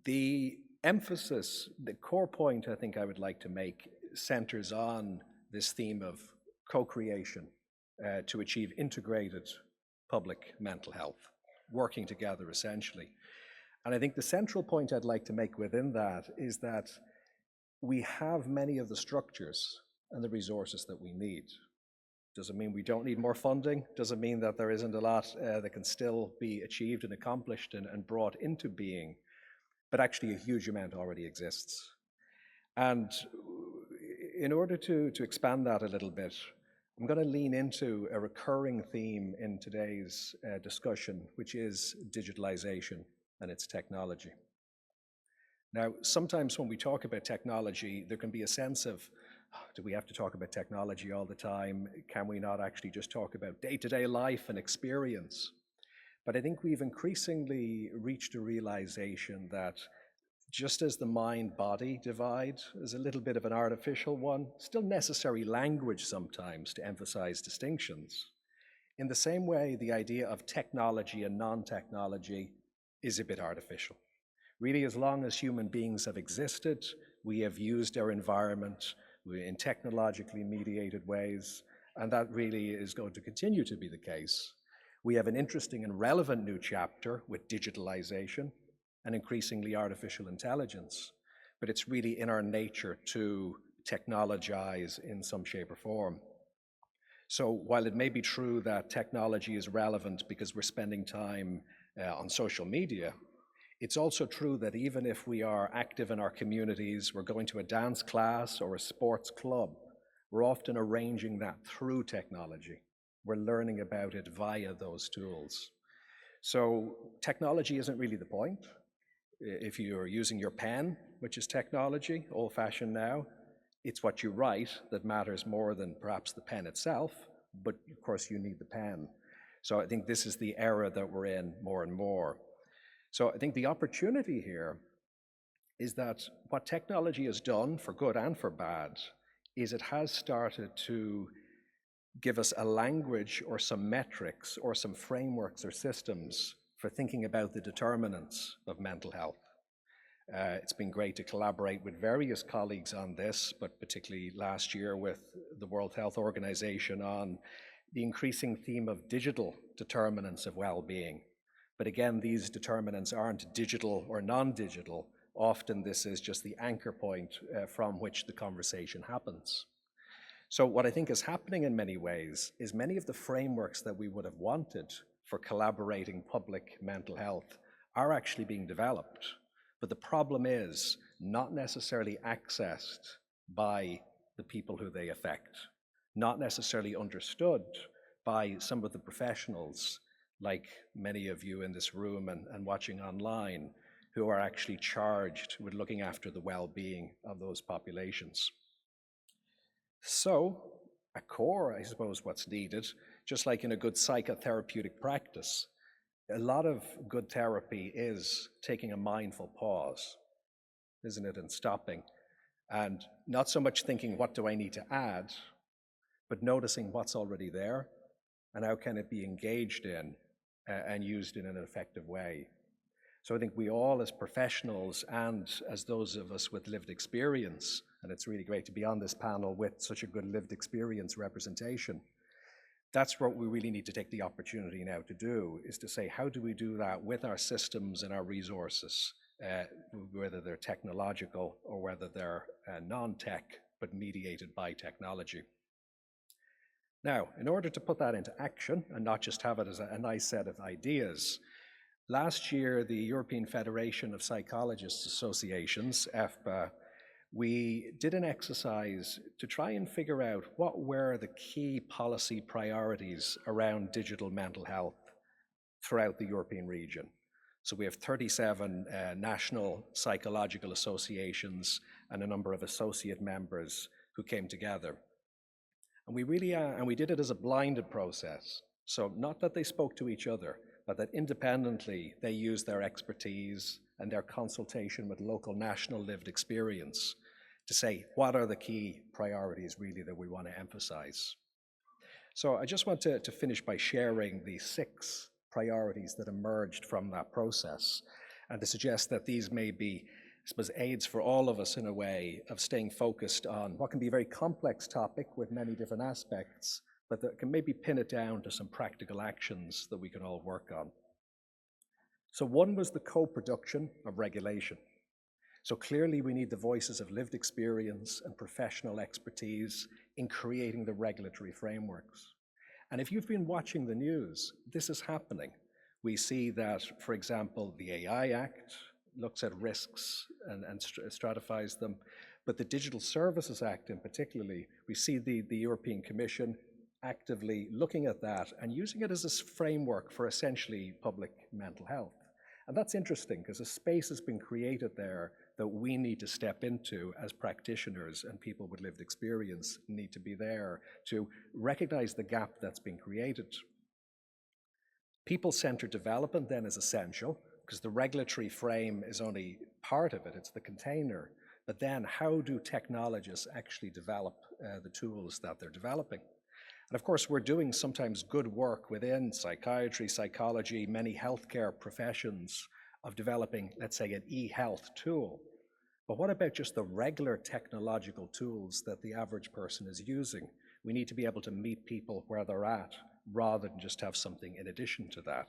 The emphasis, the core point I think I would like to make centers on this theme of co-creation to achieve integrated public mental health, working together essentially. And I think the central point I'd like to make within that is that we have many of the structures and the resources that we need. Doesn't mean we don't need more funding, doesn't mean that there isn't a lot that can still be achieved and accomplished and brought into being, but actually a huge amount already exists. And in order to expand that a little bit, I'm going to lean into a recurring theme in today's discussion, which is digitalization and its technology. Now, sometimes when we talk about technology, there can be a sense of, do we have to talk about technology all the time? Can we not actually just talk about day-to-day life and experience? But I think we've increasingly reached a realization that just as the mind-body divide is a little bit of an artificial one, still necessary language sometimes to emphasize distinctions. In the same way, the idea of technology and non-technology is a bit artificial. Really, as long as human beings have existed, we have used our environment in technologically mediated ways, and that really is going to continue to be the case. We have an interesting and relevant new chapter with digitalization and increasingly artificial intelligence, but it's really in our nature to technologize in some shape or form. So while it may be true that technology is relevant because we're spending time on social media, it's also true that even if we are active in our communities, we're going to a dance class or a sports club, we're often arranging that through technology. We're learning about it via those tools. So technology isn't really the point. If you're using your pen, which is technology, old-fashioned now, it's what you write that matters more than perhaps the pen itself, but of course you need the pen. So I think this is the era that we're in more and more. So I think the opportunity here is that what technology has done, for good and for bad, is it has started to give us a language or some metrics or some frameworks or systems for thinking about the determinants of mental health. It's been great to collaborate with various colleagues on this, but particularly last year with the World Health Organization on the increasing theme of digital determinants of well-being. But again, these determinants aren't digital or non-digital. Often this is just the anchor point from which the conversation happens. So what I think is happening in many ways is many of the frameworks that we would have wanted for collaborating public mental health are actually being developed. But the problem is not necessarily accessed by the people who they affect, not necessarily understood by some of the professionals, like many of you in this room and watching online, who are actually charged with looking after the well-being of those populations. So, a core, I suppose, what's needed, just like in a good psychotherapeutic practice, a lot of good therapy is taking a mindful pause, isn't it, and stopping, and not so much thinking, what do I need to add, but noticing what's already there, and how can it be engaged in and used in an effective way. So I think we all as professionals and as those of us with lived experience, and it's really great to be on this panel with such a good lived experience representation, that's what we really need to take the opportunity now to do, is to say, how do we do that with our systems and our resources, whether they're technological or whether they're non-tech, but mediated by technology. Now, in order to put that into action and not just have it as a nice set of ideas, last year, the European Federation of Psychologists Associations, EFPA, we did an exercise to try and figure out what were the key policy priorities around digital mental health throughout the European region. So we have 37 national psychological associations and a number of associate members who came together. And we did it as a blinded process. So not that they spoke to each other, but that independently they used their expertise and their consultation with local national lived experience to say, what are the key priorities really that we want to emphasize? So I just want to finish by sharing the 6 priorities that emerged from that process, and to suggest that these may be, I suppose, aids for all of us in a way of staying focused on what can be a very complex topic with many different aspects, but that can maybe pin it down to some practical actions that we can all work on. So one was the co-production of regulation. So clearly we need the voices of lived experience and professional expertise in creating the regulatory frameworks. And if you've been watching the news, this is happening. We see that, for example, the AI Act looks at risks and stratifies them, but the Digital Services Act in particularly, we see the European Commission actively looking at that and using it as a framework for essentially public mental health. And that's interesting because a space has been created there that we need to step into as practitioners, and people with lived experience need to be there to recognize the gap that's been created. People-centered development then is essential because the regulatory frame is only part of it, it's the container. But then how do technologists actually develop the tools that they're developing? And of course, we're doing sometimes good work within psychiatry, psychology, many healthcare professions of developing, let's say, an e-health tool. But what about just the regular technological tools that the average person is using? We need to be able to meet people where they're at, rather than just have something in addition to that.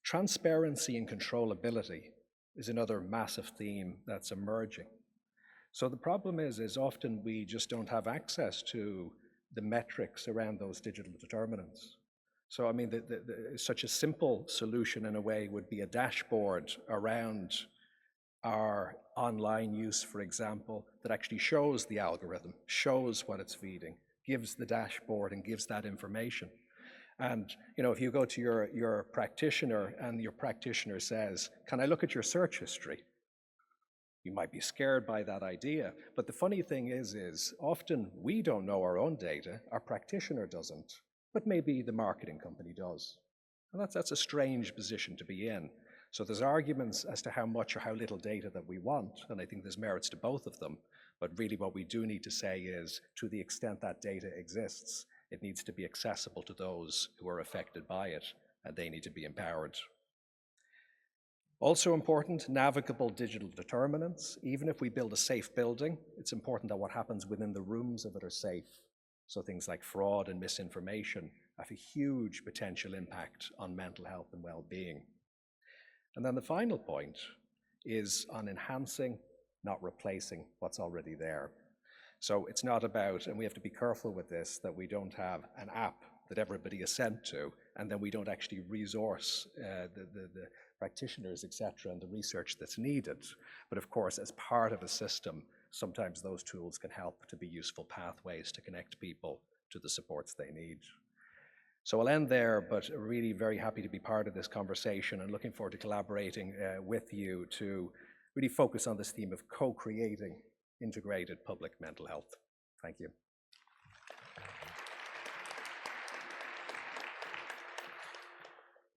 Transparency and controllability is another massive theme that's emerging. So the problem is often we just don't have access to the metrics around those digital determinants. So I mean, such a simple solution in a way would be a dashboard around our online use, for example, that actually shows the algorithm, shows what it's feeding, gives the dashboard and gives that information. And if you go to your practitioner and your practitioner says, "Can I look at your search history?" You might be scared by that idea, but the funny thing is often we don't know our own data, our practitioner doesn't, but maybe the marketing company does. And that's a strange position to be in. So there's arguments as to how much or how little data that we want, and I think there's merits to both of them, but really what we do need to say is, to the extent that data exists, it needs to be accessible to those who are affected by it, and they need to be empowered. Also important, navigable digital determinants. Even if we build a safe building, it's important that what happens within the rooms of it are safe. So things like fraud and misinformation have a huge potential impact on mental health and well-being. And then the final point is on enhancing, not replacing what's already there. So it's not about, and we have to be careful with this, that we don't have an app that everybody is sent to, and then we don't actually resource the practitioners, et cetera, and the research that's needed. But of course, as part of a system, sometimes those tools can help to be useful pathways to connect people to the supports they need. So I'll end there, but really very happy to be part of this conversation and looking forward to collaborating with you to really focus on this theme of co-creating integrated public mental health. Thank you.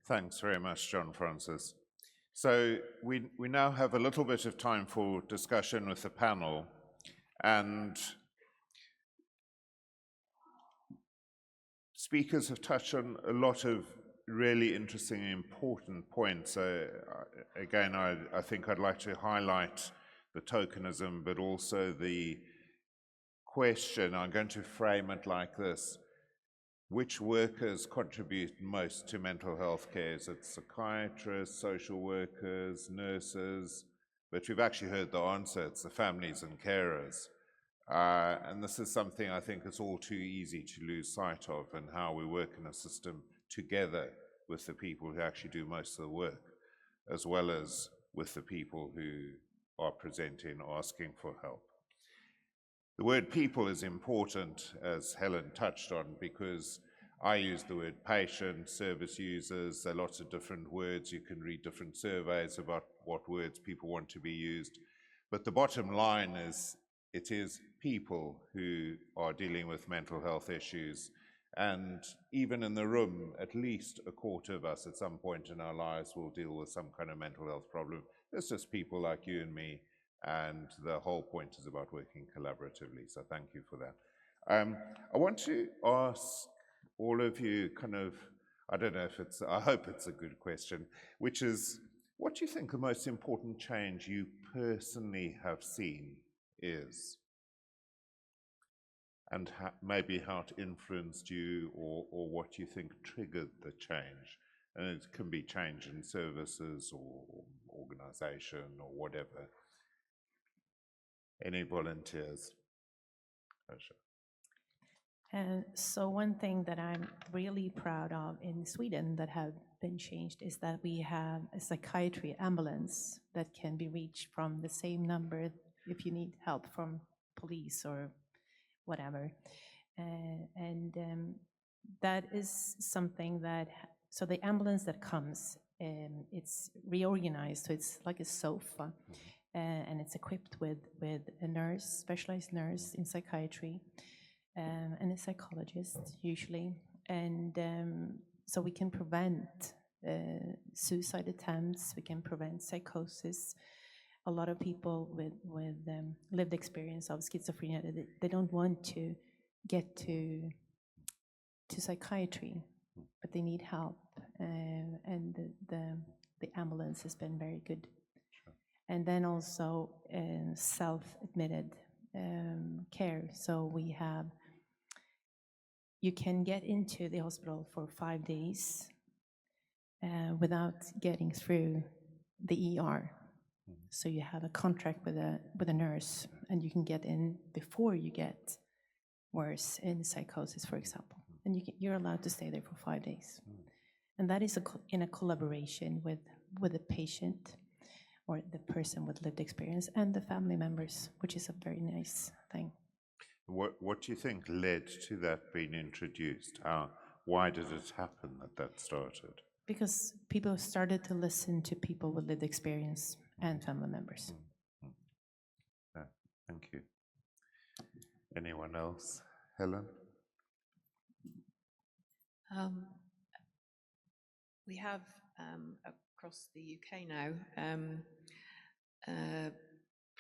Thanks very much, John Francis. So we now have a little bit of time for discussion with the panel, and speakers have touched on a lot of really interesting and important points. So again, I think I'd like to highlight the tokenism, but also the question. I'm going to frame it like this. Which workers contribute most to mental health care? Is it psychiatrists, social workers, nurses? But we've actually heard the answer. It's the families and carers. And this is something I think is all too easy to lose sight of, and how we work in a system together with the people who actually do most of the work, as well as with the people who are presenting, asking for help. The word people is important, as Helen touched on, because I use the word patient, service users. There are lots of different words. You can read different surveys about what words people want to be used. But the bottom line is, it is people who are dealing with mental health issues. And even in the room, at least a quarter of us at some point in our lives will deal with some kind of mental health problem. It's just people like you and me. And the whole point is about working collaboratively. So thank you for that. I want to ask all of you kind of, I don't know if it's, I hope it's a good question, which is, what do you think the most important change you personally have seen is? And maybe how it influenced you, or what you think triggered the change. And it can be change in services or organization or whatever. Any volunteers? So one thing that I'm really proud of in Sweden that have been changed is that we have a psychiatry ambulance that can be reached from the same number if you need help from police or whatever. That is something that, so the ambulance that comes, it's reorganized, so it's like a sofa. And it's equipped with a nurse, specialized nurse in psychiatry, and a psychologist usually. And so we can prevent suicide attempts, we can prevent psychosis. A lot of people with lived experience of schizophrenia, they don't want to get to psychiatry, but they need help. And the ambulance has been very good. And then also self-admitted care. So you can get into the hospital for 5 days without getting through the ER. So you have a contract with a nurse, and you can get in before you get worse in psychosis, for example. And you're allowed to stay there for 5 days. And that is in a collaboration with the patient, or the person with lived experience, and the family members, which is a very nice thing. What do you think led to that being introduced? Why did it happen that started? Because people started to listen to people with lived experience and family members. Yeah, thank you. Anyone else? Helen? We have across the UK now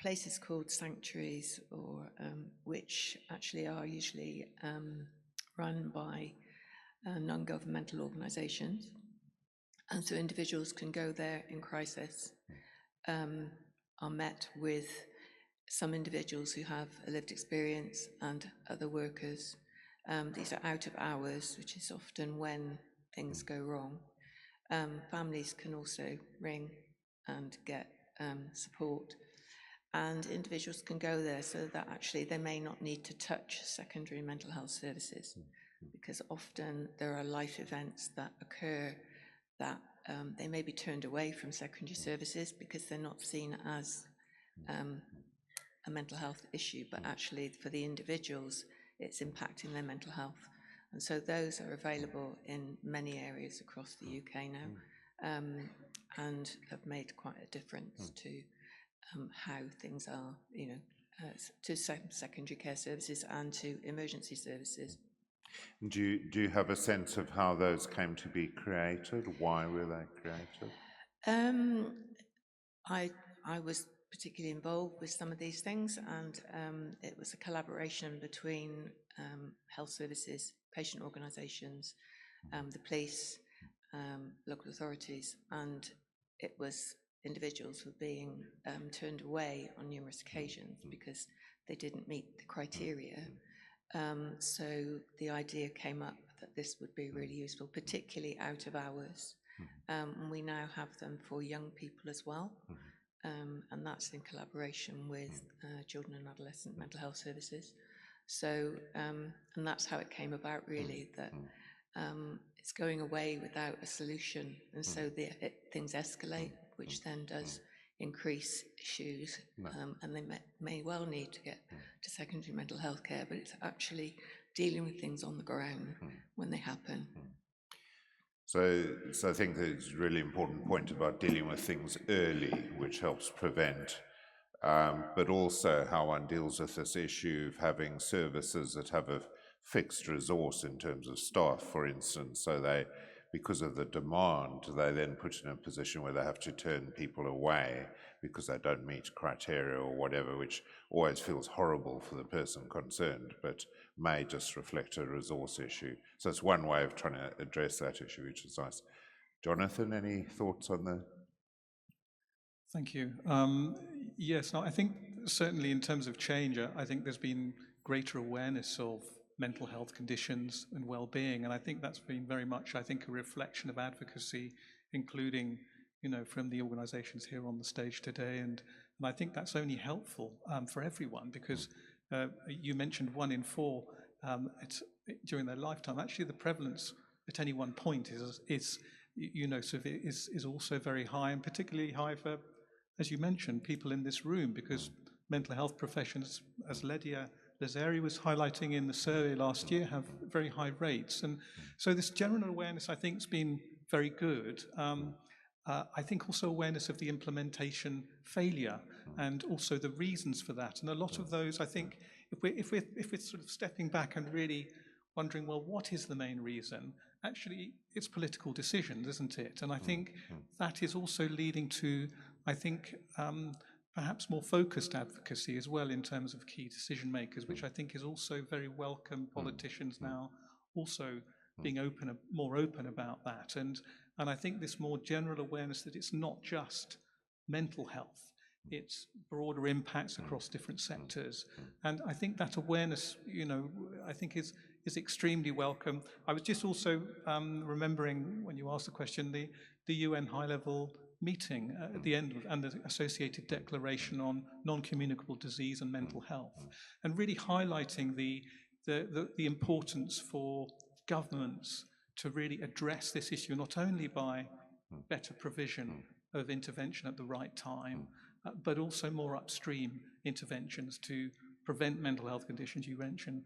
places called sanctuaries, or which actually are usually run by non-governmental organisations, and so individuals can go there in crisis, are met with some individuals who have a lived experience and other workers. These are out of hours, which is often when things go wrong. Families can also ring and get support, and individuals can go there so that actually they may not need to touch secondary mental health services, because often there are life events that occur that they may be turned away from secondary services because they're not seen as a mental health issue, but actually for the individuals it's impacting their mental health. And so those are available in many areas across the UK now, and have made quite a difference to how things are, to secondary care services and to emergency services. Do you have a sense of how those came to be created? Why were they created? I was particularly involved with some of these things, and it was a collaboration between health services, patient organisations, the police, local authorities, and it was individuals were being turned away on numerous occasions because they didn't meet the criteria. So the idea came up that this would be really useful, particularly out of hours. And we now have them for young people as well. And that's in collaboration with children and adolescent mental health services. So, and that's how it came about really, that it's going away without a solution. And so things escalate, which then does increase issues. And they may well need to get to secondary mental health care, but it's actually dealing with things on the ground when they happen. So I think there's a really important point about dealing with things early, which helps prevent, but also how one deals with this issue of having services that have a fixed resource in terms of staff, for instance, so they, because of the demand, they then put in a position where they have to turn people away because they don't meet criteria or whatever, which always feels horrible for the person concerned, but may just reflect a resource issue. So it's one way of trying to address that issue, which is nice. Jonathan, any thoughts on that? Thank you. Yes, no, I think certainly in terms of change, I think there's been greater awareness of mental health conditions and well-being, and I think that's been very much, I think, a reflection of advocacy, including, from the organisations here on the stage today, and I think that's only helpful for everyone, because you mentioned 1 in 4 during their lifetime. Actually, the prevalence at any one point is also very high, and particularly high for, as you mentioned, people in this room, because mental health professions, as Ledia Lazari was highlighting in the survey last year, have very high rates. And so this general awareness, I think, has been very good. I think also awareness of the implementation failure and also the reasons for that. And a lot of those, I think, if we're sort of stepping back and really wondering, well, what is the main reason? Actually, it's political decisions, isn't it? And I think that is also leading to, I think, perhaps more focused advocacy as well in terms of key decision makers, which I think is also very welcome. Politicians now also being more open about that. And I think this more general awareness that it's not just mental health, it's broader impacts across different sectors. And I think that awareness, I think is extremely welcome. I was just also remembering when you asked the question, the UN high-level meeting at the end and the associated declaration on non-communicable disease and mental health, and really highlighting the importance for governments to really address this issue, not only by better provision of intervention at the right time, but also more upstream interventions to prevent mental health conditions. You mentioned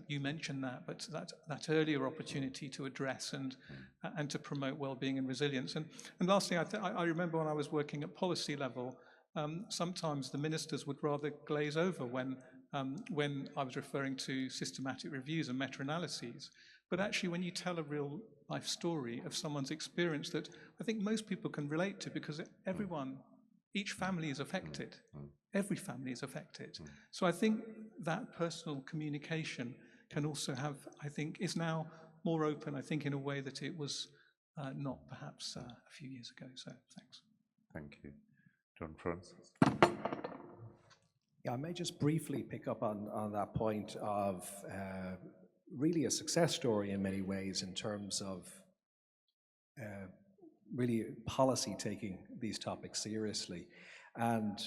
you mentioned that, but that earlier opportunity to address and to promote well-being and resilience. And lastly, I remember when I was working at policy level, sometimes the ministers would rather glaze over when I was referring to systematic reviews and meta-analyses. But actually, when you tell a real life story of someone's experience that I think most people can relate to, because each family is affected. Every family is affected. So I think that personal communication can also have, I think, is now more open, I think, in a way that it was not perhaps a few years ago. So thanks. Thank you. John Francis. Yeah, I may just briefly pick up on that point of really a success story in many ways in terms of really policy taking these topics seriously. And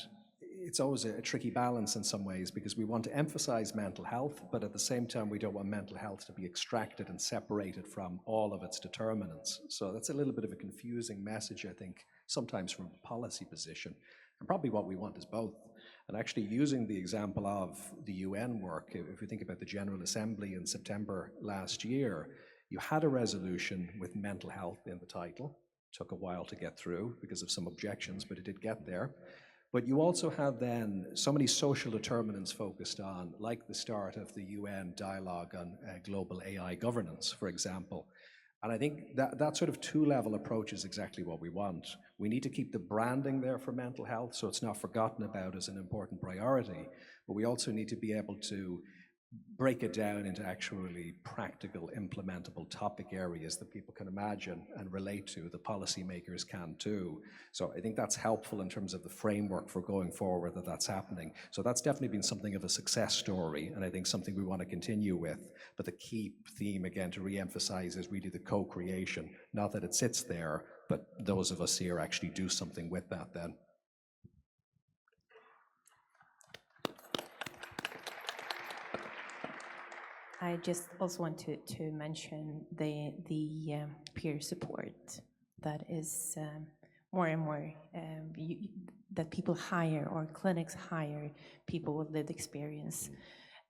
it's always a tricky balance in some ways, because we want to emphasize mental health, but at the same time, we don't want mental health to be extracted and separated from all of its determinants. So that's a little bit of a confusing message, I think, sometimes from a policy position. And probably what we want is both. And actually using the example of the UN work, if we think about the General Assembly in September last year, you had a resolution with mental health in the title. Took a while to get through because of some objections, but it did get there. But you also had then so many social determinants focused on, like the start of the UN dialogue on global AI governance, for example. And I think that sort of two-level approach is exactly what we want. We need to keep the branding there for mental health so it's not forgotten about as an important priority, but we also need to be able to break it down into actually practical, implementable topic areas that people can imagine and relate to, the policymakers can too. So I think that's helpful in terms of the framework for going forward that's happening. So that's definitely been something of a success story, and I think something we want to continue with. But the key theme, again, to re-emphasize is really the co-creation. Not that it sits there, but those of us here actually do something with that then. I just also want to mention the peer support that is more and more that people hire, or clinics hire people with lived experience,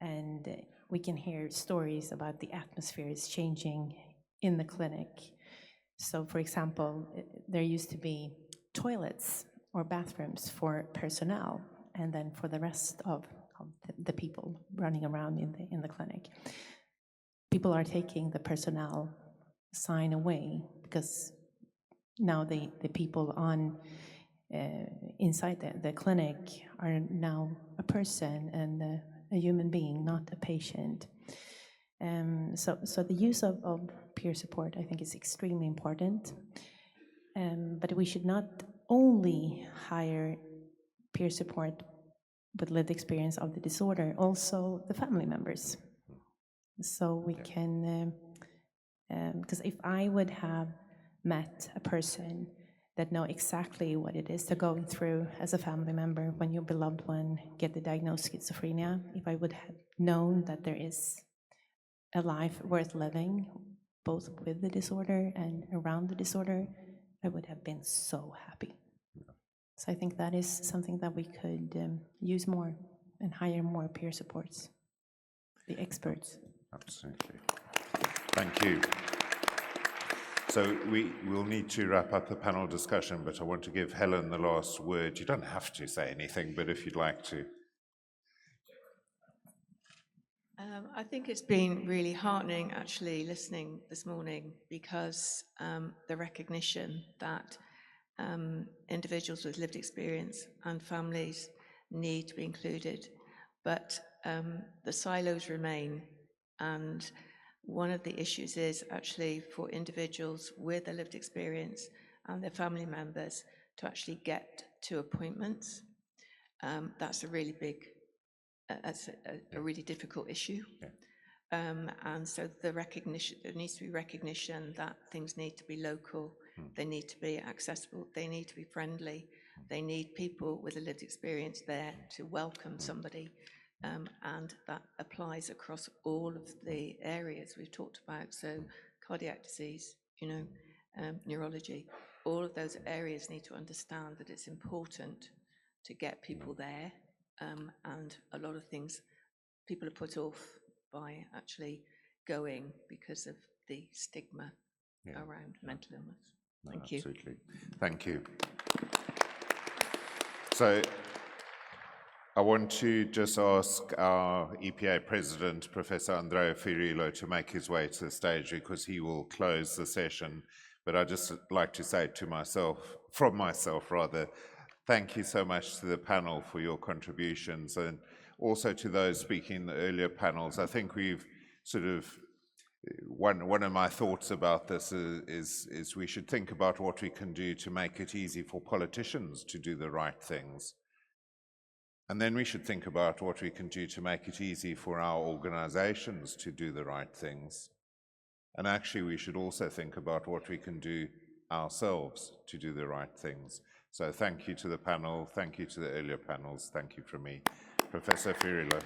and we can hear stories about the atmosphere is changing in the clinic. So, for example, there used to be toilets or bathrooms for personnel, and then for the rest of the people running around in the clinic. People are taking the personnel sign away because now the people on inside the clinic are now a person and a human being, not a patient. So the use of peer support, I think, is extremely important. But we should not only hire peer support with lived experience of the disorder, also the family members. So we can, because if I would have met a person that know exactly what it is to go through as a family member when your beloved one get the diagnosed schizophrenia, if I would have known that there is a life worth living, both with the disorder and around the disorder, I would have been so happy. So I think that is something that we could use more and hire more peer supports, the experts. Absolutely. Thank you. So we will need to wrap up the panel discussion, but I want to give Helen the last word. You don't have to say anything, but if you'd like to. I think it's been really heartening actually listening this morning, because the recognition that individuals with lived experience and families need to be included, but the silos remain, and one of the issues is actually for individuals with a lived experience and their family members to actually get to appointments. That's a really big, that's a really difficult issue. Yeah. And so the recognition, there needs to be recognition that things need to be local, they need to be accessible, they need to be friendly, they need people with a lived experience there to welcome somebody. And that applies across all of the areas we've talked about. So cardiac disease, neurology, all of those areas need to understand that it's important to get people there. And a lot of things people are put off by actually going because of the stigma around mental illness. Thank you. Absolutely. Thank you. So I want to just ask our EPA President, Professor Andrea Fiorillo, to make his way to the stage, because he will close the session. But I'd just like to say to myself, from myself rather, thank you so much to the panel for your contributions, and also to those speaking in the earlier panels. I think we've sort of, one of my thoughts about this is we should think about what we can do to make it easy for politicians to do the right things. And then we should think about what we can do to make it easy for our organizations to do the right things. And actually, we should also think about what we can do ourselves to do the right things. So thank you to the panel, thank you to the earlier panels, thank you from me. Professor Fiorillo.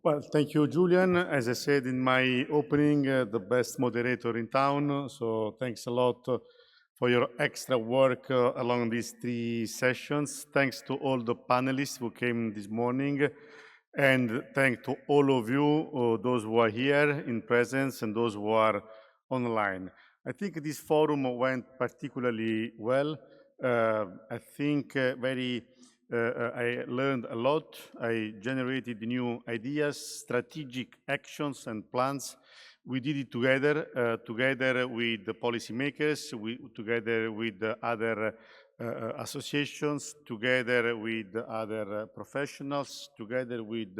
Well, thank you, Julian. As I said in my opening, the best moderator in town, so thanks a lot for your extra work along these 3 sessions. Thanks to all the panelists who came this morning, and thanks to all of you, those who are here in presence and those who are online. I think this forum went particularly well. I think very I learned a lot. I generated new ideas, strategic actions and plans. We did it together, together with the policymakers, together with the other associations, together with other professionals, together with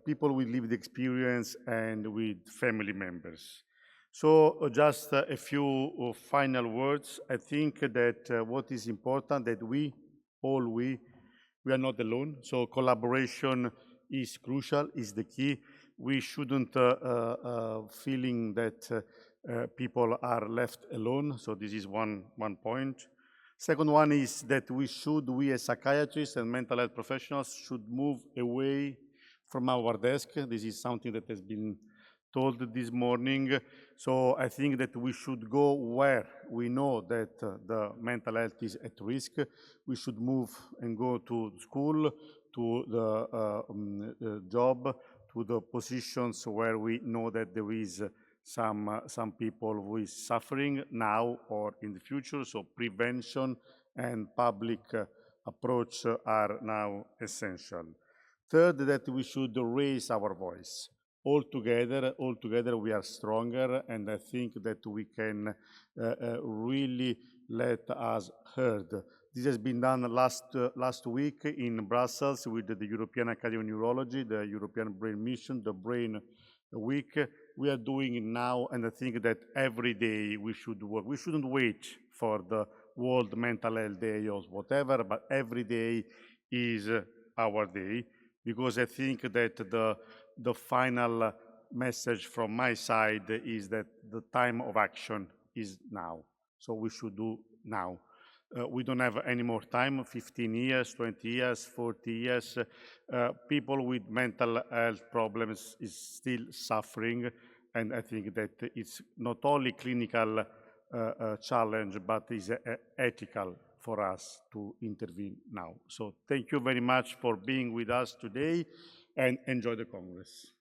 people with lived experience and with family members. So just a few final words. I think that what is important that we are not alone. So collaboration is crucial, is the key. We shouldn't feeling that people are left alone. So this is one point. Second one is that we as psychiatrists and mental health professionals should move away from our desk. This is something that has been told this morning. So I think that we should go where we know that the mental health is at risk. We should move and go to school, to the job, to the positions where we know that there is some people who is suffering now or in the future. So prevention and public approach are now essential. Third, that we should raise our voice. All together we are stronger, and I think that we can really let us heard. This has been done last week in Brussels with the European Academy of Neurology, the European Brain Mission, the Brain Week. We are doing it now, and I think that every day we should work. We shouldn't wait for the World Mental Health Day or whatever, but every day is our day, because I think that the final message from my side is that the time of action is now. So we should do now. We don't have any more time, 15 years, 20 years, 40 years. People with mental health problems is still suffering, and I think that it's not only clinical challenge, but is ethical for us to intervene now. So thank you very much for being with us today, and enjoy the Congress.